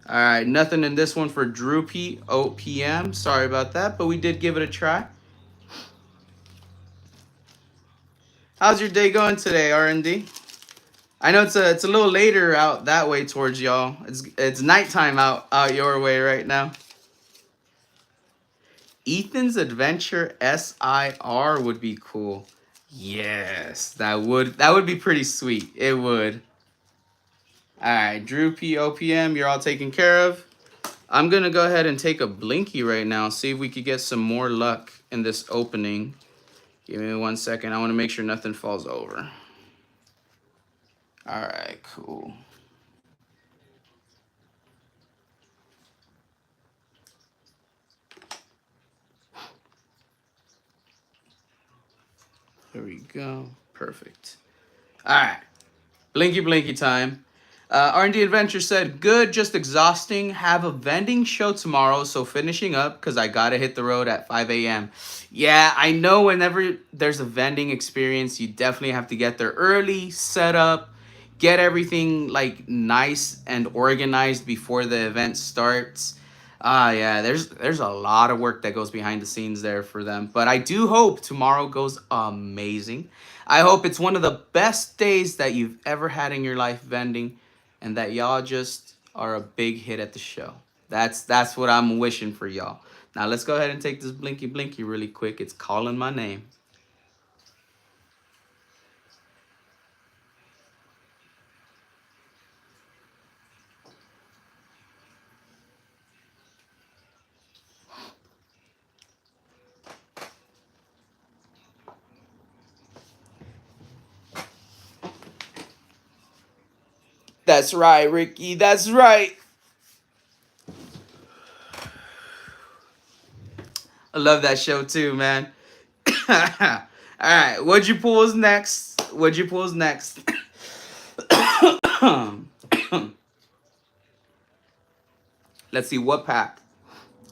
All right, nothing in this one for Droopy OPM. Sorry about that, but we did give it a try. How's your day going today, R&D? I know it's a little later out that way towards y'all. It's nighttime out your way right now. Ethan's Adventure SIR would be cool. Yes, that would be pretty sweet. It would. All right, Droopy OPM, you're all taken care of. I'm gonna go ahead and take a blinky right now, see if we could get some more luck in this opening. Give me 1 second. I want to make sure nothing falls over. All right, cool. There we go. Perfect. All right. Blinky blinky time. R&D Adventure said, good, just exhausting. Have a vending show tomorrow, so finishing up because I got to hit the road at 5 a.m. Yeah, I know whenever there's a vending experience, you definitely have to get there early, set up, get everything like nice and organized before the event starts. Yeah, there's a lot of work that goes behind the scenes there for them. But I do hope tomorrow goes amazing. I hope it's one of the best days that you've ever had in your life vending, and that y'all just are a big hit at the show. That's what I'm wishing for y'all. Now let's go ahead and take this blinky blinky really quick. It's calling my name. That's right, Ricky. That's right. I love that show too, man. All right, what'd you pull is next? What'd you pull is next? Let's see what pack.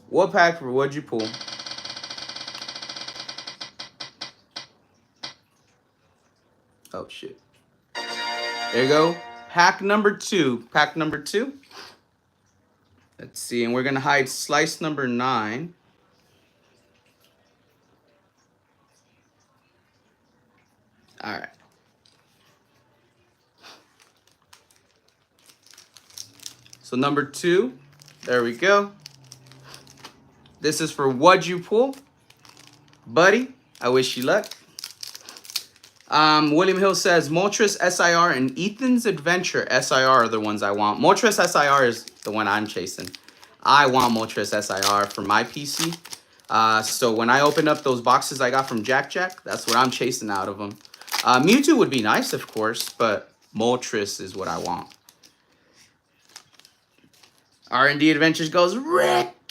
What pack for what'd you pull? Oh shit. There you go. Pack number 2. Pack number 2. Let's see, and we're gonna hide slice number 9. All right. So number 2, there we go. This is for what'd you pull? Buddy, I wish you luck. William Hill says Moltres SIR and Ethan's Adventure SIR are the ones I want. Moltres SIR is the one I'm chasing. I want Moltres SIR for my PC. So when I open up those boxes I got from Jack, that's what I'm chasing out of them. Mewtwo would be nice, of course, but Moltres is what I want. R&D Adventures goes, Ricky!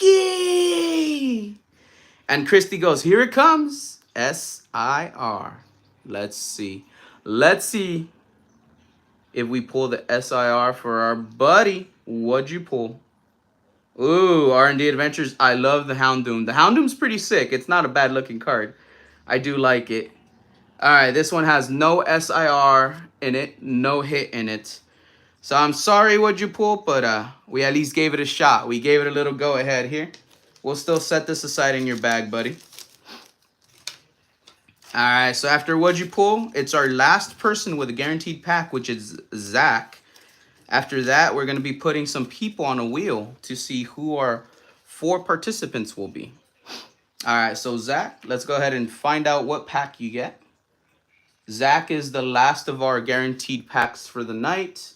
And Christy goes, here it comes, SIR. Let's see. Let's see if we pull the SIR for our buddy. What'd you pull? Ooh, R&D Adventures. I love the Houndoom. The Houndoom's pretty sick. It's not a bad looking card. I do like it. All right, this one has no SIR in it, no hit in it. So I'm sorry what'd you pull, but we at least gave it a shot. We gave it a little go ahead here. We'll still set this aside in your bag, buddy. All right, so after what'd you pull, it's our last person with a guaranteed pack, which is Zach. After that, we're going to be putting some people on a wheel to see who our 4 participants will be. All right, so Zach, let's go ahead and find out what pack you get. Zach is the last of our guaranteed packs for the night.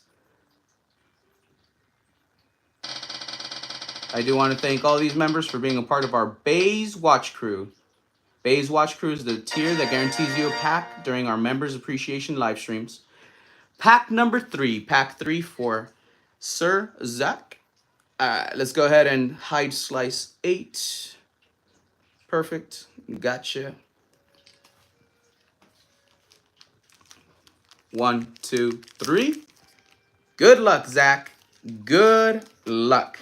I do want to thank all these members for being a part of our Bays Watch Crew. Bays Watch Crew is the tier that guarantees you a pack during our members appreciation live streams. Pack number 3. Pack 3 for Sir Zach. Let's go ahead and hide slice 8. Perfect. Gotcha. 1, 2, 3. Good luck, Zach. Good luck.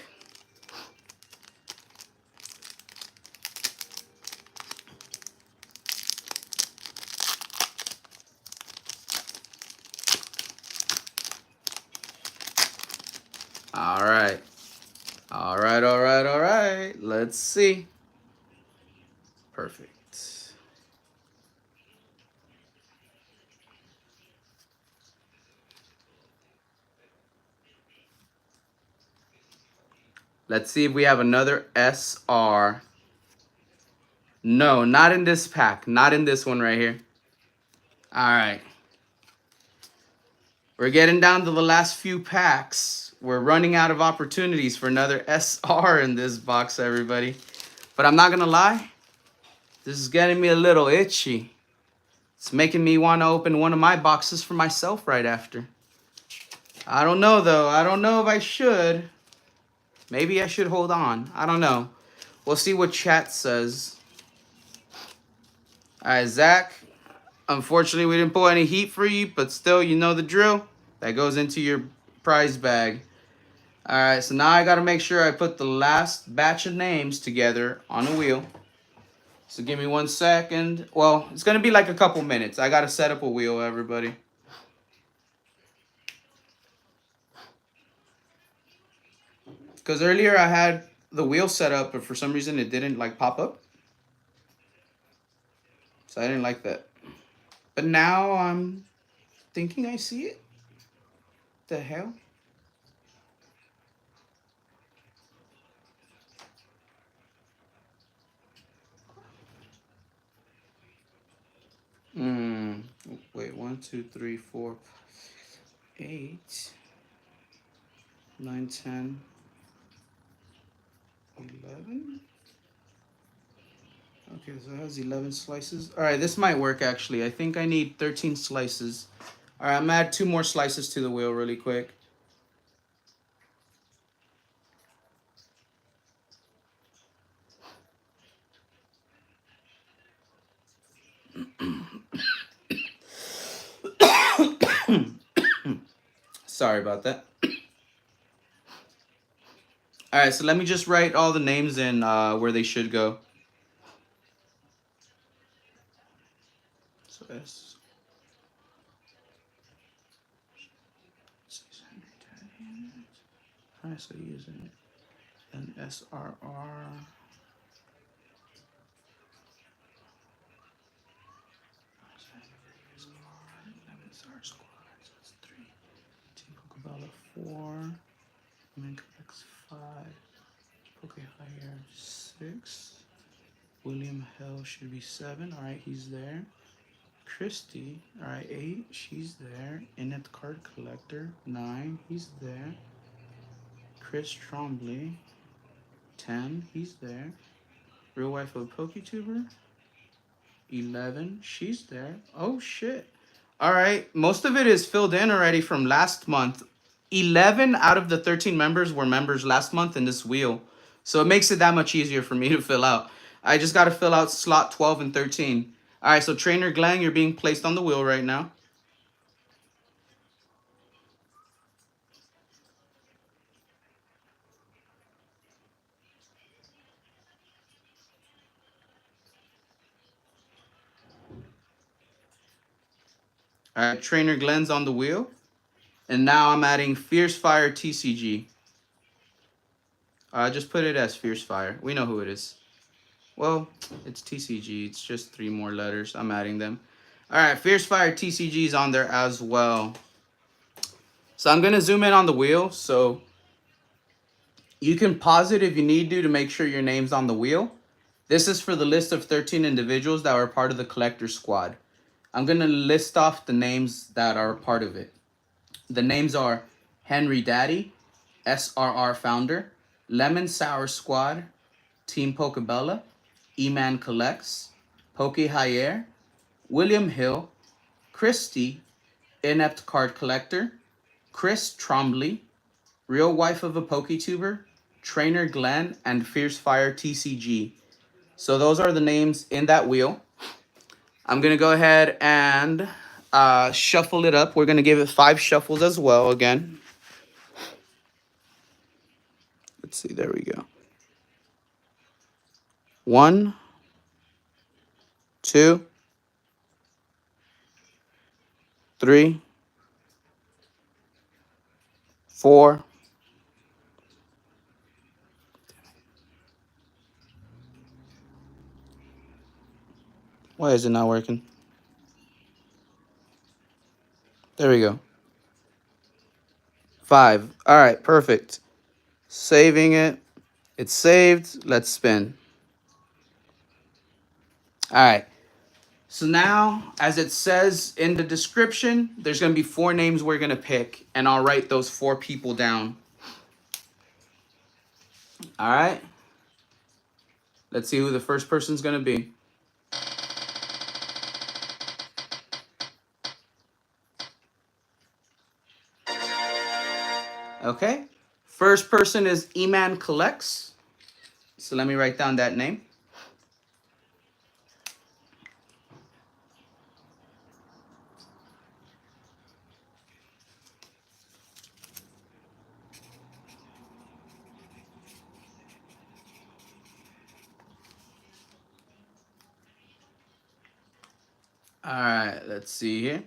All right. All right, all right, all right. Let's see. Perfect. Let's see if we have another SR. No, not in this pack. Not in this one right here. All right. We're getting down to the last few packs. We're running out of opportunities for another SR in this box, everybody. But I'm not going to lie. This is getting me a little itchy. It's making me want to open one of my boxes for myself right after. I don't know, though. I don't know if I should. Maybe I should hold on. I don't know. We'll see what chat says. All right, Zach. Unfortunately, we didn't pull any heat for you, but still, you know the drill. That goes into your prize bag. All right, so now I got to make sure I put the last batch of names together on a wheel. So give me 1 second. Well, it's going to be like a couple minutes. I got to set up a wheel, everybody. Because earlier I had the wheel set up, but for some reason it didn't like pop up. So I didn't like that. But now I'm thinking I see it. The hell? Wait, 1, 2, 3, 4, 8, 9, 10, 11. Okay, so it has 11 slices. All right, this might work actually. I think I need 13 slices. All right, I'm gonna add 2 more slices to the wheel really quick. Sorry about that. All right, so let me just write all the names in where they should go. So S. All right, so using an SRR. Squad, so it's 3. Team Pokeball 4. Mincodex 5. Poke Higher 6. William Hill should be 7. Alright, he's there. Christy, alright, 8. She's there. Inept Card Collector 9. He's there. Chris Trombley 10. He's there. Real Wife of a PokeTuber 11. She's there. Oh shit. Alright, most of it is filled in already from last month. 11 out of the 13 members were members last month in this wheel. So it makes it that much easier for me to fill out. I just got to fill out slot 12 and 13. All right, so Trainer Glen, you're being placed on the wheel right now. All right, Trainer Glen's on the wheel. And now I'm adding Fierce Fire TCG. Just put it as Fierce Fire. We know who it is. Well, it's TCG. It's just 3 more letters. I'm adding them. All right, Fierce Fire TCG is on there as well. So I'm going to zoom in on the wheel. So you can pause it if you need to make sure your name's on the wheel. This is for the list of 13 individuals that were part of the collector squad. I'm going to list off the names that are part of it. The names are Henry Daddy, SRR Founder, Lemon Sour Squad, Team Pokebella, E-Man Collects, Poke Hyer, William Hill, Christy, Inept Card Collector, Chris Trombley, Real Wife of a PokeTuber, Trainer Glen, and Fierce Fire TCG. So those are the names in that wheel. I'm going to go ahead and shuffle it up. We're going to give it 5 shuffles as well again. Let's see. There we go. 1, 2, 3, 4. Why is it not working? There we go. 5. All right, perfect. Saving it. It's saved. Let's spin. All right. So now, as it says in the description, there's going to be 4 names we're going to pick, and I'll write those 4 people down. All right. Let's see who the first person's going to be. Okay. First person is E-Man Collects. So let me write down that name. All right, let's see here.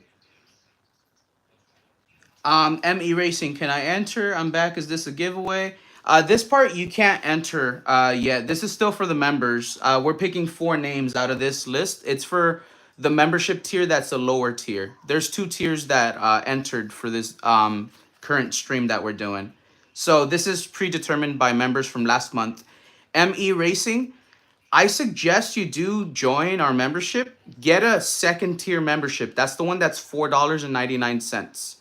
ME Racing, can I enter? I'm back. Is this a giveaway? This part you can't enter yet. This is still for the members. We're picking 4 names out of this list. It's for the membership tier. That's a lower tier. There's 2 tiers that entered for this current stream that we're doing. So this is predetermined by members from last month. ME Racing, I suggest you do join our membership. Get a 2nd tier membership. That's the one that's $4.99.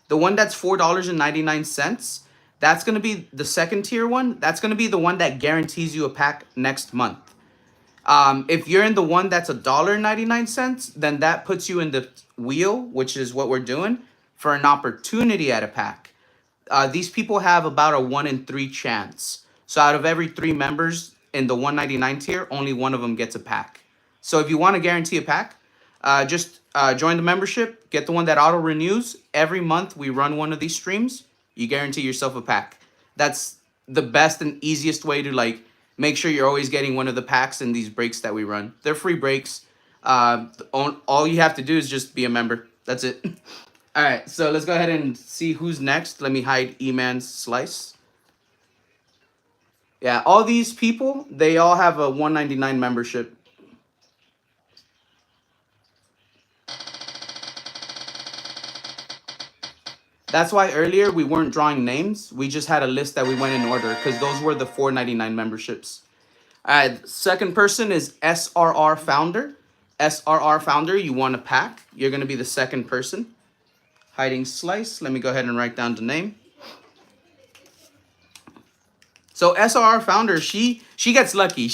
The one that's $4.99, that's going to be the 2nd tier one. That's going to be the one that guarantees you a pack next month. If you're in the one that's $1.99, then that puts you in the wheel, which is what we're doing, for an opportunity at a pack. These people have about a 1 in 3 chance. So out of every 3 members in the $1.99 tier, only one of them gets a pack. So if you want to guarantee a pack, just join the membership. Get the one that auto renews. Every month we run one of these streams. You guarantee yourself a pack. That's the best and easiest way to like make sure you're always getting one of the packs in these breaks that we run. They're free breaks. All you have to do is just be a member. That's it. All right, so let's go ahead and see who's next. Let me hide E-Man's slice. Yeah, all these people, they all have a $1.99 membership. That's why earlier we weren't drawing names. We just had a list that we went in order because those were the $4.99 memberships. All right, second person is SRR Founder. SRR Founder, you want a pack. You're going to be the second person. Hiding slice. Let me go ahead and write down the name. So SRR Founder, she gets lucky.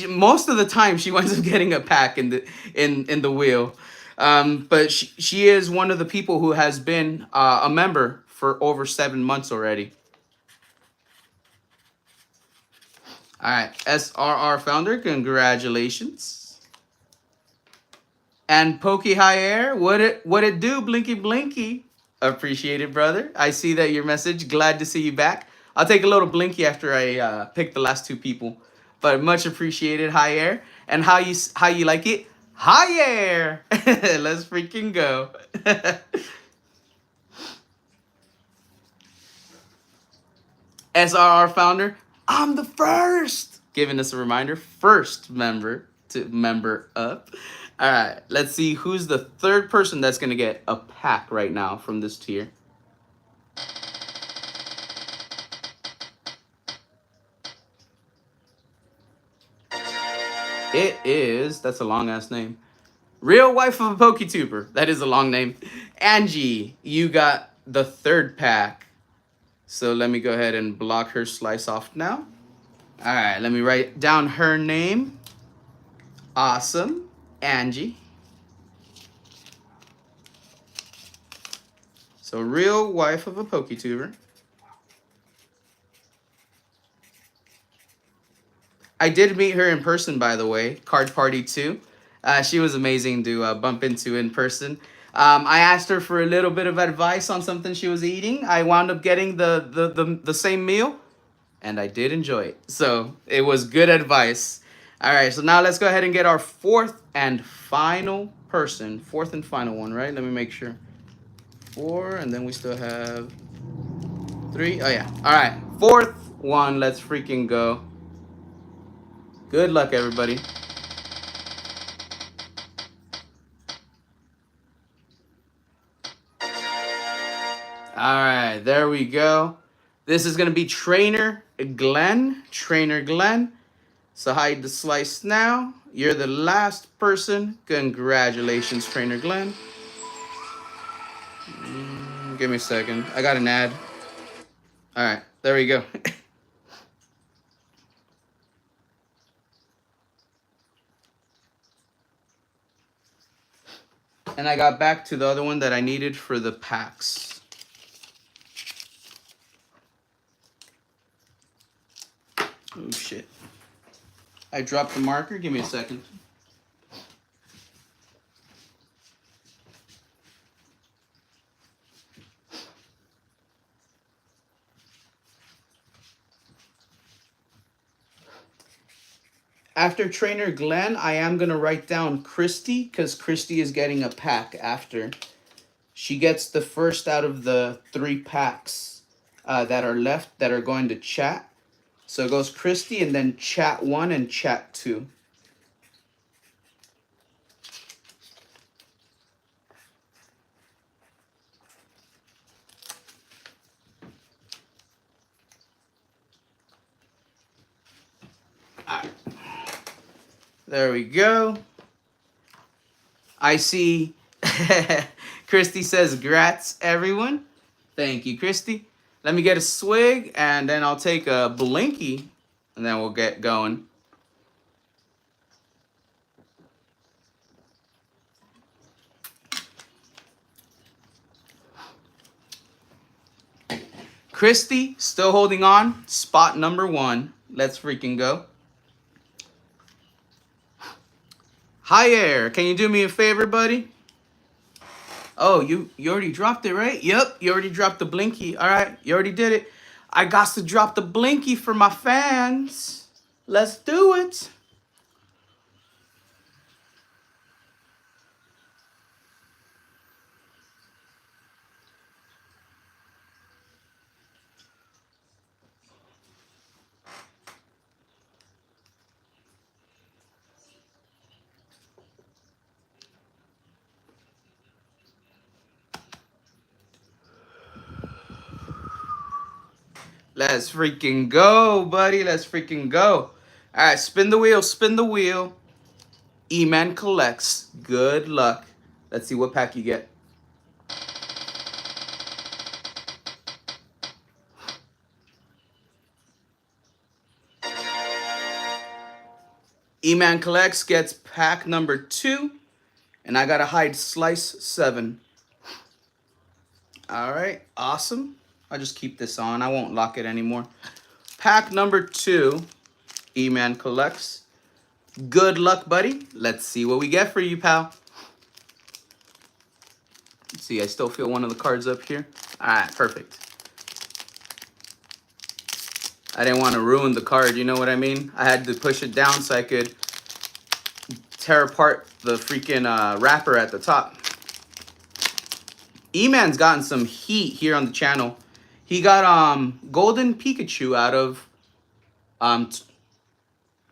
Most of the time she winds up getting a pack in the wheel. But she is one of the people who has been a member for over 7 months already. All right, SRR Founder, congratulations. And Pokey High Air, what it do, Blinky Blinky? Appreciate it, brother. I see that your message. Glad to see you back. I'll take a little Blinky after I pick the last two people. But much appreciated, High Air. And how you like it? High Air! Let's freaking go. SRR Founder, I'm the first! Giving us a reminder, first member to member up. All right, let's see who's the third person that's going to get a pack right now from this tier. It is, that's a long-ass name, Real Wife of a PokeTuber. That is a long name. Angie, you got the third pack. So let me go ahead and block her slice off now. All right, let me write down her name. Awesome, Angie. So Real Wife of a PokeTuber. I did meet her in person, by the way, Card Party 2. She was amazing to bump into in person. I asked her for a little bit of advice on something she was eating. I wound up getting the same meal, and I did enjoy it. So it was good advice. All right, so now let's go ahead and get our fourth and final person. Fourth and final one, right? Let me make sure. 4, and then we still have 3. Oh, yeah. All right, fourth one. Let's freaking go. Good luck, everybody. All right, there we go. This is going to be Trainer Glen. Trainer Glen. So hide the slice now. You're the last person. Congratulations, Trainer Glen. Give me a second. I got an ad. All right, there we go. And I got back to the other one that I needed for the packs. Oh, shit. I dropped the marker. Give me a second. After Trainer Glen, I am going to write down Christy, because Christy is getting a pack after. She gets the first out of the 3 packs that are left that are going to chat. So it goes Christy and then chat 1 and chat 2. All right. There we go. I see Christy says, "Grats, everyone." Thank you, Christy. Let me get a swig, and then I'll take a Blinky, and then we'll get going. Christy, still holding on. Spot number 1. Let's freaking go. Hi Air, can you do me a favor, buddy? Oh, you already dropped it, right? Yep, you already dropped the blinky. All right, you already did it. I got to drop the blinky for my fans. Let's do it. Let's freaking go, buddy. Let's freaking go. All right, spin the wheel, spin the wheel. E-Man collects. Good luck. Let's see what pack you get. E-Man collects gets pack number 2. And I gotta hide slice 7. All right, awesome. I'll just keep this on. I won't lock it anymore. Pack number 2, E-Man collects. Good luck, buddy. Let's see what we get for you, pal. Let's see, I still feel one of the cards up here. All right, perfect. I didn't want to ruin the card, you know what I mean? I had to push it down so I could tear apart the freaking wrapper at the top. E-Man's gotten some heat here on the channel. He got Golden Pikachu out of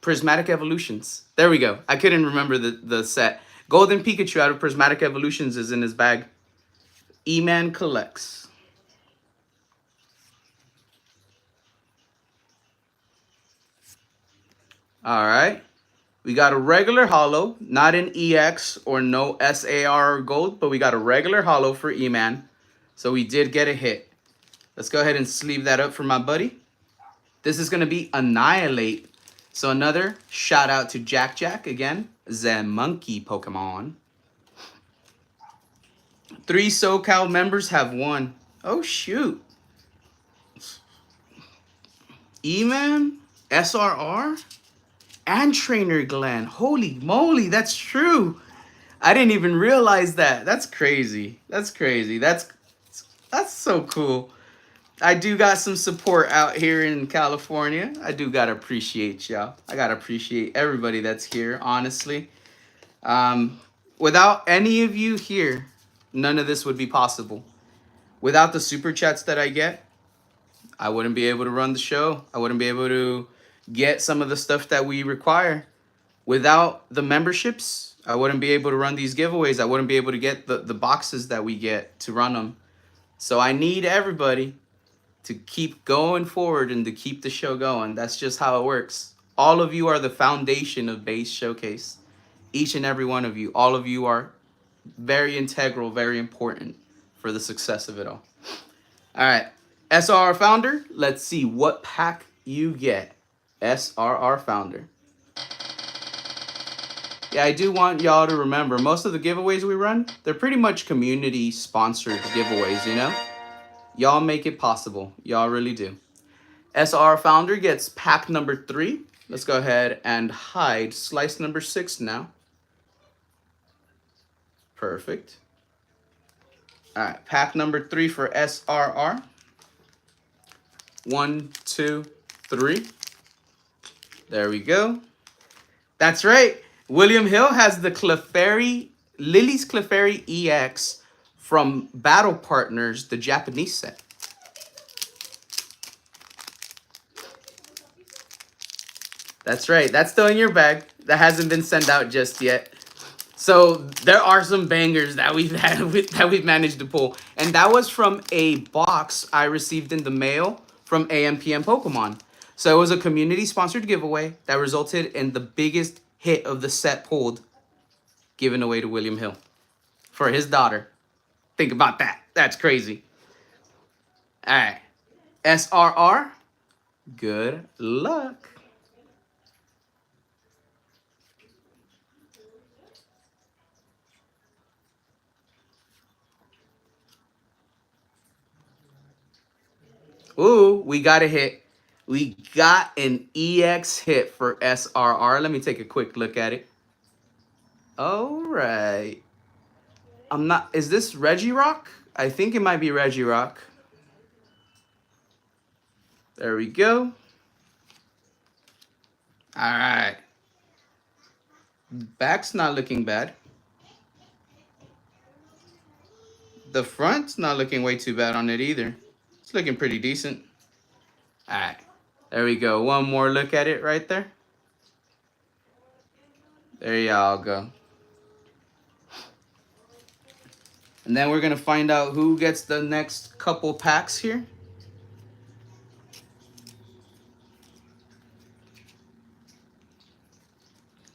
Prismatic Evolutions. There we go. I couldn't remember the set. Golden Pikachu out of Prismatic Evolutions is in his bag. E-Man collects. All right. We got a regular holo, not an EX or no SAR or gold, but we got a regular holo for E-Man. So we did get a hit. Let's go ahead and sleeve that up for my buddy. This is going to be Annihilate. So another shout out to Jack again, the monkey Pokemon. 3 SoCal members have won. Oh, shoot. E-Man, SRR, and Trainer Glen. Holy moly, that's true. I didn't even realize that. That's crazy. That's crazy. That's so cool. I do got some support out here in California. I do gotta appreciate y'all. I gotta appreciate everybody that's here, honestly. Without any of you here, none of this would be possible. Without the super chats that I get, I wouldn't be able to run the show. I wouldn't be able to get some of the stuff that we require. Without the memberships, I wouldn't be able to run these giveaways. I wouldn't be able to get the boxes that we get to run them. So I need everybody to keep going forward and to keep the show going. That's just how it works. All of you are the foundation of Base Showcase. Each and every one of you. All of you are very integral, very important for the success of it all. All right. SRR Founder, let's see what pack you get. SRR Founder. Yeah, I do want y'all to remember, most of the giveaways we run, they're pretty much community-sponsored giveaways, you know? Y'all make it possible. Y'all really do. SR Founder gets pack number 3. Let's go ahead and hide slice number 6 now. Perfect. All right, pack number 3 for SRR. 1, 2, 3. There we go. That's right. William Hill has the Lily's Clefairy EX from Battle Partners, the Japanese set. That's right. That's still in your bag. That hasn't been sent out just yet. So there are some bangers that we've managed to pull, and that was from a box I received in the mail from AMPM Pokemon. So it was a community-sponsored giveaway that resulted in the biggest hit of the set pulled, given away to William Hill for his daughter. Think about that. That's crazy. All right. SRR, good luck. Ooh, we got a hit. We got an EX hit for SRR. Let me take a quick look at it. All right. I'm not. Is this Reggie Rock? I think it might be Reggie Rock. There we go. All right. Back's not looking bad. The front's not looking way too bad on it either. It's looking pretty decent. All right. There we go. One more look at it right there. There y'all go. And then we're going to find out who gets the next couple packs here.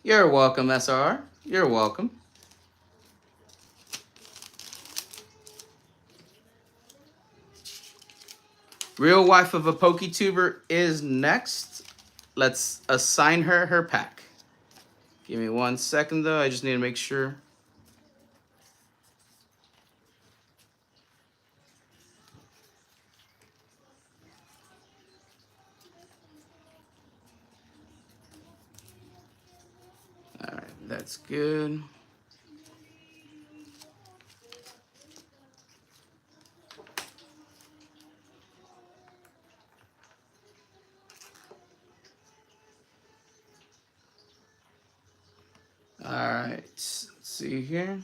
You're welcome, SRR. You're welcome. Real wife of a PokeTuber is next. Let's assign her her pack. Give me 1 second, though. I just need to make sure. All right, that's good. All right, let's see here.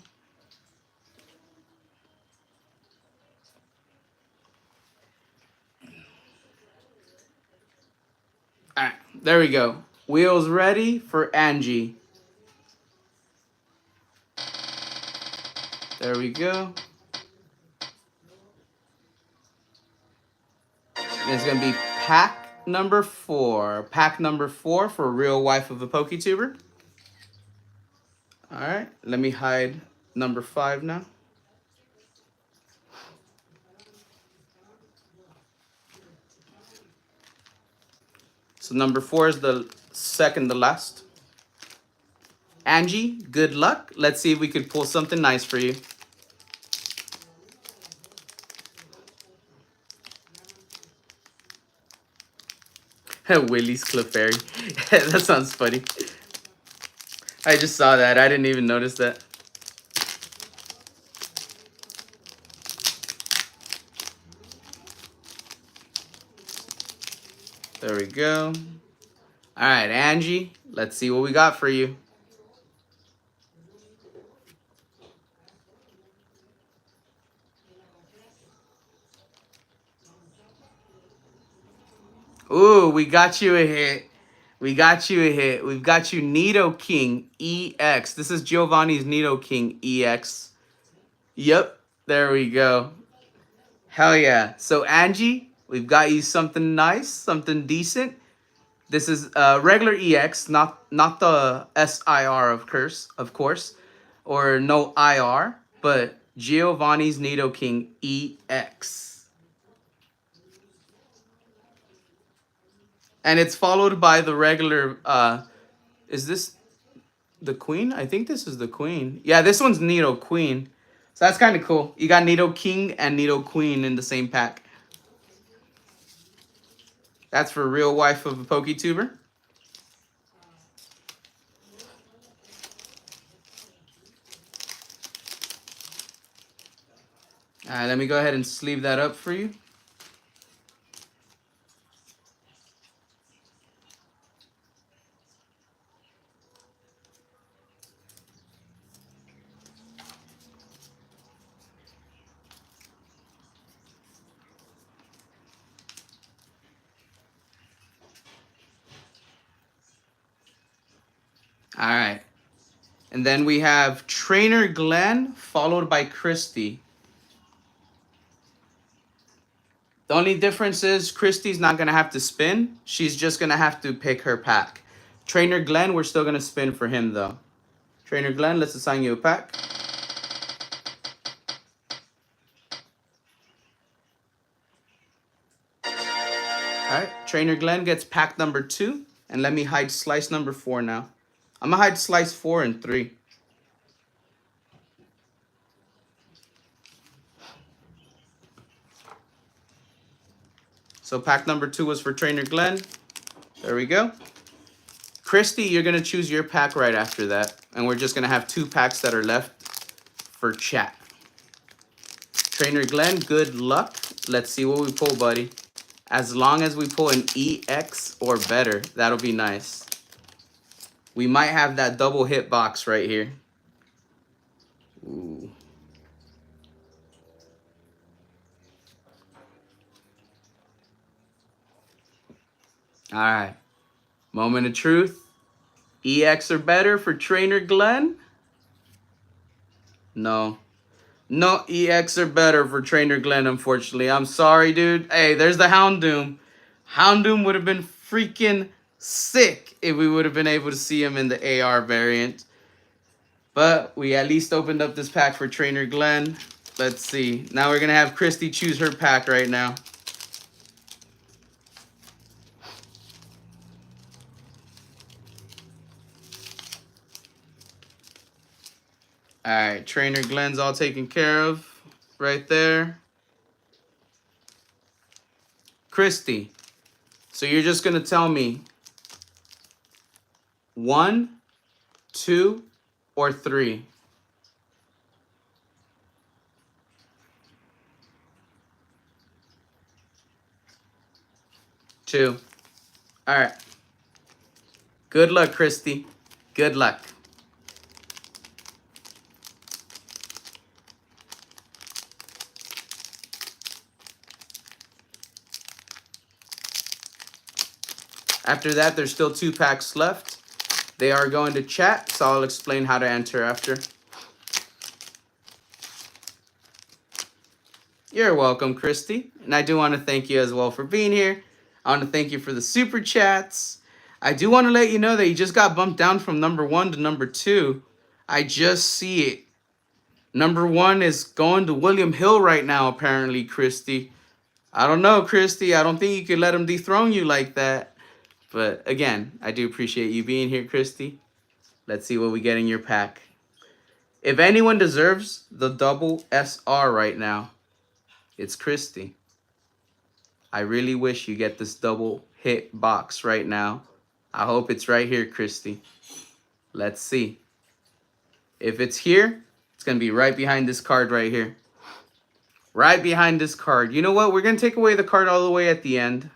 All right, there we go. Wheels ready for Angie. There we go. And it's gonna be pack number 4. Pack number 4 for Real Wife of a PokeTuber. All right, let me hide number 5 now. So number 4 is the second to last. Angie, good luck. Let's see if we could pull something nice for you. Willie's Clefairy. That sounds funny. I just saw that. I didn't even notice that. There we go. All right, Angie, let's see what we got for you. Ooh, we got you a hit. We got you a hit. We've got you Nidoking EX. This is Giovanni's Nidoking EX. Yep, there we go. Hell yeah. So Angie, we've got you something nice, something decent. This is regular EX, not the SIR of course, or no IR, but Giovanni's Nidoking EX. And it's followed by the regular, is this the Queen? I think this is the Queen. Yeah, this one's Nidoqueen. So that's kind of cool. You got Nidoking and Nidoqueen in the same pack. That's for Real Wife of a PokeTuber. Let me go ahead and sleeve that up for you. All right. And then we have Trainer Glen followed by Christy. The only difference is Christy's not going to have to spin. She's just going to have to pick her pack. Trainer Glen, we're still going to spin for him though. Trainer Glen, let's assign you a pack. All right, Trainer Glen gets pack number 2. And let me hide slice number 4 now. I'm going to hide slice 4 and 3. So pack number 2 was for Trainer Glen. There we go. Christy, you're going to choose your pack right after that. And we're just going to have 2 packs that are left for chat. Trainer Glenn, good luck. Let's see what we pull, buddy. As long as we pull an EX or better, that'll be nice. We might have that double hit box right here. Ooh. All right. Moment of truth. EX or better for Trainer Glenn? No. No EX or better for Trainer Glenn, unfortunately. I'm sorry, dude. Hey, there's the Houndoom. Houndoom would have been freaking sick if we would have been able to see him in the AR variant. But we at least opened up this pack for Trainer Glenn. Let's see. Now we're going to have Christy choose her pack right now. All right, Trainer Glenn's all taken care of right there. Christy, so you're just going to tell me 1, 2, or 3. 2. All right. Good luck, Christy. Good luck. After that, there's still 2 packs left. They are going to chat, so I'll explain how to enter after. You're welcome, Christy. And I do want to thank you as well for being here. I want to thank you for the super chats. I do want to let you know that you just got bumped down from number 1 to number 2. I just see it. Number 1 is going to William Hill right now, apparently, Christy. I don't know, Christy. I don't think you could let him dethrone you like that. But again, I do appreciate you being here, Christy. Let's see what we get in your pack. If anyone deserves the double SR right now, it's Christy. I really wish you get this double hit box right now. I hope it's right here, Christy. Let's see. If it's here, it's going to be right behind this card right here. Right behind this card. You know what? We're going to take away the card all the way at the end.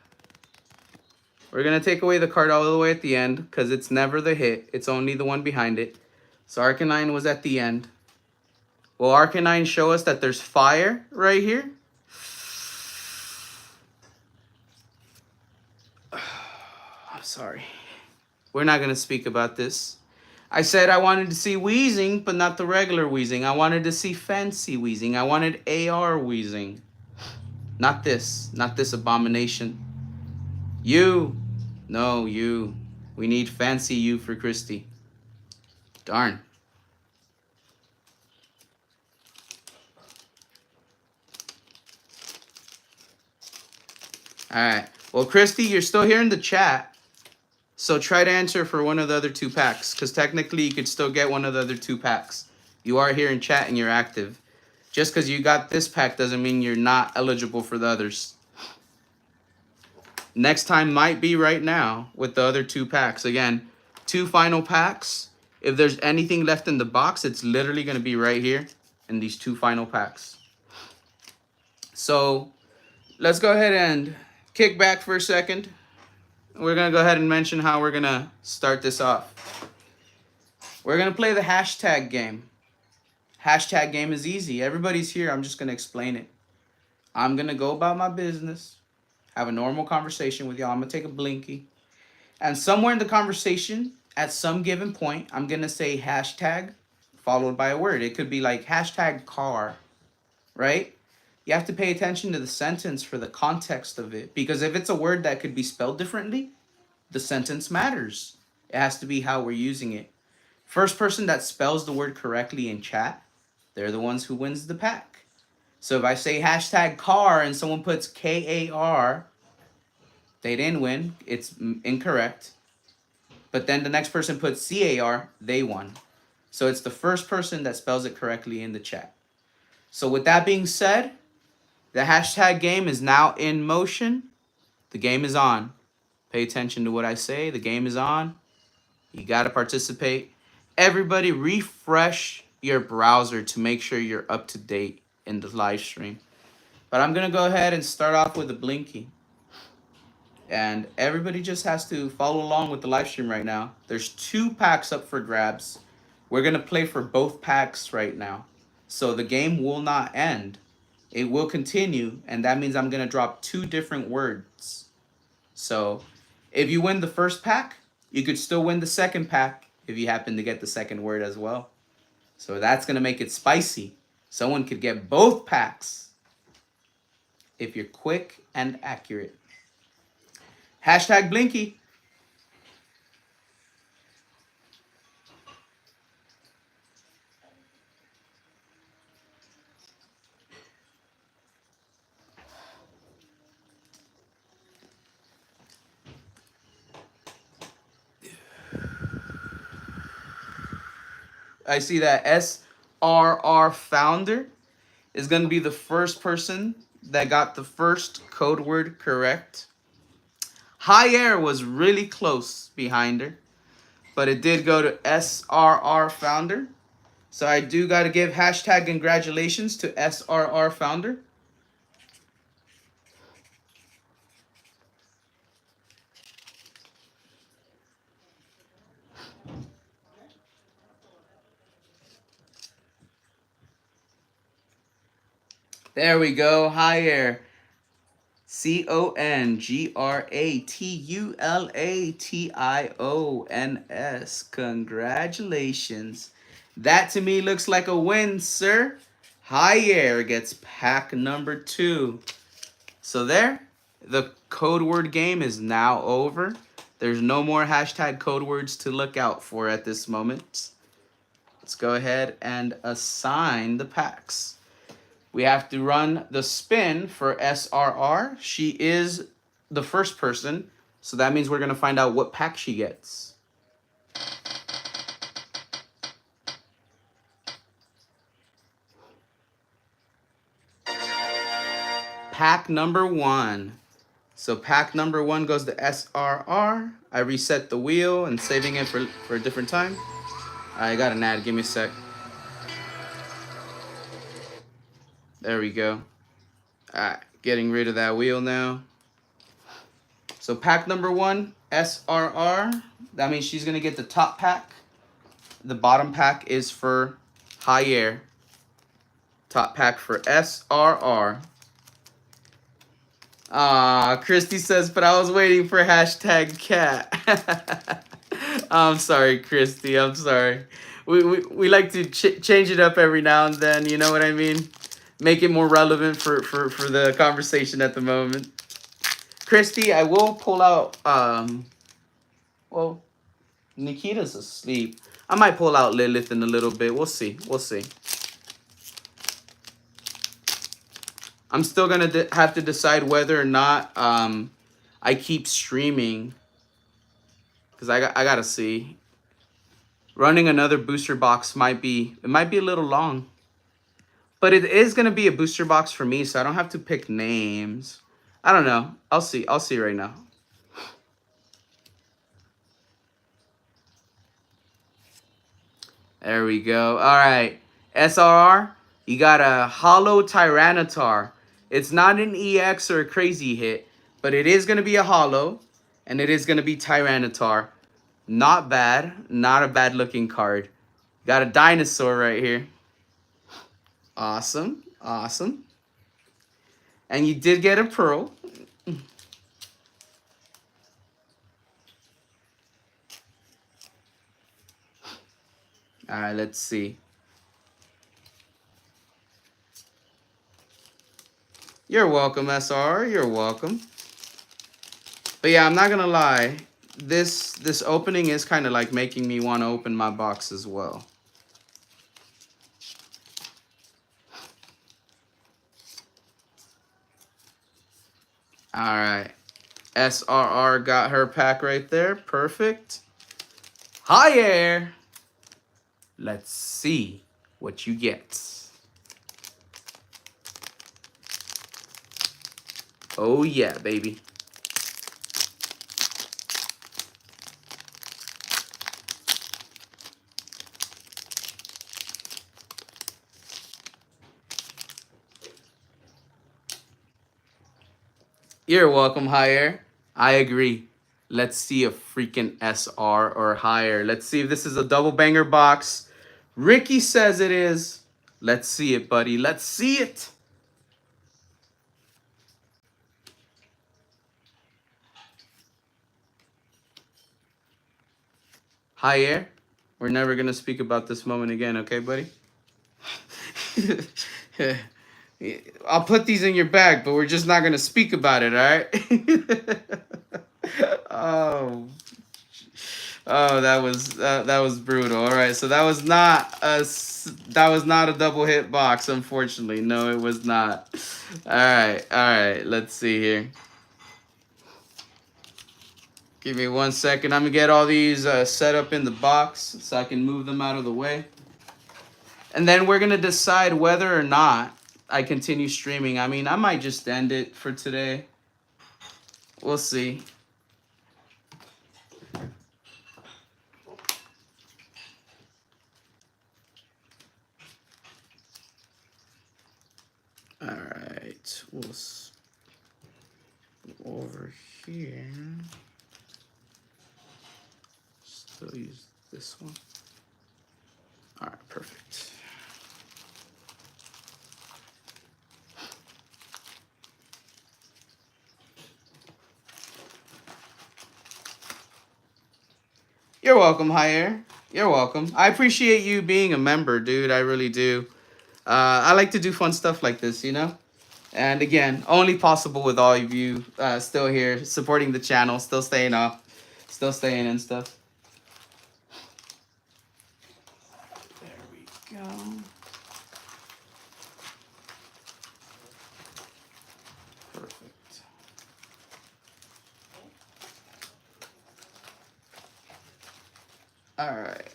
We're going to take away the card all the way at the end because it's never the hit. It's only the one behind it. So Arcanine was at the end. Will Arcanine show us that there's fire right here? I'm sorry. We're not going to speak about this. I said I wanted to see wheezing, but not the regular wheezing. I wanted to see fancy wheezing. I wanted AR wheezing. Not this. Not this abomination. You. No, you. We need fancy you for Christy. Darn. Alright. Well, Christy, you're still here in the chat. So try to answer for one of the other 2 packs. Because technically you could still get one of the other 2 packs. You are here in chat and you're active. Just because you got this pack doesn't mean you're not eligible for the others. Next time might be right now with the other 2 packs. Again, 2 final packs. If there's anything left in the box, it's literally going to be right here in these 2 final packs. So let's go ahead and kick back for a second. We're going to go ahead and mention how we're going to start this off. We're going to play the hashtag game. Hashtag game is easy. Everybody's here. I'm just going to explain it. I'm going to go about my business. Have a normal conversation with y'all. I'm going to take a blinky. And somewhere in the conversation, at some given point, I'm going to say hashtag followed by a word. It could be like hashtag car, right? You have to pay attention to the sentence for the context of it. Because if it's a word that could be spelled differently, the sentence matters. It has to be how we're using it. First person that spells the word correctly in chat, they're the ones who wins the pack. So if I say hashtag car and someone puts KAR, they didn't win. It's incorrect. But then the next person puts CAR, they won. So it's the first person that spells it correctly in the chat. So with that being said, the hashtag game is now in motion. The game is on. Pay attention to what I say. The game is on. You got to participate. everybody refresh your browser to make sure you're up to date in the live stream. But I'm going to go ahead and start off with the blinky. And everybody just has to follow along with the live stream right now. There's 2 packs up for grabs. We're going to play for both packs right now. So the game will not end. It will continue, and that means I'm going to drop 2 different words. So if you win the first pack, you could still win the second pack if you happen to get the second word as well. So that's going to make it spicy. Someone could get both packs if you're quick and accurate. Hashtag Blinky. I see that SRR Founder is going to be the first person that got the first code word correct. High Air was really close behind her, but it did go to SRR Founder. So I do got to give hashtag congratulations to SRR Founder. There we go. High Air. CONGRATULATIONS. Congratulations. That to me looks like a win, sir. High Air gets pack number 2. So there, the code word game is now over. There's no more hashtag code words to look out for at this moment. Let's go ahead and assign the packs. We have to run the spin for SRR. She is the first person, so that means we're going to find out what pack she gets. Pack number 1. So pack number 1 goes to SRR. I reset the wheel and saving it for a different time. I got an ad. Give me a sec. There we go. Alright, getting rid of that wheel now. So pack number 1, SRR. That means she's going to get the top pack. The bottom pack is for High Air. Top pack for SRR. Christy says, but I was waiting for hashtag cat. I'm sorry, Christy. I'm sorry. We like to change it up every now and then. You know what I mean? Make it more relevant for the conversation at the moment. Christy, I will pull out, well, Nikita's asleep. I might pull out Lilith in a little bit. We'll see. We'll see. I'm still going to have to decide whether or not I keep streaming. Because I got to see. Running another booster box might be a little long. But it is going to be a booster box for me, so I don't have to pick names. I don't know. I'll see. I'll see right now. There we go. All right. SRR, you got a Hollow Tyranitar. It's not an EX or a crazy hit, but it is going to be a Hollow, and it is going to be Tyranitar. Not bad. Not a bad looking card. Got a dinosaur right here. Awesome. Awesome. And you did get a Pearl. All right, let's see. You're welcome, SR. You're welcome. But yeah, I'm not gonna lie. This opening is kind of like making me want to open my box as well. All right. SRR got her pack right there. Perfect. High Air. Let's see what you get. Oh yeah, baby. You're welcome, higher. I agree. Let's see a freaking SR or higher. Let's see if this is a double banger box. Ricky says it is. Let's see it, buddy. Let's see it. Higher. We're never going to speak about this moment again, okay, buddy? I'll put these in your bag, but we're just not going to speak about it, all right? Oh, that was brutal. All right, so that was not a double hit box, unfortunately. No, it was not. All right. Let's see here. Give me 1 second. I'm gonna get all these set up in the box so I can move them out of the way, and then we're gonna decide whether or not I continue streaming. I mean, I might just end it for today. We'll see. All right, we'll over here. Still use this one. All right, perfect. You're welcome, Hire. You're welcome. I appreciate you being a member, dude. I really do. I like to do fun stuff like this, you know? And again, only possible with all of you still here, supporting the channel, still staying up, still staying and stuff. There we go. Perfect. All right.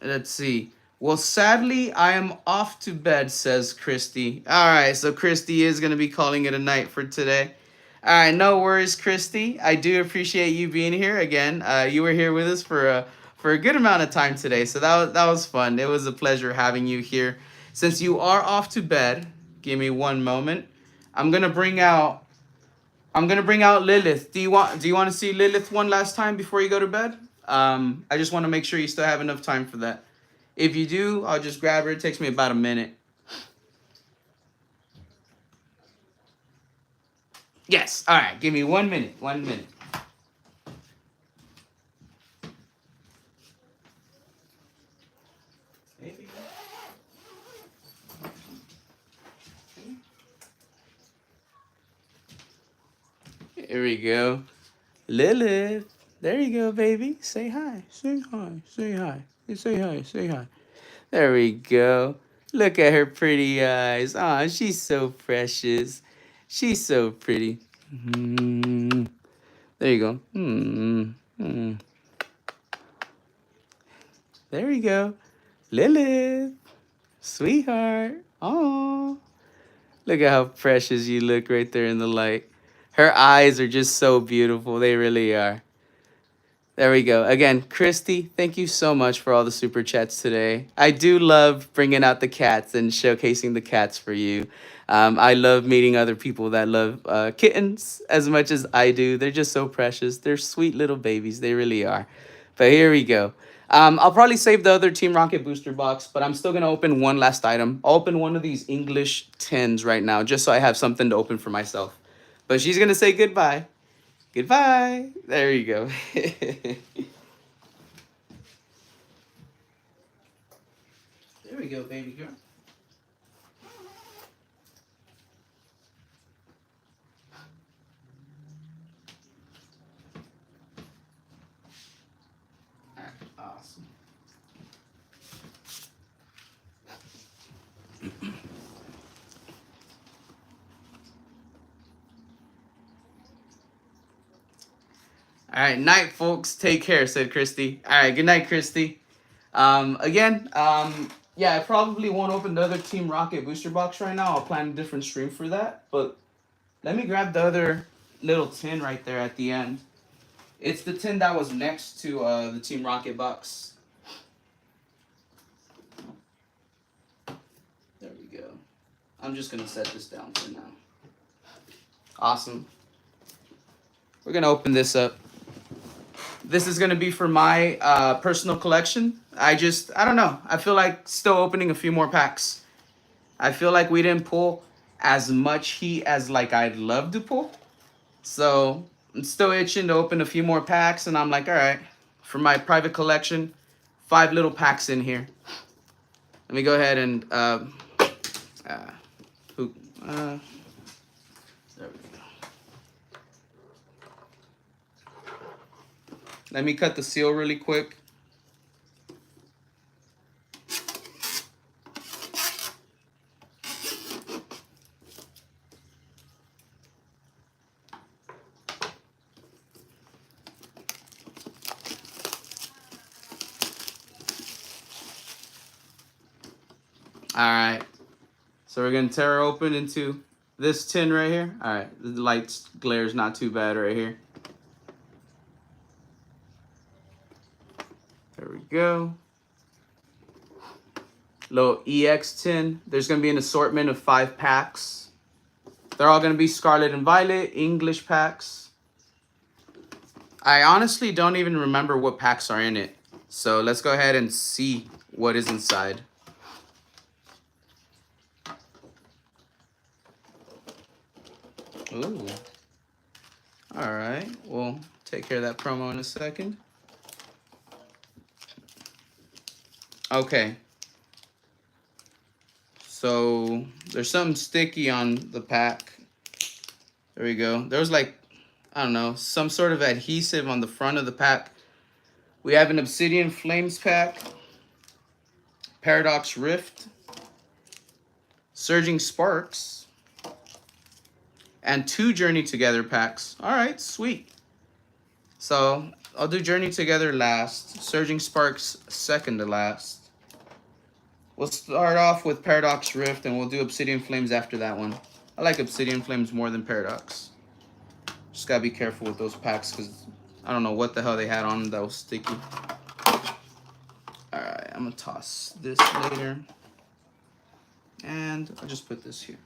Let's see. Well, sadly, I am off to bed, says Christy. All right, so Christy is going to be calling it a night for today. All right, no worries, Christy. I do appreciate you being here again. You were here with us for a good amount of time today, so that was fun. It was a pleasure having you here. Since you are off to bed, give me one moment. I'm gonna bring out Lilith. Do you want to see Lilith one last time before you go to bed? I just want to make sure you still have enough time for that. If you do, I'll just grab her. It takes me about a minute. Yes. All right. Give me 1 minute. 1 minute. Here we go. Lilith. There you go, baby. Say hi. Say hi. Say hi. Say hi. Say hi. There we go. Look at her pretty eyes. Aw, she's so precious. She's so pretty. Mm. There you go. There you go. Lilith. Sweetheart. Aw. Look at how precious you look right there in the light. Her eyes are just so beautiful. They really are. There we go. Again, Christy, thank you so much for all the super chats today. I do love bringing out the cats and showcasing the cats for you. I love meeting other people that love kittens as much as I do. They're just so precious. They're sweet little babies. They really are. But here we go. I'll probably save the other Team Rocket booster box, but I'm still going to open one last item. I'll open one of these English tins right now, just so I have something to open for myself. But she's going to say goodbye. Goodbye. There you go. There we go, baby girl. All right, awesome. All right, night, folks. Take care, said Christy. All right, good night, Christy. Yeah, I probably won't open the other Team Rocket booster box right now. I'll plan a different stream for that. But let me grab the other little tin right there at the end. It's the tin that was next to the Team Rocket box. There we go. I'm just gonna set this down for now. Awesome. We're gonna open this up. This is gonna be for my personal collection. I don't know. I feel like still opening a few more packs. I feel like we didn't pull as much heat as like I'd love to pull. So I'm still itching to open a few more packs, and I'm like, all right, for my private collection, 5 little packs in here. Let me go ahead and there we go. Let me cut the seal really quick. All right, so we're gonna tear open into this tin right here. All right, the light glare is not too bad right here. There we go. Little EX tin. There's gonna be an assortment of 5 packs. They're all gonna be Scarlet and Violet English packs. I honestly don't even remember what packs are in it. So let's go ahead and see what is inside. Ooh. All right, we'll take care of that promo in a second. Okay. So there's something sticky on the pack. There we go. There's like, I don't know, some sort of adhesive on the front of the pack. We have an Obsidian Flames pack, Paradox Rift, Surging Sparks, and 2 Journey Together packs. All right, sweet. So I'll do Journey Together last, Surging Sparks second to last. We'll start off with Paradox Rift, and we'll do Obsidian Flames after that one. I like Obsidian Flames more than Paradox. Just gotta be careful with those packs, because I don't know what the hell they had on them that was sticky. Alright, I'm gonna toss this later. And I'll just put this here.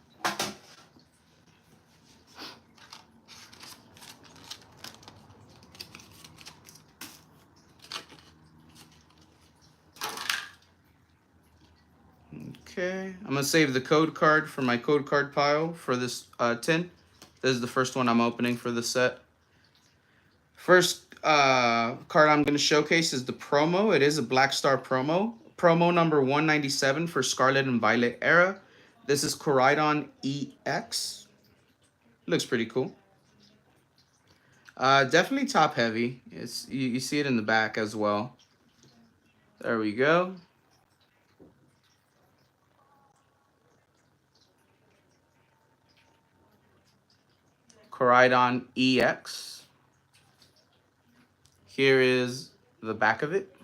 Okay, I'm gonna save the code card for my code card pile for this tin. This is the first one I'm opening for the set. First card I'm gonna showcase is the promo. It is a Black Star promo. Promo number 197 for Scarlet and Violet era. This is Coridon EX. Looks pretty cool. Definitely top heavy. It's you see it in the back as well. There we go. Coridon EX. Here is the back of it.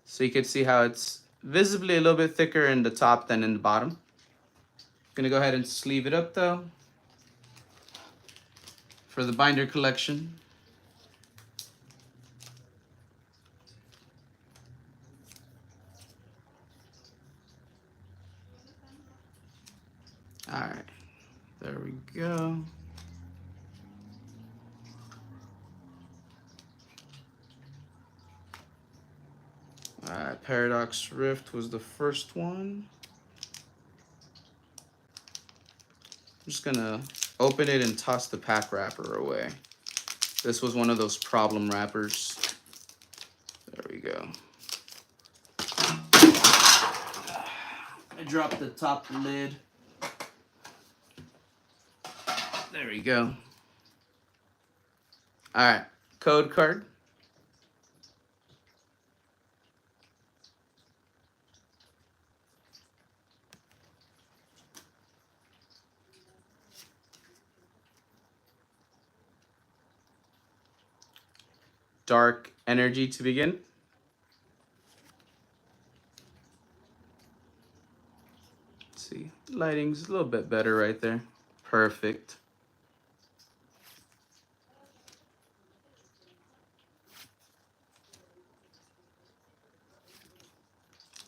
So you can see how it's visibly a little bit thicker in the top than in the bottom. Gonna go ahead and sleeve it up though for the binder collection. All right, there we go. Paradox Rift was the first one. I'm just gonna open it and toss the pack wrapper away. This was one of those problem wrappers. There we go. I dropped the top lid. There we go. All right, code card. Dark energy to begin. Let's see, lighting's a little bit better right there. Perfect.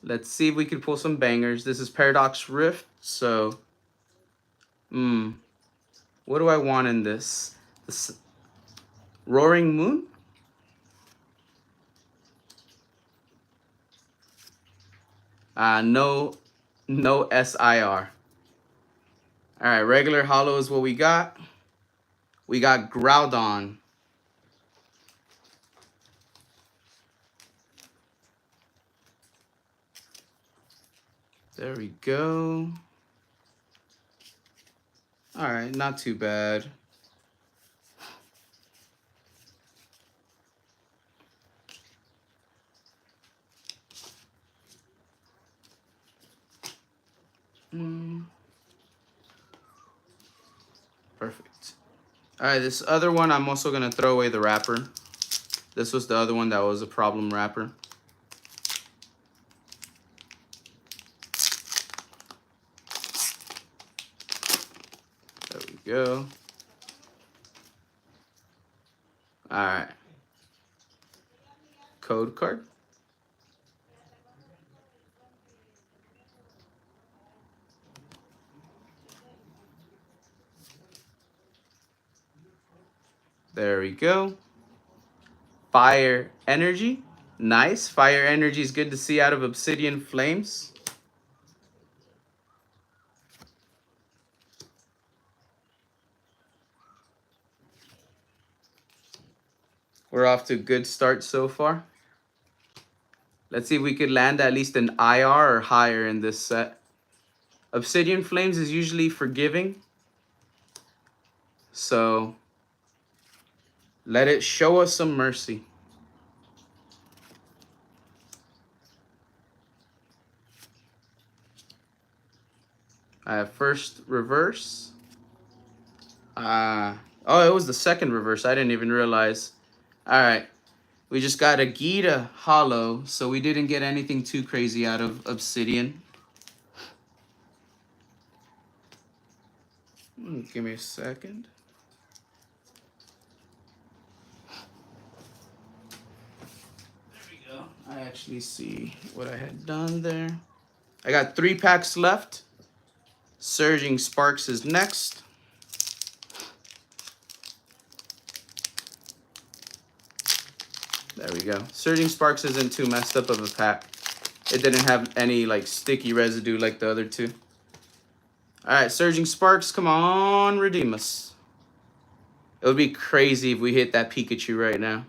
Let's see if we can pull some bangers. This is Paradox Rift. So, what do I want in this? This Roaring Moon? No SIR. All right, regular hollow is what we got. We got Groudon. There we go. All right, not too bad. Perfect. All right, this other one, I'm also gonna throw away the wrapper. This was the other one that was a problem wrapper. There we go. All right. Code card. There we go. Fire Energy. Nice. Fire Energy is good to see out of Obsidian Flames. We're off to a good start so far. Let's see if we could land at least an IR or higher in this set. Obsidian Flames is usually forgiving. So let it show us some mercy. I have first reverse. Oh, it was the second reverse. I didn't even realize. All right. We just got a Gita hollow, so we didn't get anything too crazy out of Obsidian. Give me a second. There we go. I actually see what I had done there. I got 3 packs left. Surging Sparks is next. There we go. Surging Sparks isn't too messed up of a pack. It didn't have any like sticky residue like the other two. All right, Surging Sparks, come on, redeem us. It would be crazy if we hit that Pikachu right now.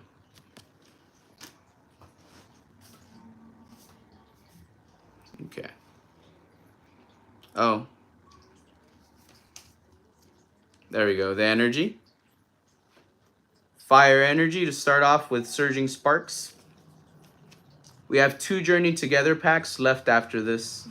Okay. Oh. There we go, the energy. Fire Energy to start off with Surging Sparks. We have 2 Journey Together packs left after this.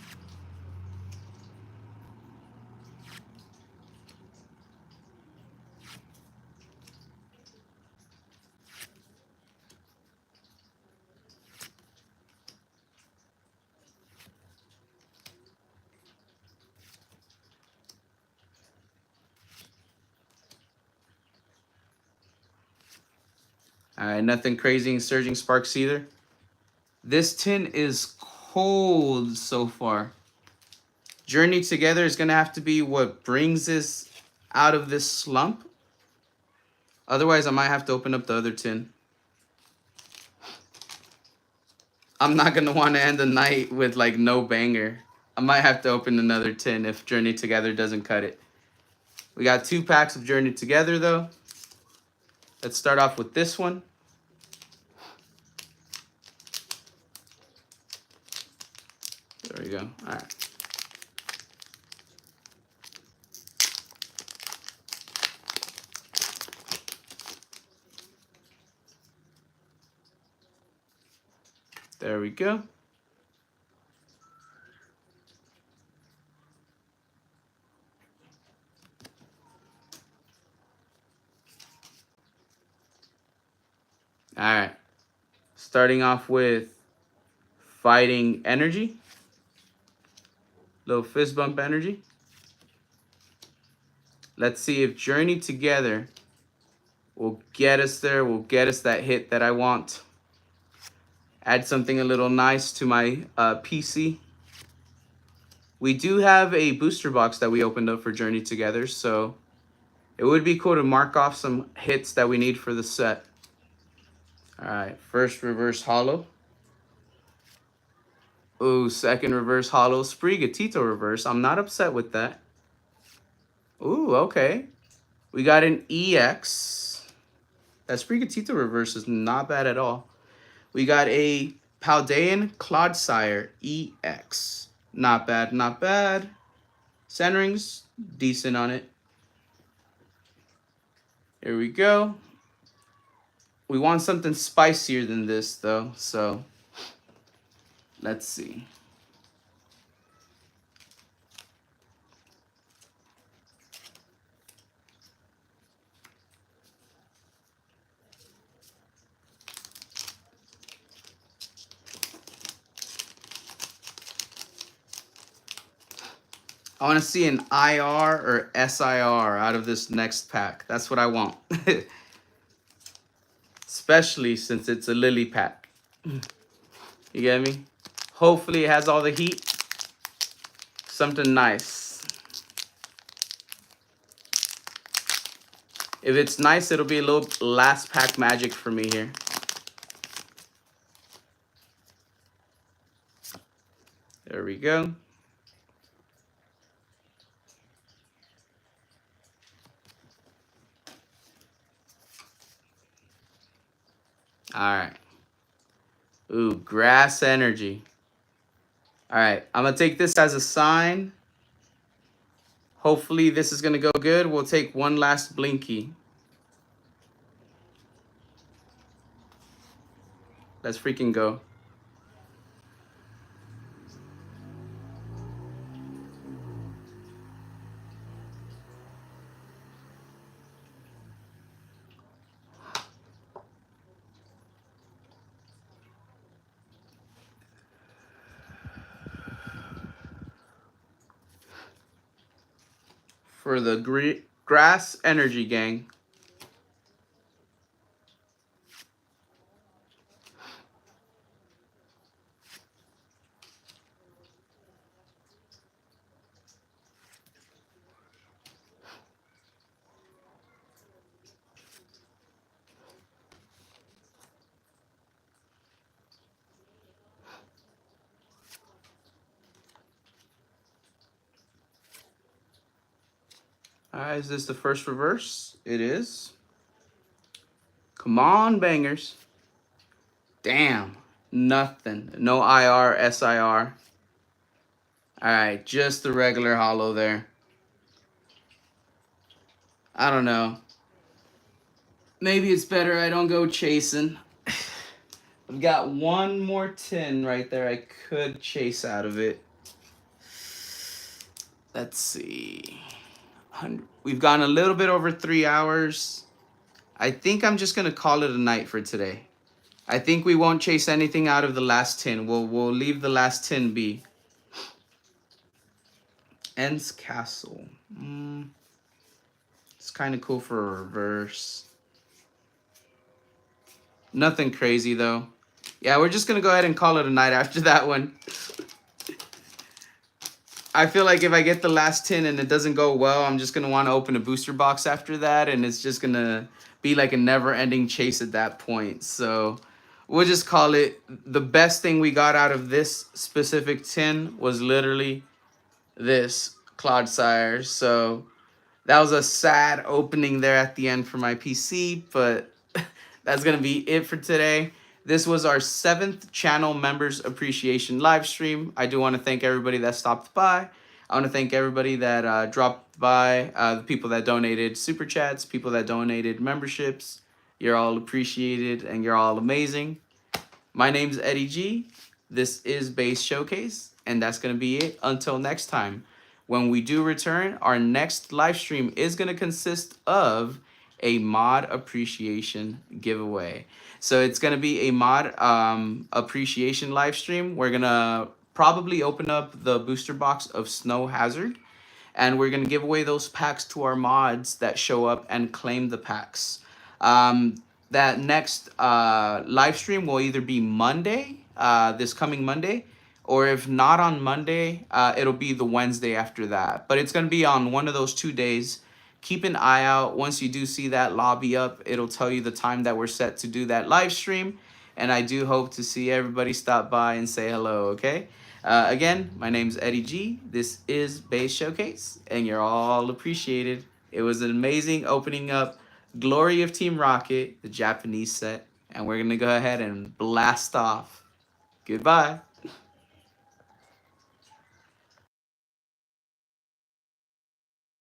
All right, nothing crazy in Surging Sparks either. This tin is cold so far. Journey Together is going to have to be what brings us out of this slump. Otherwise, I might have to open up the other tin. I'm not going to want to end the night with like no banger. I might have to open another tin if Journey Together doesn't cut it. We got 2 packs of Journey Together though. Let's start off with this one. There we go. All right. There we go. All right. Starting off with Fighting Energy. Little fist bump energy. Let's see if Journey Together will get us there, will get us that hit that I want. Add something a little nice to my PC. We do have a booster box that we opened up for Journey Together, so it would be cool to mark off some hits that we need for the set. All right, first reverse holo. Ooh, second reverse holo. Sprigatito reverse. I'm not upset with that. Ooh, okay. We got an EX. That Sprigatito reverse is not bad at all. We got a Paldean Clodsire EX. Not bad, not bad. Centering's decent on it. Here we go. We want something spicier than this, though, so let's see. I want to see an IR or SIR out of this next pack. That's what I want. Especially since it's a Lily pack. You get me? Hopefully it has all the heat. Something nice. If it's nice, it'll be a little last pack magic for me here. There we go. All right. Ooh, grass energy. All right, I'm gonna take this as a sign. Hopefully this is gonna go good. We'll take one last blinky. Let's freaking go. For the grass energy gang. All right, is this the first reverse? It is. Come on, bangers. Damn, nothing. No IR, SIR. All right, just the regular holo there. I don't know. Maybe it's better I don't go chasing. I've got one more tin right there I could chase out of it. Let's see. We've gone a little bit over 3 hours. I think I'm just gonna call it a night for today. I think we won't chase anything out of the last tin. We'll leave the last tin be. Ents Castle. It's kind of cool for a reverse. Nothing crazy though. Yeah, we're just gonna go ahead and call it a night after that one. I feel like if I get the last tin and it doesn't go well, I'm just gonna want to open a booster box after that, and it's just gonna be like a never-ending chase at that point. So we'll just call it. The best thing we got out of this specific tin was literally this Clodsire. So that was a sad opening there at the end for my PC, but that's gonna be it for today. This was our 7th channel members appreciation live stream. I do want to thank everybody that stopped by. I want to thank everybody that dropped by, the people that donated super chats, people that donated memberships. You're all appreciated and you're all amazing. My name's Eddie G. This is Base Showcase, and that's going to be it until next time. When we do return, our next live stream is going to consist of a mod appreciation giveaway. So it's going to be a mod appreciation live stream. We're going to probably open up the booster box of Snow Hazard, and we're going to give away those packs to our mods that show up and claim the packs. That next live stream will either be Monday, this coming Monday, or if not on Monday, it'll be the Wednesday after that. But it's going to be on one of those 2 days. Keep an eye out. Once you do see that lobby up, it'll tell you the time that we're set to do that live stream. And I do hope to see everybody stop by and say hello, okay? Again, my name's Eddie G. This is Base Showcase, and you're all appreciated. It was an amazing opening up Glory of Team Rocket, the Japanese set. And we're going to go ahead and blast off. Goodbye.